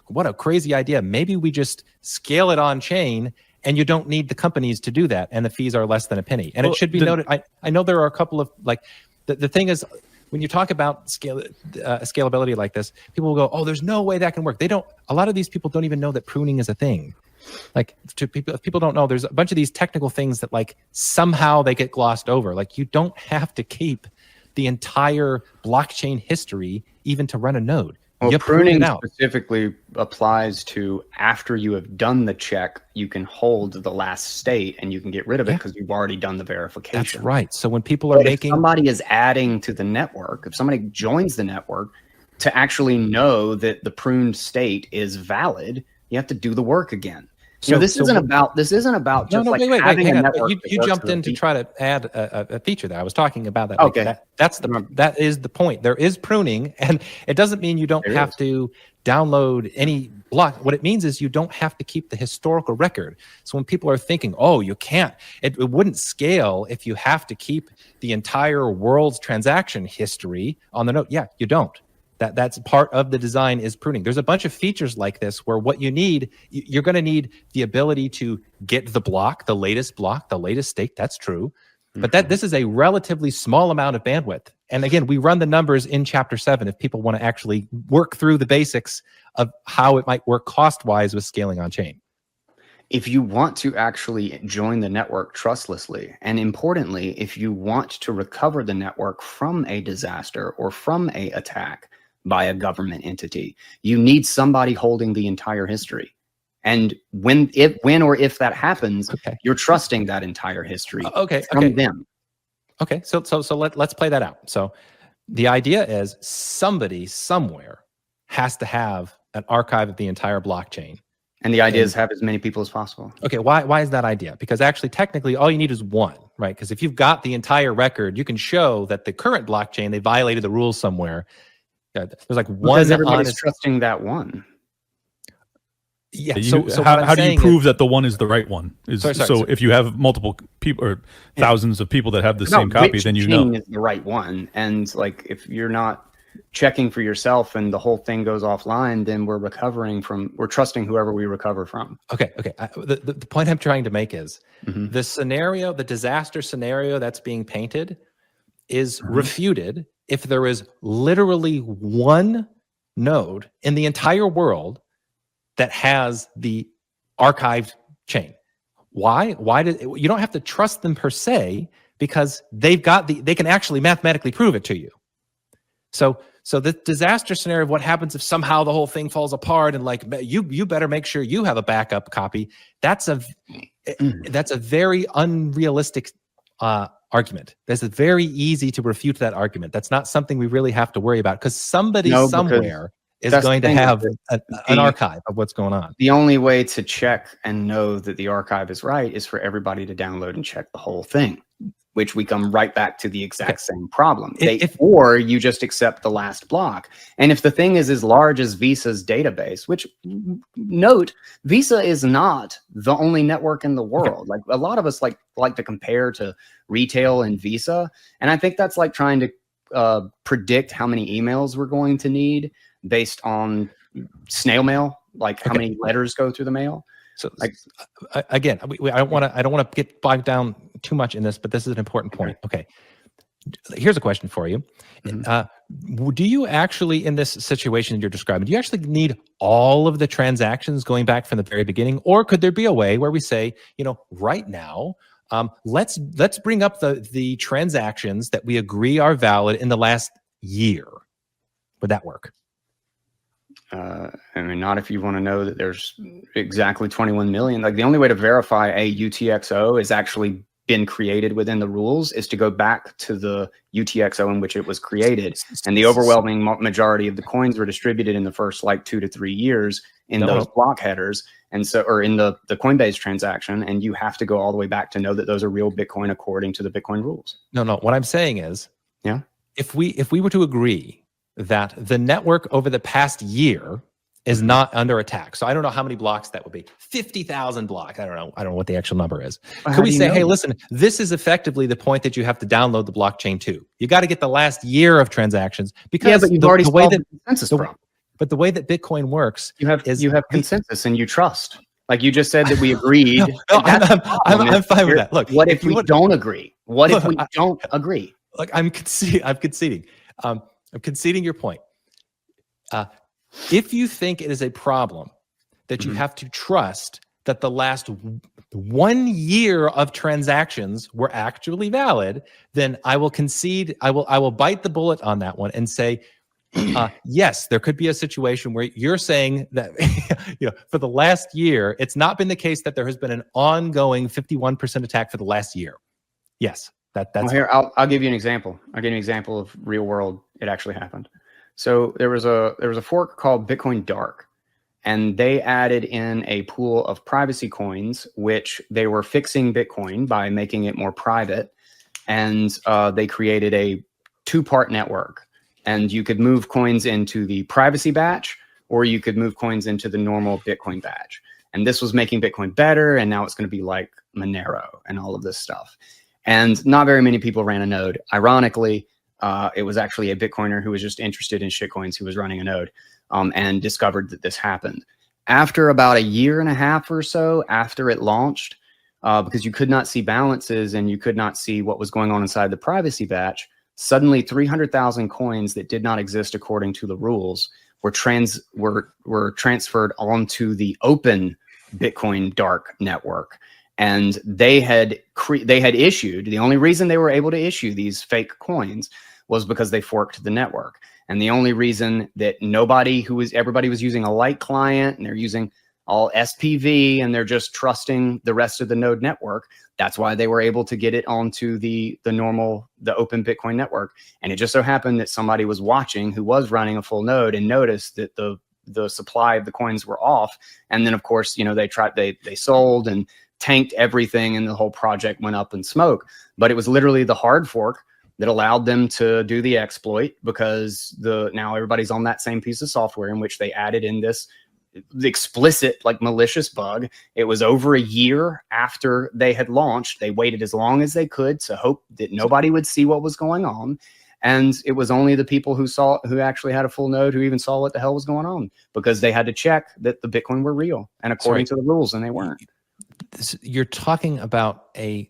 what a crazy idea. Maybe we just scale it on chain, and you don't need the companies to do that, and the fees are less than a penny. And it should be noted. I know there are a couple of like the thing is, when you talk about scalability like this, people will go, "Oh, there's no way that can work." They don't. A lot of these people don't even know that pruning is a thing. Like, if people don't know, there's a bunch of these technical things that like somehow they get glossed over. Like, you don't have to keep the entire blockchain history even to run a node. Well, pruning specifically applies to after you have done the check, you can hold the last state and you can get rid of it because you've already done the verification. That's right. So when people are if somebody is adding to the network, if somebody joins the network, to actually know that the pruned state is valid, you have to do the work again. So this isn't about just having a network. You jumped in to try to add a feature there. I was talking about that. Okay, that is the point. There is pruning, and it doesn't mean you don't have to download any block. What it means is you don't have to keep the historical record. So when people are thinking, "Oh, you can't," it wouldn't scale if you have to keep the entire world's transaction history on the node. Yeah, you don't. That's part of the design is pruning. There's a bunch of features like this where what you need, you're going to need the ability to get the block, the latest state. That's true. But this is a relatively small amount of bandwidth. And again, we run the numbers in Chapter 7 if people want to actually work through the basics of how it might work cost-wise with scaling on chain. If you want to actually join the network trustlessly, and importantly, if you want to recover the network from a disaster or from a attack by a government entity, you need somebody holding the entire history. And when or if that happens, you're trusting that entire history from them. Okay, so let's play that out. So the idea is somebody somewhere has to have an archive of the entire blockchain. And the idea is have as many people as possible. Okay, why is that idea? Because actually, technically, all you need is one, right? Because if you've got the entire record, you can show that the current blockchain, they violated the rules somewhere. There's like one. Because everybody's trusting that one. Yeah. How do you prove that the one is the right one? So if you have multiple people or thousands of people that have the same copy, then you know is the right one. And like if you're not checking for yourself and the whole thing goes offline, then we're trusting whoever we recover from. Okay. The point I'm trying to make is the scenario, the disaster scenario that's being painted is refuted if there is literally one node in the entire world that has the archived chain. Why? You don't have to trust them per se, because they can actually mathematically prove it to you. So the disaster scenario of what happens if somehow the whole thing falls apart and like you better make sure you have a backup copy. That's a very unrealistic argument. That's very easy to refute that argument. That's not something we really have to worry about because somebody somewhere is going to have an archive of what's going on. The only way to check and know that the archive is right is for everybody to download and check the whole thing, which we come right back to the exact same problem. Or you just accept the last block. And if the thing is as large as Visa's database, which note, Visa is not the only network in the world. Like a lot of us like to compare to retail and Visa. And I think that's like trying to predict how many emails we're going to need based on snail mail, like how many letters go through the mail. So again, I don't want to get bogged down too much in this, but this is an important point. Okay, here's a question for you: do you actually, in this situation you're describing, do you actually need all of the transactions going back from the very beginning, or could there be a way where we say, right now, let's bring up the transactions that we agree are valid in the last year? Would that work? I mean, not if you want to know that there's exactly 21 million. Like the only way to verify a UTXO is actually been created within the rules is to go back to the UTXO in which it was created. And the overwhelming majority of the coins were distributed in the first like 2 to 3 years in those block headers. And so, or in the Coinbase transaction, and you have to go all the way back to know that those are real Bitcoin according to the Bitcoin rules. No, what I'm saying is, yeah, if we were to agree that the network over the past year is not under attack. So I don't know how many blocks that would be. 50,000 blocks. I don't know what the actual number is. Could we say, hey, listen, this is effectively the point that you have to download the blockchain to. You got to get the last year of transactions because but you've already solved the consensus problem. But the way that Bitcoin works, you have consensus and you trust. Like you just said that we agreed. I'm fine with that. Look, what if we don't agree? What if we don't agree? Look, I'm conceding. I'm conceding your point. If you think it is a problem that you have to trust that the last 1 year of transactions were actually valid, then I will concede. I will bite the bullet on that one and say, yes, there could be a situation where you're saying that for the last year, it's not been the case that there has been an ongoing 51% attack for the last year. Yes, that's here. I'll give you an example. I'll give you an example of real world. It actually happened. So there was a fork called Bitcoin Dark, and they added in a pool of privacy coins, which they were fixing Bitcoin by making it more private. And they created a 2-part network, and you could move coins into the privacy batch, or you could move coins into the normal Bitcoin batch. And this was making Bitcoin better. And now it's going to be like Monero and all of this stuff. And not very many people ran a node. Ironically, it was actually a Bitcoiner who was just interested in shitcoins who was running a node and discovered that this happened. After about 1.5 years or so after it launched, because you could not see balances and you could not see what was going on inside the privacy batch, suddenly 300,000 coins that did not exist according to the rules were transferred onto the open Bitcoin Dark network. And they had issued, the only reason they were able to issue these fake coins was because they forked the network. And the only reason that everybody was using a light client and they're using all SPV and they're just trusting the rest of the node network, that's why they were able to get it onto the open Bitcoin network. And it just so happened that somebody was watching who was running a full node and noticed that the supply of the coins were off. And then of course, they sold and tanked everything and the whole project went up in smoke. But it was literally the hard fork that allowed them to do the exploit, because now everybody's on that same piece of software in which they added in the explicit malicious bug. It was over 1 year after they had launched. They waited as long as they could to hope that nobody would see what was going on. And it was only the people who actually had a full node who even saw what the hell was going on, because they had to check that the Bitcoin were real and according to the rules, and they weren't. You're talking about a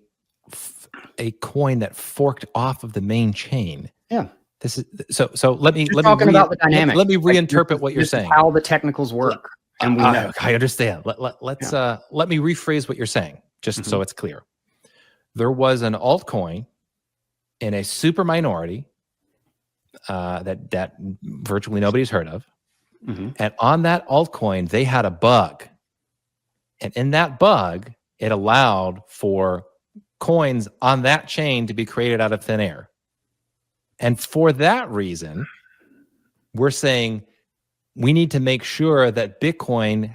coin that forked off of the main chain. Yeah. This is so. Let me talking about the dynamic. Let me reinterpret what you're saying. How the technicals work, and I understand. Let me rephrase what you're saying, just so it's clear. There was an altcoin in a super minority that virtually nobody's heard of, and on that altcoin they had a bug. And in that bug, it allowed for coins on that chain to be created out of thin air. And for that reason, we're saying we need to make sure that Bitcoin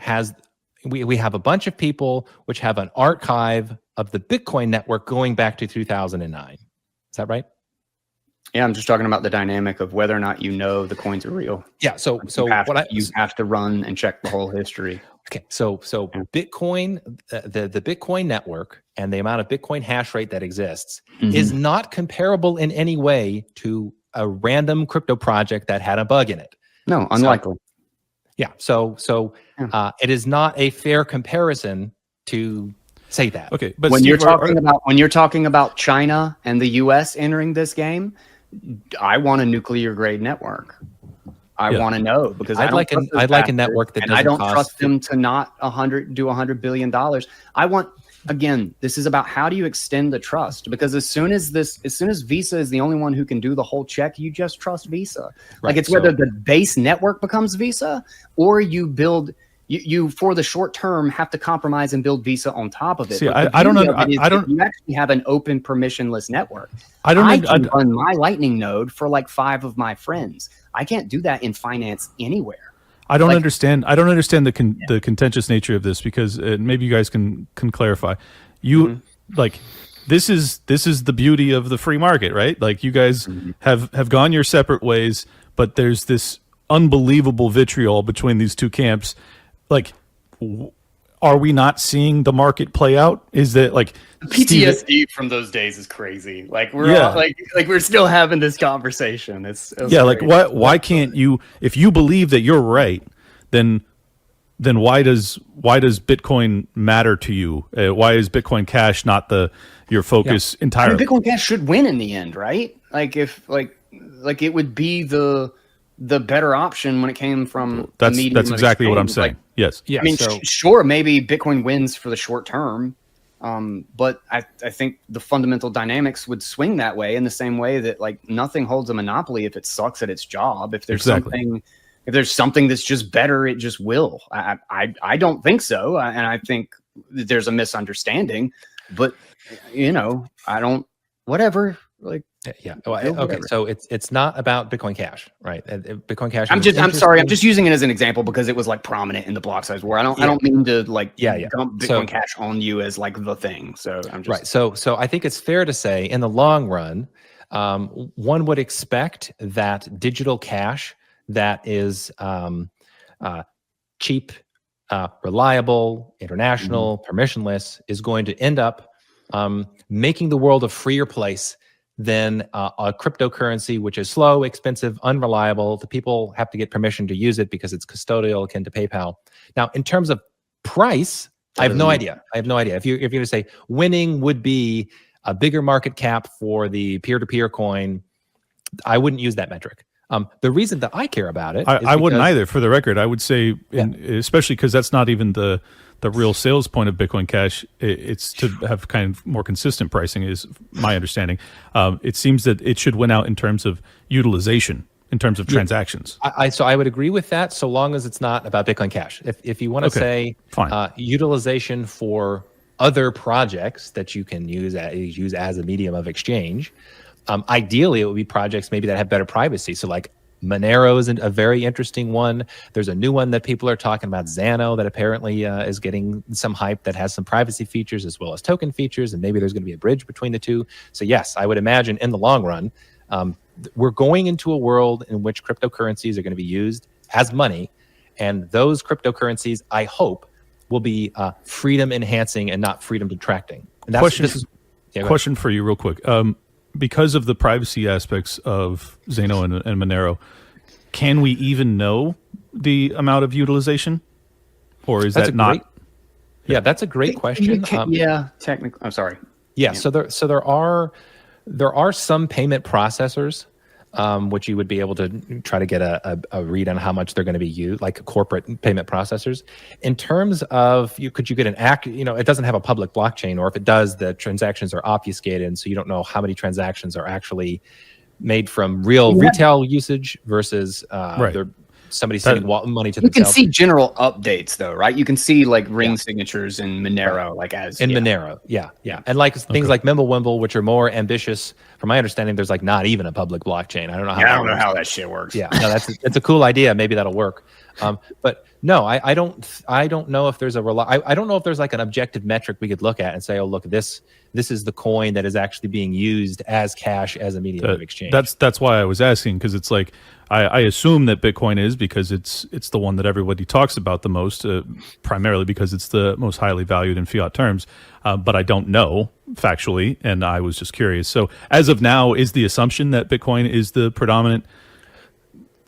we have a bunch of people which have an archive of the Bitcoin network going back to 2009. Is that right? Yeah, I'm just talking about the dynamic of whether or not the coins are real. Yeah, so you have to run and check the whole history. Okay, so Bitcoin, the Bitcoin network and the amount of Bitcoin hash rate that exists is not comparable in any way to a random crypto project that had a bug in it. No, unlikely. So it is not a fair comparison to say that. Okay, but when you're talking about China and the U.S. entering this game, I want a nuclear grade network. I want to know, because I'd like a network that doesn't I don't cost trust them to not do $100 billion. I want, again, this is about how do you extend the trust? Because as soon as Visa is the only one who can do the whole check, you just trust Visa. Right. Like it's whether the base network becomes Visa or you build you for the short term have to compromise and build Visa on top of it. See, I don't know. I don't. You actually have an open permissionless network. I can run my Lightning node for like 5 of my friends. I can't do that in finance anywhere. I don't understand. I don't understand the contentious nature of this, because maybe you guys can clarify. You like this is the beauty of the free market, right? Like you guys have gone your separate ways, but there's this unbelievable vitriol between these two camps. Like, are we not seeing the market play out? Is that like PTSD from those days is crazy? Like we're all, like we're still having this conversation. It's like why can't you, if you believe that you're right, then why does Bitcoin matter to you? Why is Bitcoin Cash not your focus entirely? I mean, Bitcoin Cash should win in the end, right? Like if like it would be the better option when it came from that's exactly what I'm saying. Yes. Yeah. I mean, sure, maybe Bitcoin wins for the short term, but I think the fundamental dynamics would swing that way, in the same way that like nothing holds a monopoly if it sucks at its job. If there's something that's just better, it just will. I don't think so, and I think there's a misunderstanding. But I don't. Whatever. Like. Yeah. Okay. So it's not about Bitcoin Cash, right? Bitcoin Cash. I'm sorry. I'm just using it as an example because it was like prominent in the block size war. I don't mean to like dump Bitcoin Cash on you as like the thing. So I'm just right. So I think it's fair to say, in the long run, one would expect that digital cash that is cheap, reliable, international, permissionless is going to end up making the world a freer place than a cryptocurrency, which is slow, expensive, unreliable. The people have to get permission to use it because it's custodial, akin to PayPal. Now, in terms of price, I have no idea. If you're going to say winning would be a bigger market cap for the peer-to-peer coin, I wouldn't use that metric. The reason that I care about it, I wouldn't either. For the record, I would say, especially because that's not even the real sales point of Bitcoin Cash. It's to have kind of more consistent pricing, is my understanding. It seems that it should win out in terms of utilization, in terms of transactions. So I would agree with that, so long as it's not about Bitcoin Cash. If you want to say utilization for other projects that you can use as a medium of exchange, ideally it would be projects maybe that have better privacy. So like Monero is a very interesting one. There's a new one that people are talking about, Xano, that apparently is getting some hype, that has some privacy features as well as token features, and maybe there's going to be a bridge between the two. So yes, I would imagine in the long run, we're going into a world in which cryptocurrencies are going to be used as money, and those cryptocurrencies, I hope, will be freedom enhancing and not freedom detracting. And that's question for you real quick. Because of the privacy aspects of Xano and Monero, can we even know the amount of utilization, or is that not? That's a great question. Technically, I'm sorry. So there are some payment processors which you would be able to try to get a read on how much they're going to be used, like corporate payment processors. In terms of, could you get an it doesn't have a public blockchain, or if it does, the transactions are obfuscated, and so you don't know how many transactions are actually made from real retail usage versus somebody sending money to themselves. You can see general updates though, right? You can see like ring signatures in Monero, Monero. And like things like Mimblewimble, which are more ambitious. From my understanding, there's like not even a public blockchain. I don't know how that shit works. That's a cool idea. Maybe that'll work. But no, I don't know if there's I don't know if there's like an objective metric we could look at and say, oh, look, this is the coin that is actually being used as cash, as a medium of exchange. That's why I was asking, because it's like I assume that Bitcoin is, because it's the one that everybody talks about the most, primarily because it's the most highly valued in fiat terms. But I don't know factually, and I was just curious. So as of now, is the assumption that Bitcoin is the predominant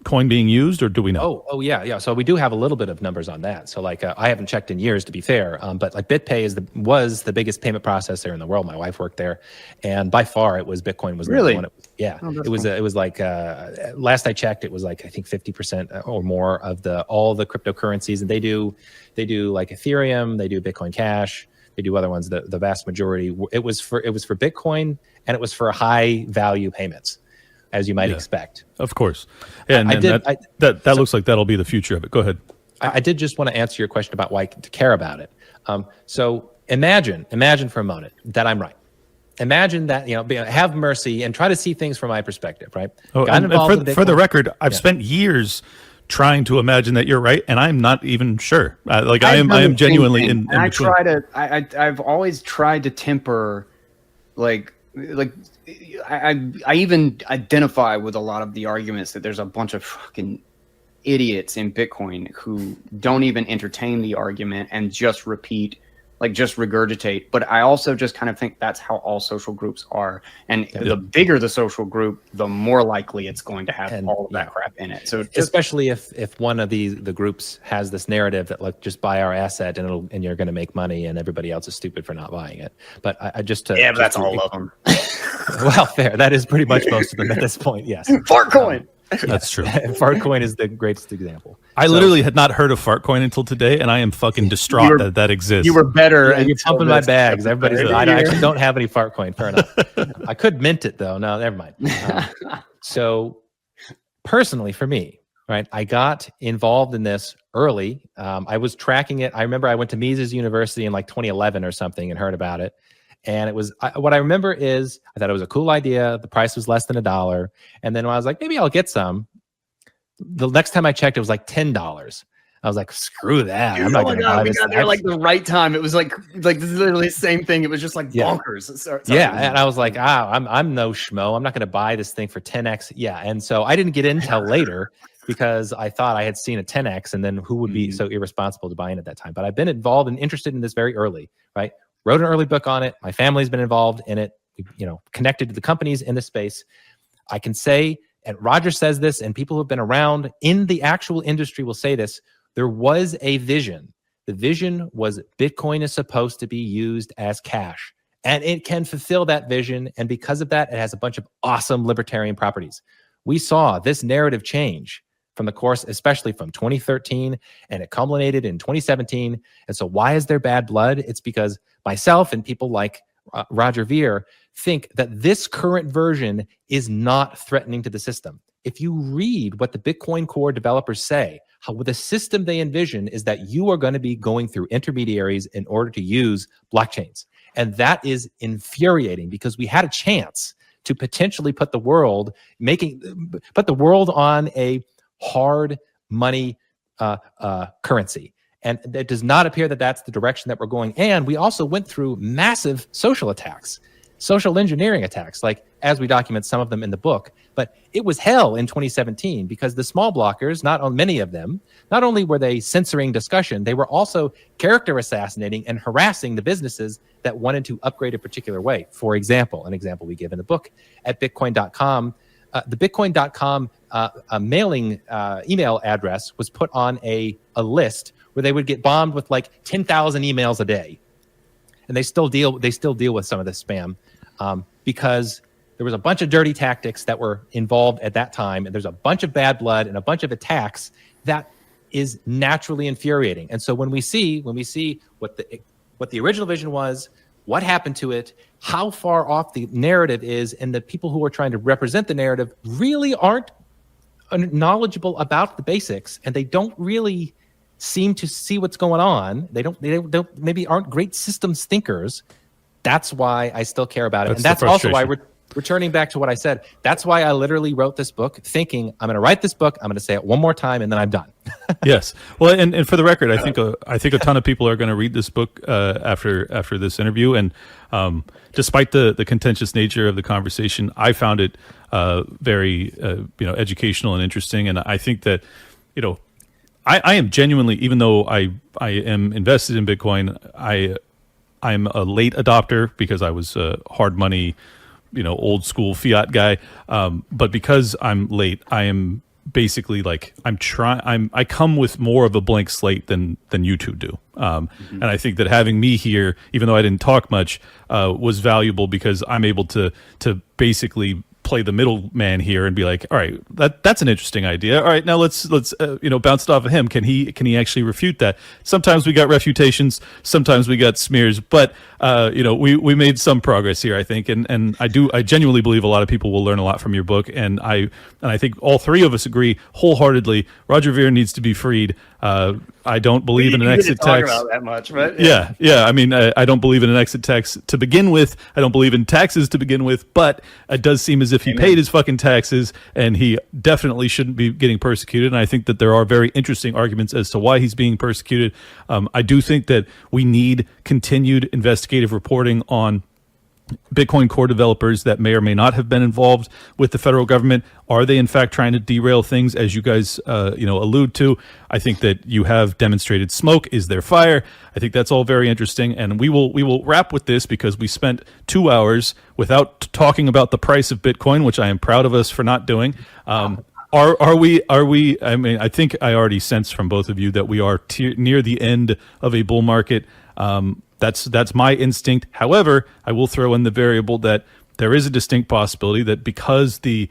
coin being used, or do we know? Oh yeah. So we do have a little bit of numbers on that. So like I haven't checked in years, to be fair, but like BitPay was the biggest payment processor in the world. My wife worked there, and by far Bitcoin was really one. It was like last I checked, it was like I think 50% or more of all the cryptocurrencies, and they do like Ethereum, they do Bitcoin Cash, they do other ones. The vast majority it was for Bitcoin, and it was for high value payments, as you might expect. Of course. And that looks like that'll be the future of it. Go ahead. I did just want to answer your question about why to care about it. So imagine for a moment that I'm right. Imagine that, have mercy and try to see things from my perspective, right? Oh, and for the record, I've spent years trying to imagine that you're right, and I'm not even sure. I am genuinely in between. I've always tried to temper, I even identify with a lot of the arguments that there's a bunch of fucking idiots in Bitcoin who don't even entertain the argument and just just regurgitate. But I also just kind of think that's how all social groups are. And the bigger the social group, the more likely it's going to have all of that crap in it. So especially if one of the groups has this narrative that just buy our asset and you're going to make money and everybody else is stupid for not buying it. But but that's all of them. Well, fair. That is pretty much most of them at this point. Yes. Fartcoin. That's true. Fartcoin is the greatest example. I literally had not heard of Fartcoin until today, and I am fucking distraught that exists. You were better. You're pumping my bags. Everybody's I actually don't have any Fartcoin. Fair enough. I could mint it though. No, never mind. So personally for me, right, I got involved in this early. I was tracking it. I remember I went to Mises University in 2011 or something and heard about it. And it was, what I remember is I thought it was a cool idea. The price was less than $1. And then when I was like, maybe I'll get some. The next time I checked, it was like $10. I was like, screw that. I'm not going to buy this. We got there the right time. It was like this is literally the same thing. It was just bonkers. And I was like, I'm no schmo. I'm not going to buy this thing for 10x. Yeah. And so I didn't get in until later because I thought I had seen a 10x, and then who would be so irresponsible to buy in at that time? But I've been involved and interested in this very early, right? Wrote an early book on it. My family's been involved in it, connected to the companies in this space. I can say, and Roger says this, and people who've been around in the actual industry will say this, there was a vision. The vision was Bitcoin is supposed to be used as cash, and it can fulfill that vision. And because of that, it has a bunch of awesome libertarian properties. We saw this narrative change from the course, especially from 2013, and it culminated in 2017. And so why is there bad blood? It's because myself and people like Roger Ver think that this current version is not threatening to the system. If you read what the Bitcoin Core developers say, how the system they envision is that you are going to be going through intermediaries in order to use blockchains. And that is infuriating because we had a chance to potentially put the world on a hard money currency. And it does not appear that that's the direction that we're going. And we also went through massive social attacks, social engineering attacks, as we document some of them in the book. But it was hell in 2017 because the small blockers, many of them, not only were they censoring discussion, they were also character assassinating and harassing the businesses that wanted to upgrade a particular way. For example, an example we give in the book at bitcoin.com, the bitcoin.com mailing email address was put on a list where they would get bombed with 10,000 emails a day. And they still deal with some of this spam because there was a bunch of dirty tactics that were involved at that time. And there's a bunch of bad blood and a bunch of attacks that is naturally infuriating. And so when we see what the original vision was, what happened to it, how far off the narrative is, and the people who are trying to represent the narrative really aren't knowledgeable about the basics, and they don't really seem to see what's going on. They don't maybe aren't great systems thinkers. That's why I still care about it. And that's also why we're returning back to what I said. That's why I literally wrote this book thinking I'm going to write this book. I'm going to say it one more time and then I'm done. Yes. Well, and for the record, I think a ton of people are going to read this book after this interview. And despite the contentious nature of the conversation, I found it very educational and interesting. And I think that I am genuinely, even though I am invested in Bitcoin, I'm a late adopter because I was a hard money, old school fiat guy. But because I'm late, I am basically I come with more of a blank slate than you two do. And I think that having me here, even though I didn't talk much, was valuable because I'm able to basically play the middleman here and be like, all right, that's an interesting idea. All right, now let's bounce it off of him. Can he actually refute that? Sometimes we got refutations, sometimes we got smears, but we made some progress here, I think, and I genuinely believe a lot of people will learn a lot from your book, and I think all three of us agree wholeheartedly. Roger Ver needs to be freed. I don't believe in an exit tax. About that much, but yeah. I mean, I don't believe in an exit tax to begin with. I don't believe in taxes to begin with. But it does seem as if he paid his fucking taxes, and he definitely shouldn't be getting persecuted. And I think that there are very interesting arguments as to why he's being persecuted. I do think that we need continued investigative reporting on Bitcoin core developers that may or may not have been involved with the federal government. Are they in fact trying to derail things, as you guys allude to? I think that you have demonstrated smoke. Is there fire? I think that's all very interesting, and we will wrap with this because we spent 2 hours without talking about the price of Bitcoin, which I am proud of us for not doing. Are we? I mean, I think I already sense from both of you that we are near the end of a bull market. That's my instinct. However, I will throw in the variable that there is a distinct possibility that because the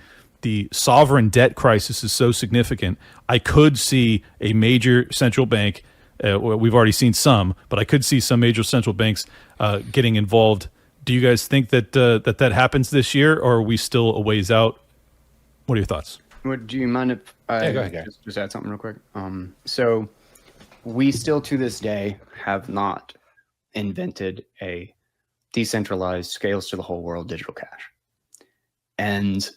sovereign debt crisis is so significant, I could see a major central bank. We've already seen some, but I could see some major central banks getting involved. Do you guys think that that happens this year, or are we still a ways out? What are your thoughts? Do you mind if I go ahead. just add something real quick? So we still to this day have not invented a decentralized, scales to the whole world digital cash. And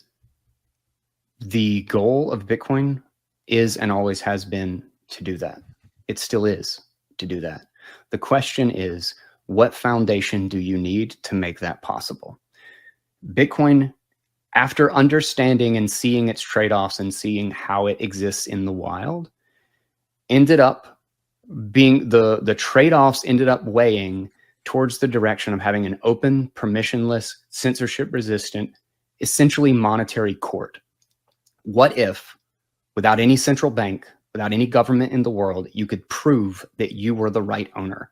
the goal of Bitcoin is and always has been to do that. It still is to do that. The question is, what foundation do you need to make that possible? Bitcoin, after understanding and seeing its trade-offs and seeing how it exists in the wild, ended up being the trade-offs ended up weighing towards the direction of having an open, permissionless, censorship-resistant, essentially monetary court. What if, without any central bank, without any government in the world, you could prove that you were the right owner,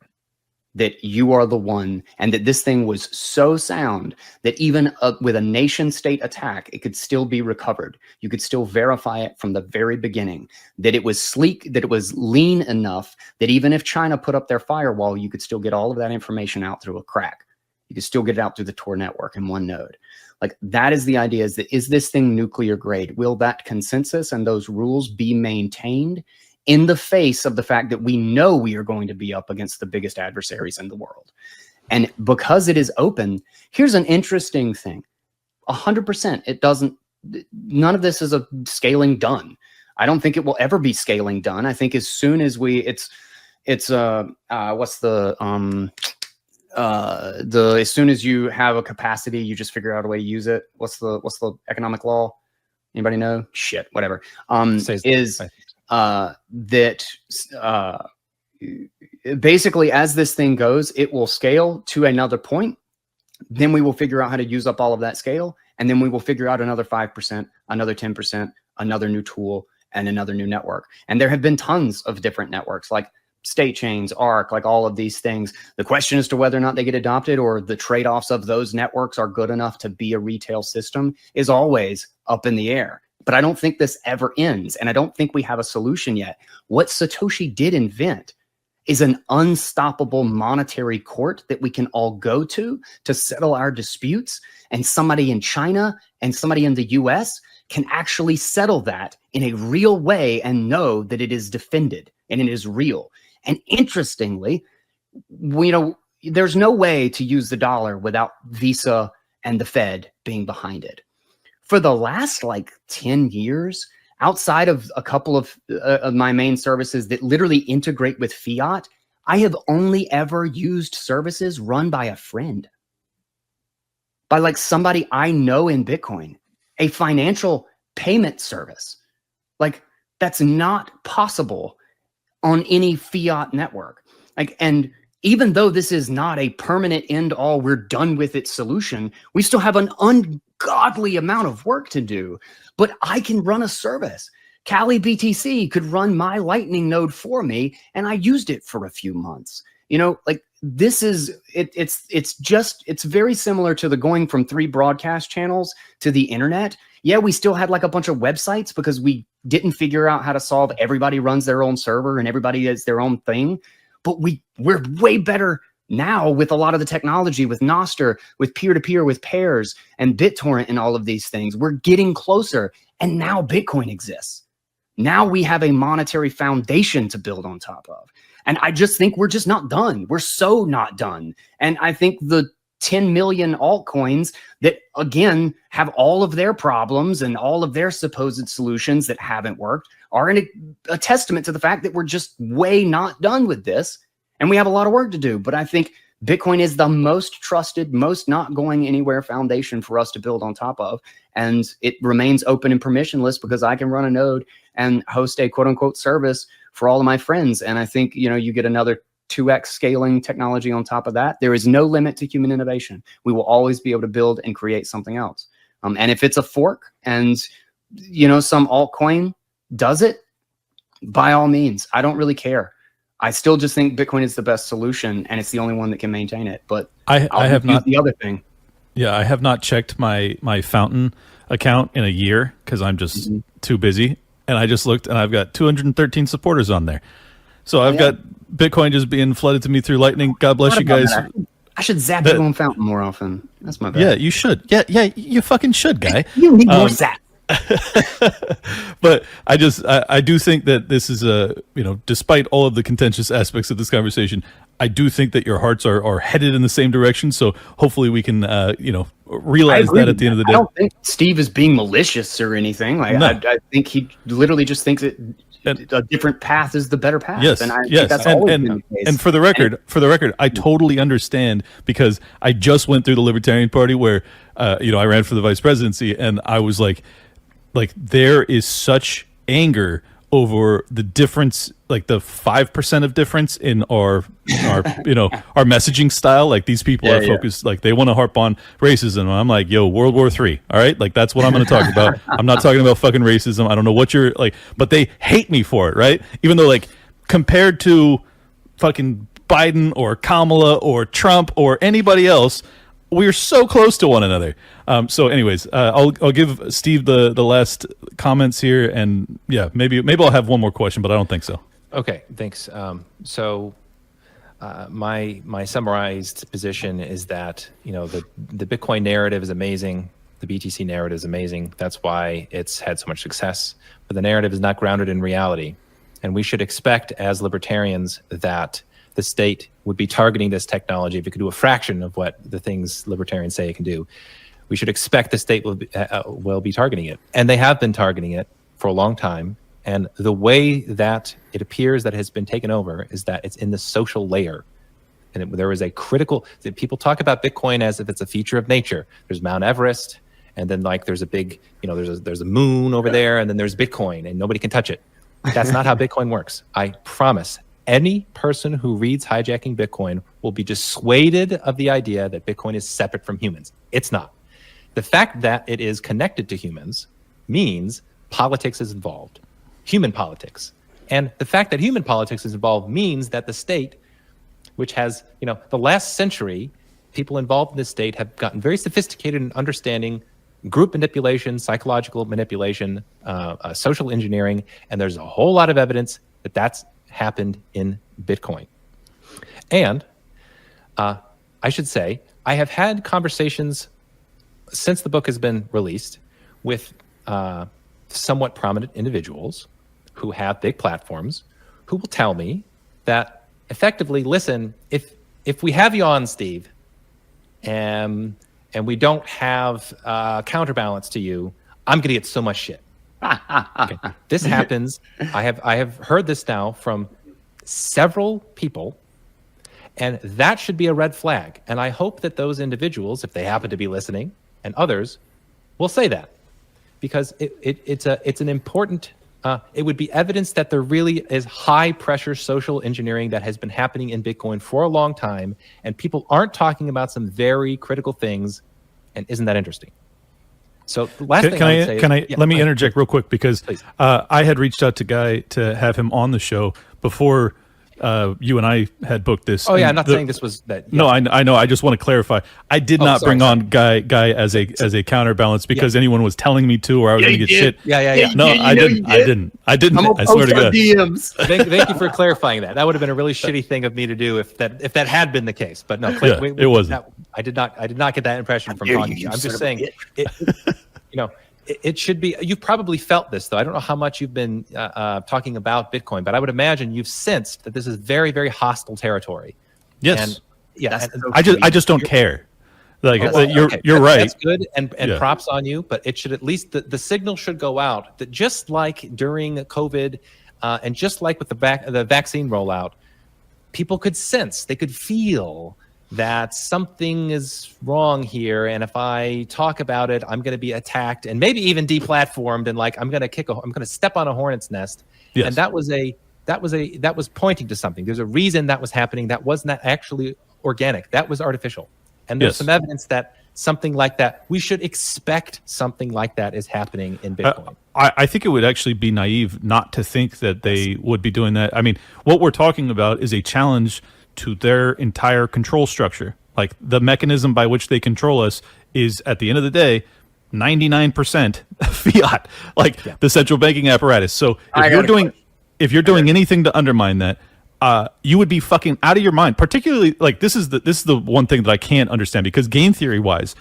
that you are the one, and that this thing was so sound that even with a nation-state attack, it could still be recovered. You could still verify it from the very beginning, that it was sleek, that it was lean enough that even if China put up their firewall, you could still get all of that information out through a crack. You could still get it out through the Tor network in one node. Like, that is the idea, is this thing nuclear grade? Will that consensus and those rules be maintained in the face of the fact that we know we are going to be up against the biggest adversaries in the world? And because it is open, here's an interesting thing. 100%, it doesn't, none of this is a scaling done. I don't think it will ever be scaling done. I think as soon as as soon as you have a capacity, you just figure out a way to use it. What's the economic law? Anybody know? Shit, whatever. Basically, as this thing goes, it will scale to another point. Then we will figure out how to use up all of that scale. And then we will figure out another 5%, another 10%, another new tool, and another new network. And there have been tons of different networks like state chains, ARC, like all of these things. The question as to whether or not they get adopted or the trade-offs of those networks are good enough to be a retail system is always up in the air. But I don't think this ever ends, and I don't think we have a solution yet. What Satoshi did invent is an unstoppable monetary court that we can all go to settle our disputes, and somebody in China and somebody in the US can actually settle that in a real way and know that it is defended and it is real. And interestingly, there's no way to use the dollar without Visa and the Fed being behind it. For the last 10 years, outside of a couple of my main services that literally integrate with fiat, I have only ever used services run by a friend, by somebody I know in Bitcoin, a financial payment service. That's not possible on any fiat network. And even though this is not a permanent end all, we're done with it solution, we still have an ungodly amount of work to do. But I can run a service. Kali BTC could run my Lightning node for me, and I used it for a few months. this is it's very similar to the going from 3 broadcast channels to the internet. Yeah, we still had like a bunch of websites because we didn't figure out how to solve everybody runs their own server and everybody does their own thing. But we're way better now with a lot of the technology, with Nostr, with peer-to-peer, with pairs and BitTorrent and all of these things. We're getting closer. And now Bitcoin exists. Now we have a monetary foundation to build on top of. And I just think we're just not done. We're so not done. And I think the 10 million altcoins that, again, have all of their problems and all of their supposed solutions that haven't worked are a testament to the fact that we're just way not done with this. And we have a lot of work to do. But I think Bitcoin is the most trusted, most not going anywhere foundation for us to build on top of. And it remains open and permissionless because I can run a node and host a quote unquote service for all of my friends. And I think, you get another 2x scaling technology on top of that. There is no limit to human innovation. We will always be able to build and create something else. And if it's a fork and, some altcoin does it, by all means, I don't really care. I still just think Bitcoin is the best solution and it's the only one that can maintain it. But I have not the other thing. Yeah, I have not checked my Fountain account in a year because I'm just too busy. And I just looked and I've got 213 supporters on there. So I've got Bitcoin just being flooded to me through Lightning. God bless you guys. I should zap you on Fountain more often. That's my bad. Yeah, you should. Yeah, you fucking should, guy. You need more zap. But I do think that this is despite all of the contentious aspects of this conversation, I do think that your hearts are headed in the same direction. So hopefully we can, realize that at the end of the day. I don't think Steve is being malicious or anything. Like no. I think he literally just thinks a different path is the better path. Yes, and I think that's always been the case. And for the record, I totally understand because I just went through the Libertarian Party where, I ran for the vice presidency, and I was like there is such anger over the difference, like the 5% of difference in our our messaging style. Like these people are focused, like they want to harp on racism. I'm like, yo, World War III. All right. Like that's what I'm going to talk about. I'm not talking about fucking racism. I don't know what you're like, but they hate me for it. Right. Even though like compared to fucking Biden or Kamala or Trump or anybody else, we're so close to one another. So anyways, I'll give Steve the last comments here, and yeah, maybe I'll have one more question, but I don't think so. Okay, thanks. My summarized position is that the Bitcoin narrative is amazing, the BTC narrative is amazing. That's why it's had so much success. But the narrative is not grounded in reality, and we should expect as libertarians that the state would be targeting this technology if it could do a fraction of what the things libertarians say it can do. We should expect the state will be targeting it. And they have been targeting it for a long time. And the way that it appears that it has been taken over is that it's in the social layer. And there is a critical, people talk about Bitcoin as if it's a feature of nature. There's Mount Everest, and then like there's a big, there's a moon over there, and then there's Bitcoin, and nobody can touch it. That's not how Bitcoin works. I promise. Any person who reads Hijacking Bitcoin will be dissuaded of the idea that Bitcoin is separate from humans. It's not. The fact that it is connected to humans means politics is involved, human politics. And the fact that human politics is involved means that the state, which has, the last century, people involved in the state have gotten very sophisticated in understanding group manipulation, psychological manipulation, social engineering, and there's a whole lot of evidence that that's happened in Bitcoin. And I should say, I have had conversations since the book has been released with somewhat prominent individuals who have big platforms who will tell me that effectively, listen, if we have you on, Steve, and we don't have counterbalance to you, I'm going to get so much shit. Okay. This happens. I have heard this now from several people, and that should be a red flag. And I hope that those individuals, if they happen to be listening, and others, will say that, because it's an important. It would be evidence that there really is high pressure social engineering that has been happening in Bitcoin for a long time, and people aren't talking about some very critical things. And isn't that interesting? So the last thing I would say let me interject real quick, because I had reached out to Guy to have him on the show before you and I had booked this. Oh yeah, I'm not saying this was that. Yeah. No, I know. I just want to clarify. I did not bring on Guy as a counterbalance because anyone was telling me to, or I was going to get shit. Yeah. No, I didn't. I swear to God. DMs. Thank you for clarifying that. That would have been a really shitty thing of me to do if that had been the case. But no, it wasn't. I did not get that impression from talking to you. I'm just saying, it should be. You've probably felt this, though. I don't know how much you've been talking about Bitcoin, but I would imagine you've sensed that this is very, very hostile territory. Yes. And, I just don't care. Like you're right. That's good, and props on you. But it should at least the signal should go out that just like during COVID, and just like with the vaccine rollout, people could sense, they could feel that something is wrong here, and if I talk about it, I'm going to be attacked and maybe even deplatformed, and like I'm going to step on a hornet's nest. Yes. And that was pointing to something. There's a reason that was happening. That was not actually organic. That was artificial. And there's some evidence that something like that, we should expect something like that is happening in Bitcoin. I think it would actually be naive not to think that they would be doing that. I mean, what we're talking about is a challenge to their entire control structure. Like the mechanism by which they control us is, at the end of the day, 99% fiat, like the central banking apparatus. So if you're doing anything to undermine that, you would be fucking out of your mind. Particularly, like this is the one thing that I can't understand, because game theory wise,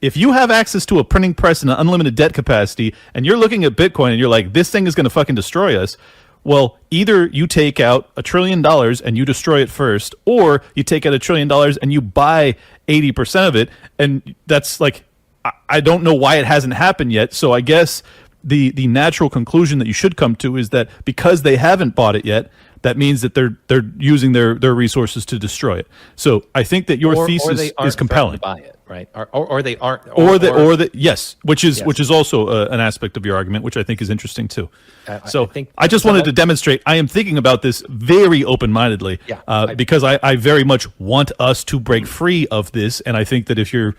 if you have access to a printing press and an unlimited debt capacity, and you're looking at Bitcoin and you're like, this thing is going to fucking destroy us. Well, either you take out $1 trillion and you destroy it first, or you take out $1 trillion and you buy 80% of it. And that's like, I don't know why it hasn't happened yet. So I guess the natural conclusion that you should come to is that because they haven't bought it yet, that means that they're using their resources to destroy it. So I think that your thesis is compelling. Buy it, right? Or they aren't. Yes, which is also an aspect of your argument, which I think is interesting too. I just wanted to demonstrate I am thinking about this very open-mindedly, because I very much want us to break free of this, and I think that if you're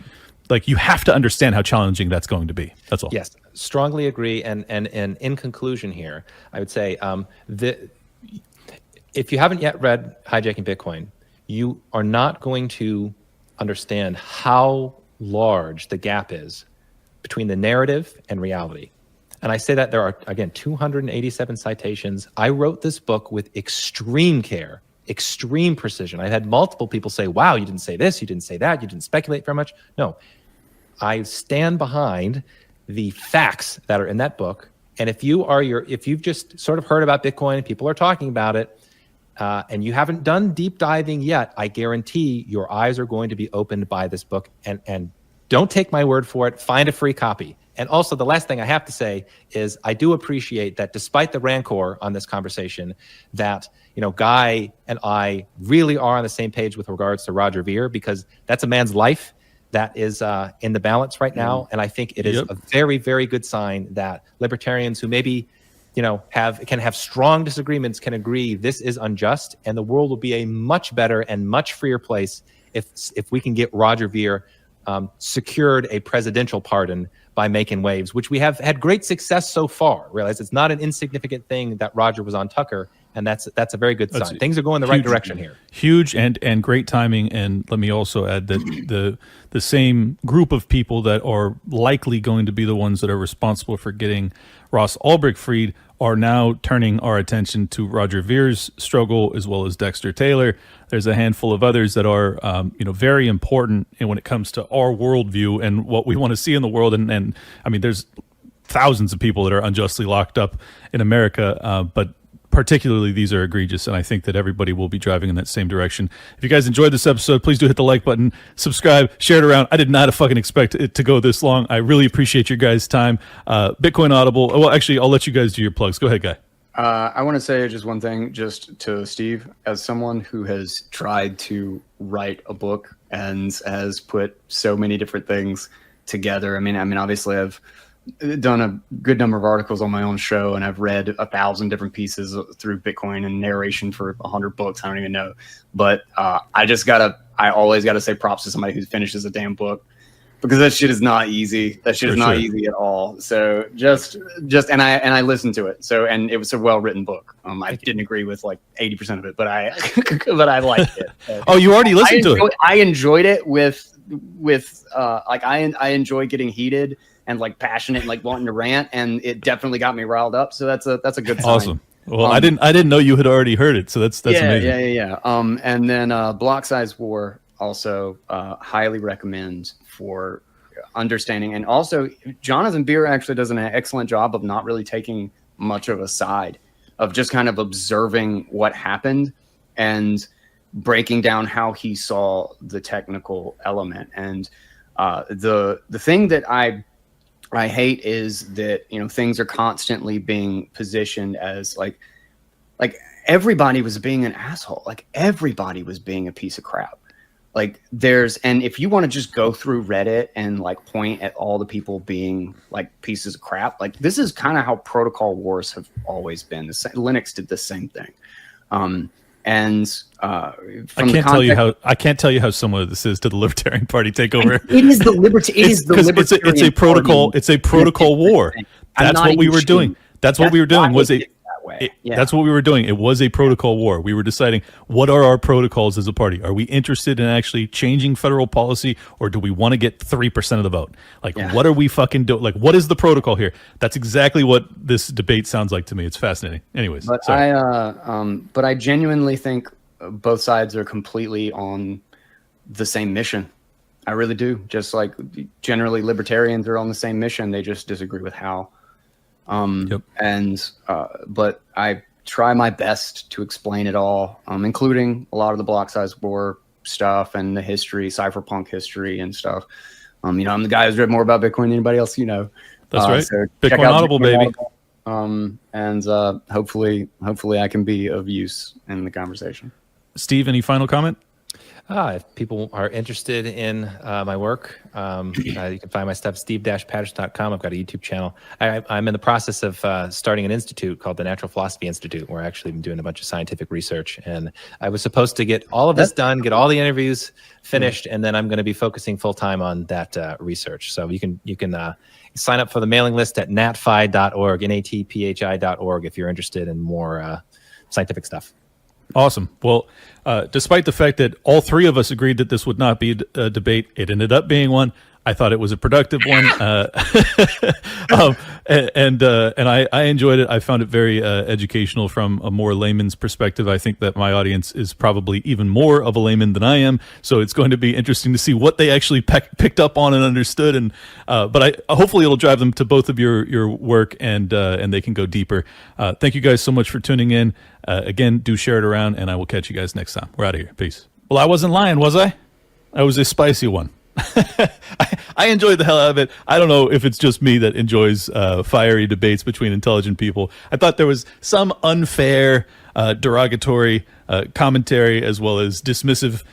like, you have to understand how challenging that's going to be. That's all. Yes, strongly agree. And in conclusion here, I would say if you haven't yet read Hijacking Bitcoin, you are not going to understand how large the gap is between the narrative and reality. And I say that there are, again, 287 citations. I wrote this book with extreme care, extreme precision. I had multiple people say, wow, you didn't say this, you didn't say that, you didn't speculate very much. No, I stand behind the facts that are in that book. And if you've just sort of heard about Bitcoin, people are talking about it, and you haven't done deep diving yet, I guarantee your eyes are going to be opened by this book. And don't take my word for it. Find a free copy. And also, the last thing I have to say is I do appreciate that despite the rancor on this conversation, that Guy and I really are on the same page with regards to Roger Ver, because that's a man's life that is in the balance right now. And I think it is a very, very good sign that libertarians who maybe can have strong disagreements can agree this is unjust, and the world will be a much better and much freer place if we can get Roger Ver secured a presidential pardon by making waves, which we have had great success so far. Realize it's not an insignificant thing that Roger was on Tucker, and that's a very good sign. Things are going the right direction here. Huge and great timing. And let me also add that the same group of people that are likely going to be the ones that are responsible for getting Ross Ulbricht freed are now turning our attention to Roger Ver's struggle, as well as Dexter Taylor. There's a handful of others that are very important when it comes to our worldview and what we want to see in the world. And I mean, there's thousands of people that are unjustly locked up in America, but particularly these are egregious, and I think that everybody will be driving in that same direction. If you guys enjoyed this episode, please do hit the like button, subscribe, share it around. I did not fucking expect it to go this long. I really appreciate your guys' time. Bitcoin Audible. Well, actually, I'll let you guys do your plugs. Go ahead, Guy. I want to say just one thing, just to Steve, as someone who has tried to write a book and has put so many different things together. I mean, obviously I've done a good number of articles on my own show, and I've read 1,000 different pieces through Bitcoin and narration for 100 books. I don't even know, but I always gotta say props to somebody who finishes a damn book. because that shit is not easy. That shit is not easy at all. So just and I listened to it. So, and it was a well-written book. I didn't agree with like 80% of it, but I liked it. Oh, you already listened to it? I enjoyed it with like I enjoy getting heated and like passionate and like wanting to rant, and it definitely got me riled up. So that's a good sign. Awesome. Well, I didn't know you had already heard it. So that's amazing. Yeah. And then Block Size War also highly recommend for understanding. And also Jonathan Beer actually does an excellent job of not really taking much of a side, of just kind of observing what happened and breaking down how he saw the technical element. And the thing that I hate is that, you know, things are constantly being positioned as like everybody was being an asshole. Like everybody was being a piece of crap. Like and if you want to just go through Reddit and like point at all the people being like pieces of crap, like this is kind of how protocol wars have always been. Linux did the same thing. I can't tell you how similar this is to the Libertarian Party takeover. It is the Libertarian. It's a protocol. It's a protocol war. That's what we were doing. That's what we were doing. That's what we were doing. It was a protocol war. We were deciding, what are our protocols as a party? Are we interested in actually changing federal policy, or do we want to get 3% of the vote? Like, what are we fucking doing? Like, what is the protocol here? That's exactly what this debate sounds like to me. It's fascinating. Anyways, but I genuinely think both sides are completely on the same mission. I really do. Just like generally libertarians are on the same mission. They just disagree with how. But I try my best to explain it all, including a lot of the block size war stuff and the history, cypherpunk history and stuff. I'm the guy who's read more about Bitcoin than anybody else, That's right. So Bitcoin Audible, baby. Hopefully I can be of use in the conversation. Steve, any final comment? If people are interested in my work, you can find my stuff, steve-patterson.com. I've got a YouTube channel. I'm in the process of starting an institute called the Natural Philosophy Institute, where I actually been doing a bunch of scientific research. And I was supposed to get all of this done, get all the interviews finished, and then I'm going to be focusing full-time on that research. So you can sign up for the mailing list at natphi.org, natphi.org, if you're interested in more scientific stuff. Awesome. Well, despite the fact that all three of us agreed that this would not be a debate, it ended up being one. I thought it was a productive one, and I enjoyed it. I found it very educational from a more layman's perspective. I think that my audience is probably even more of a layman than I am, so it's going to be interesting to see what they actually picked up on and understood. And but hopefully it'll drive them to both of your work, and they can go deeper. Thank you guys so much for tuning in. Again, do share it around, and I will catch you guys next time. We're out of here. Peace. Well, I wasn't lying, was I? I was a spicy one. I enjoyed the hell out of it. I don't know if it's just me that enjoys fiery debates between intelligent people. I thought there was some unfair, derogatory commentary, as well as dismissive,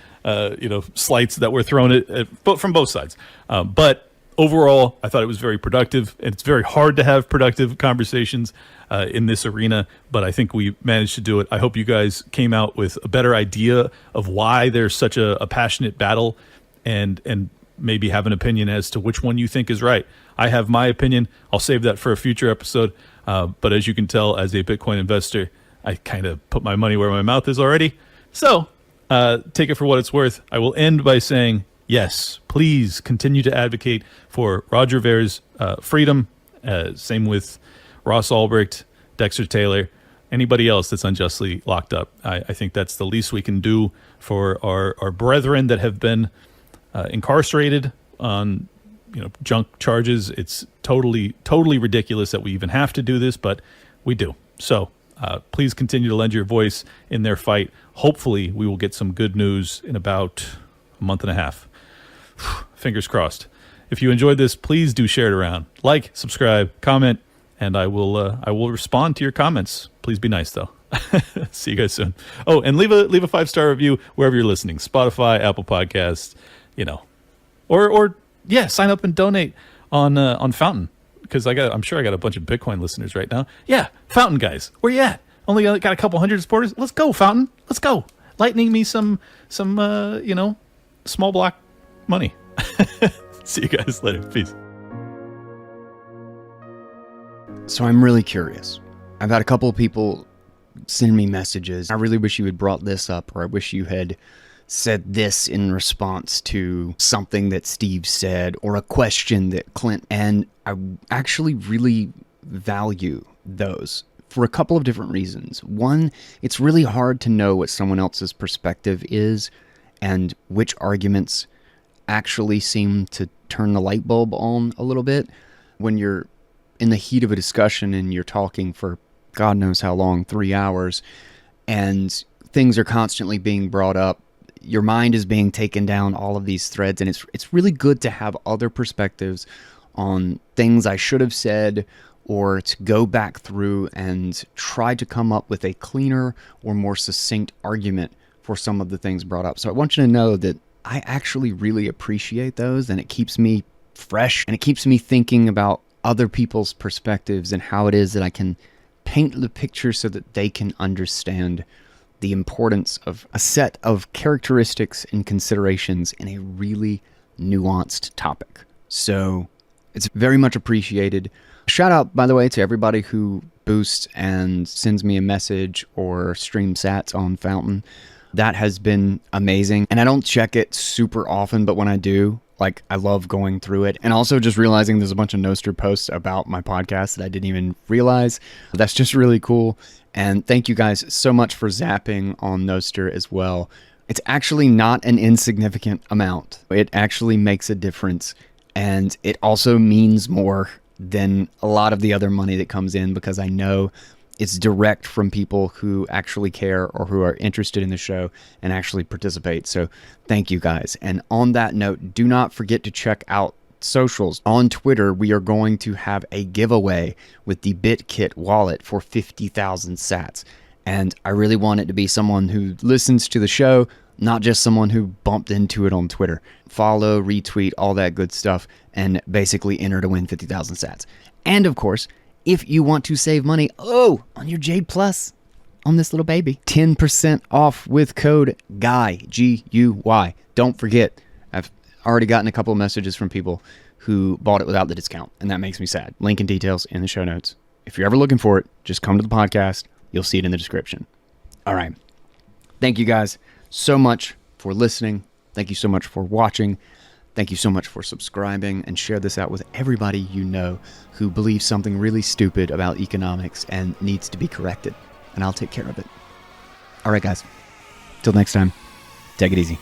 slights that were thrown from both sides. But overall, I thought it was very productive. It's very hard to have productive conversations in this arena, but I think we managed to do it. I hope you guys came out with a better idea of why there's such a passionate battle, and maybe have an opinion as to which one you think is right. I have my opinion. I'll save that for a future episode. But as you can tell, as a Bitcoin investor, I kind of put my money where my mouth is already. So take it for what it's worth. I will end by saying, yes, please continue to advocate for Roger Ver's freedom. Same with Ross Ulbricht, Dexter Taylor, anybody else that's unjustly locked up. I think that's the least we can do for our brethren that have been incarcerated on junk charges. It's totally ridiculous that we even have to do this, but we do. So please continue to lend your voice in their fight. Hopefully we will get some good news in about a month and a half. Fingers crossed. If you enjoyed this, please do share it around. Like, subscribe, comment, and I will respond to your comments. Please be nice though. See you guys soon. Oh, and leave a 5-star review wherever you're listening. Spotify, Apple Podcasts, or sign up and donate on Fountain, because I'm sure I got a bunch of Bitcoin listeners right now. Yeah, Fountain guys, where you at? Only got a couple hundred supporters. Let's go, Fountain. Let's go. Lightning me some small block money. See you guys later. Peace. So I'm really curious. I've had a couple of people send me messages. I really wish you had brought this up, or I wish you had said this in response to something that Steve said, or a question that Clint, and I actually really value those for a couple of different reasons. One, it's really hard to know what someone else's perspective is and which arguments actually seem to turn the light bulb on a little bit. When you're in the heat of a discussion and you're talking for God knows how long, 3 hours, and things are constantly being brought up, your mind is being taken down all of these threads, and it's really good to have other perspectives on things I should have said, or to go back through and try to come up with a cleaner or more succinct argument for some of the things brought up. So I want you to know that I actually really appreciate those, and it keeps me fresh, and it keeps me thinking about other people's perspectives and how it is that I can paint the picture so that they can understand the importance of a set of characteristics and considerations in a really nuanced topic. So it's very much appreciated. Shout out, by the way, to everybody who boosts and sends me a message or stream sats on Fountain. That has been amazing. And I don't check it super often, but when I do, like, I love going through it. And also just realizing there's a bunch of Nostr posts about my podcast that I didn't even realize. That's just really cool. And thank you guys so much for zapping on Nostr as well. It's actually not an insignificant amount. It actually makes a difference. And it also means more than a lot of the other money that comes in, because I know it's direct from people who actually care or who are interested in the show and actually participate. So thank you guys. And on that note, do not forget to check out socials. On Twitter, we are going to have a giveaway with the BitKit wallet for 50,000 sats. And I really want it to be someone who listens to the show, not just someone who bumped into it on Twitter. Follow, retweet, all that good stuff, and basically enter to win 50,000 sats. And of course, if you want to save money, on your Jade Plus, on this little baby, 10% off with code GUY, G-U-Y. Don't forget, I've already gotten a couple of messages from people who bought it without the discount, and that makes me sad. Link and details in the show notes. If you're ever looking for it, just come to the podcast. You'll see it in the description. All right. Thank you guys so much for listening. Thank you so much for watching. Thank you so much for subscribing, and share this out with everybody you know who believes something really stupid about economics and needs to be corrected. And I'll take care of it. All right, guys. Till next time, take it easy.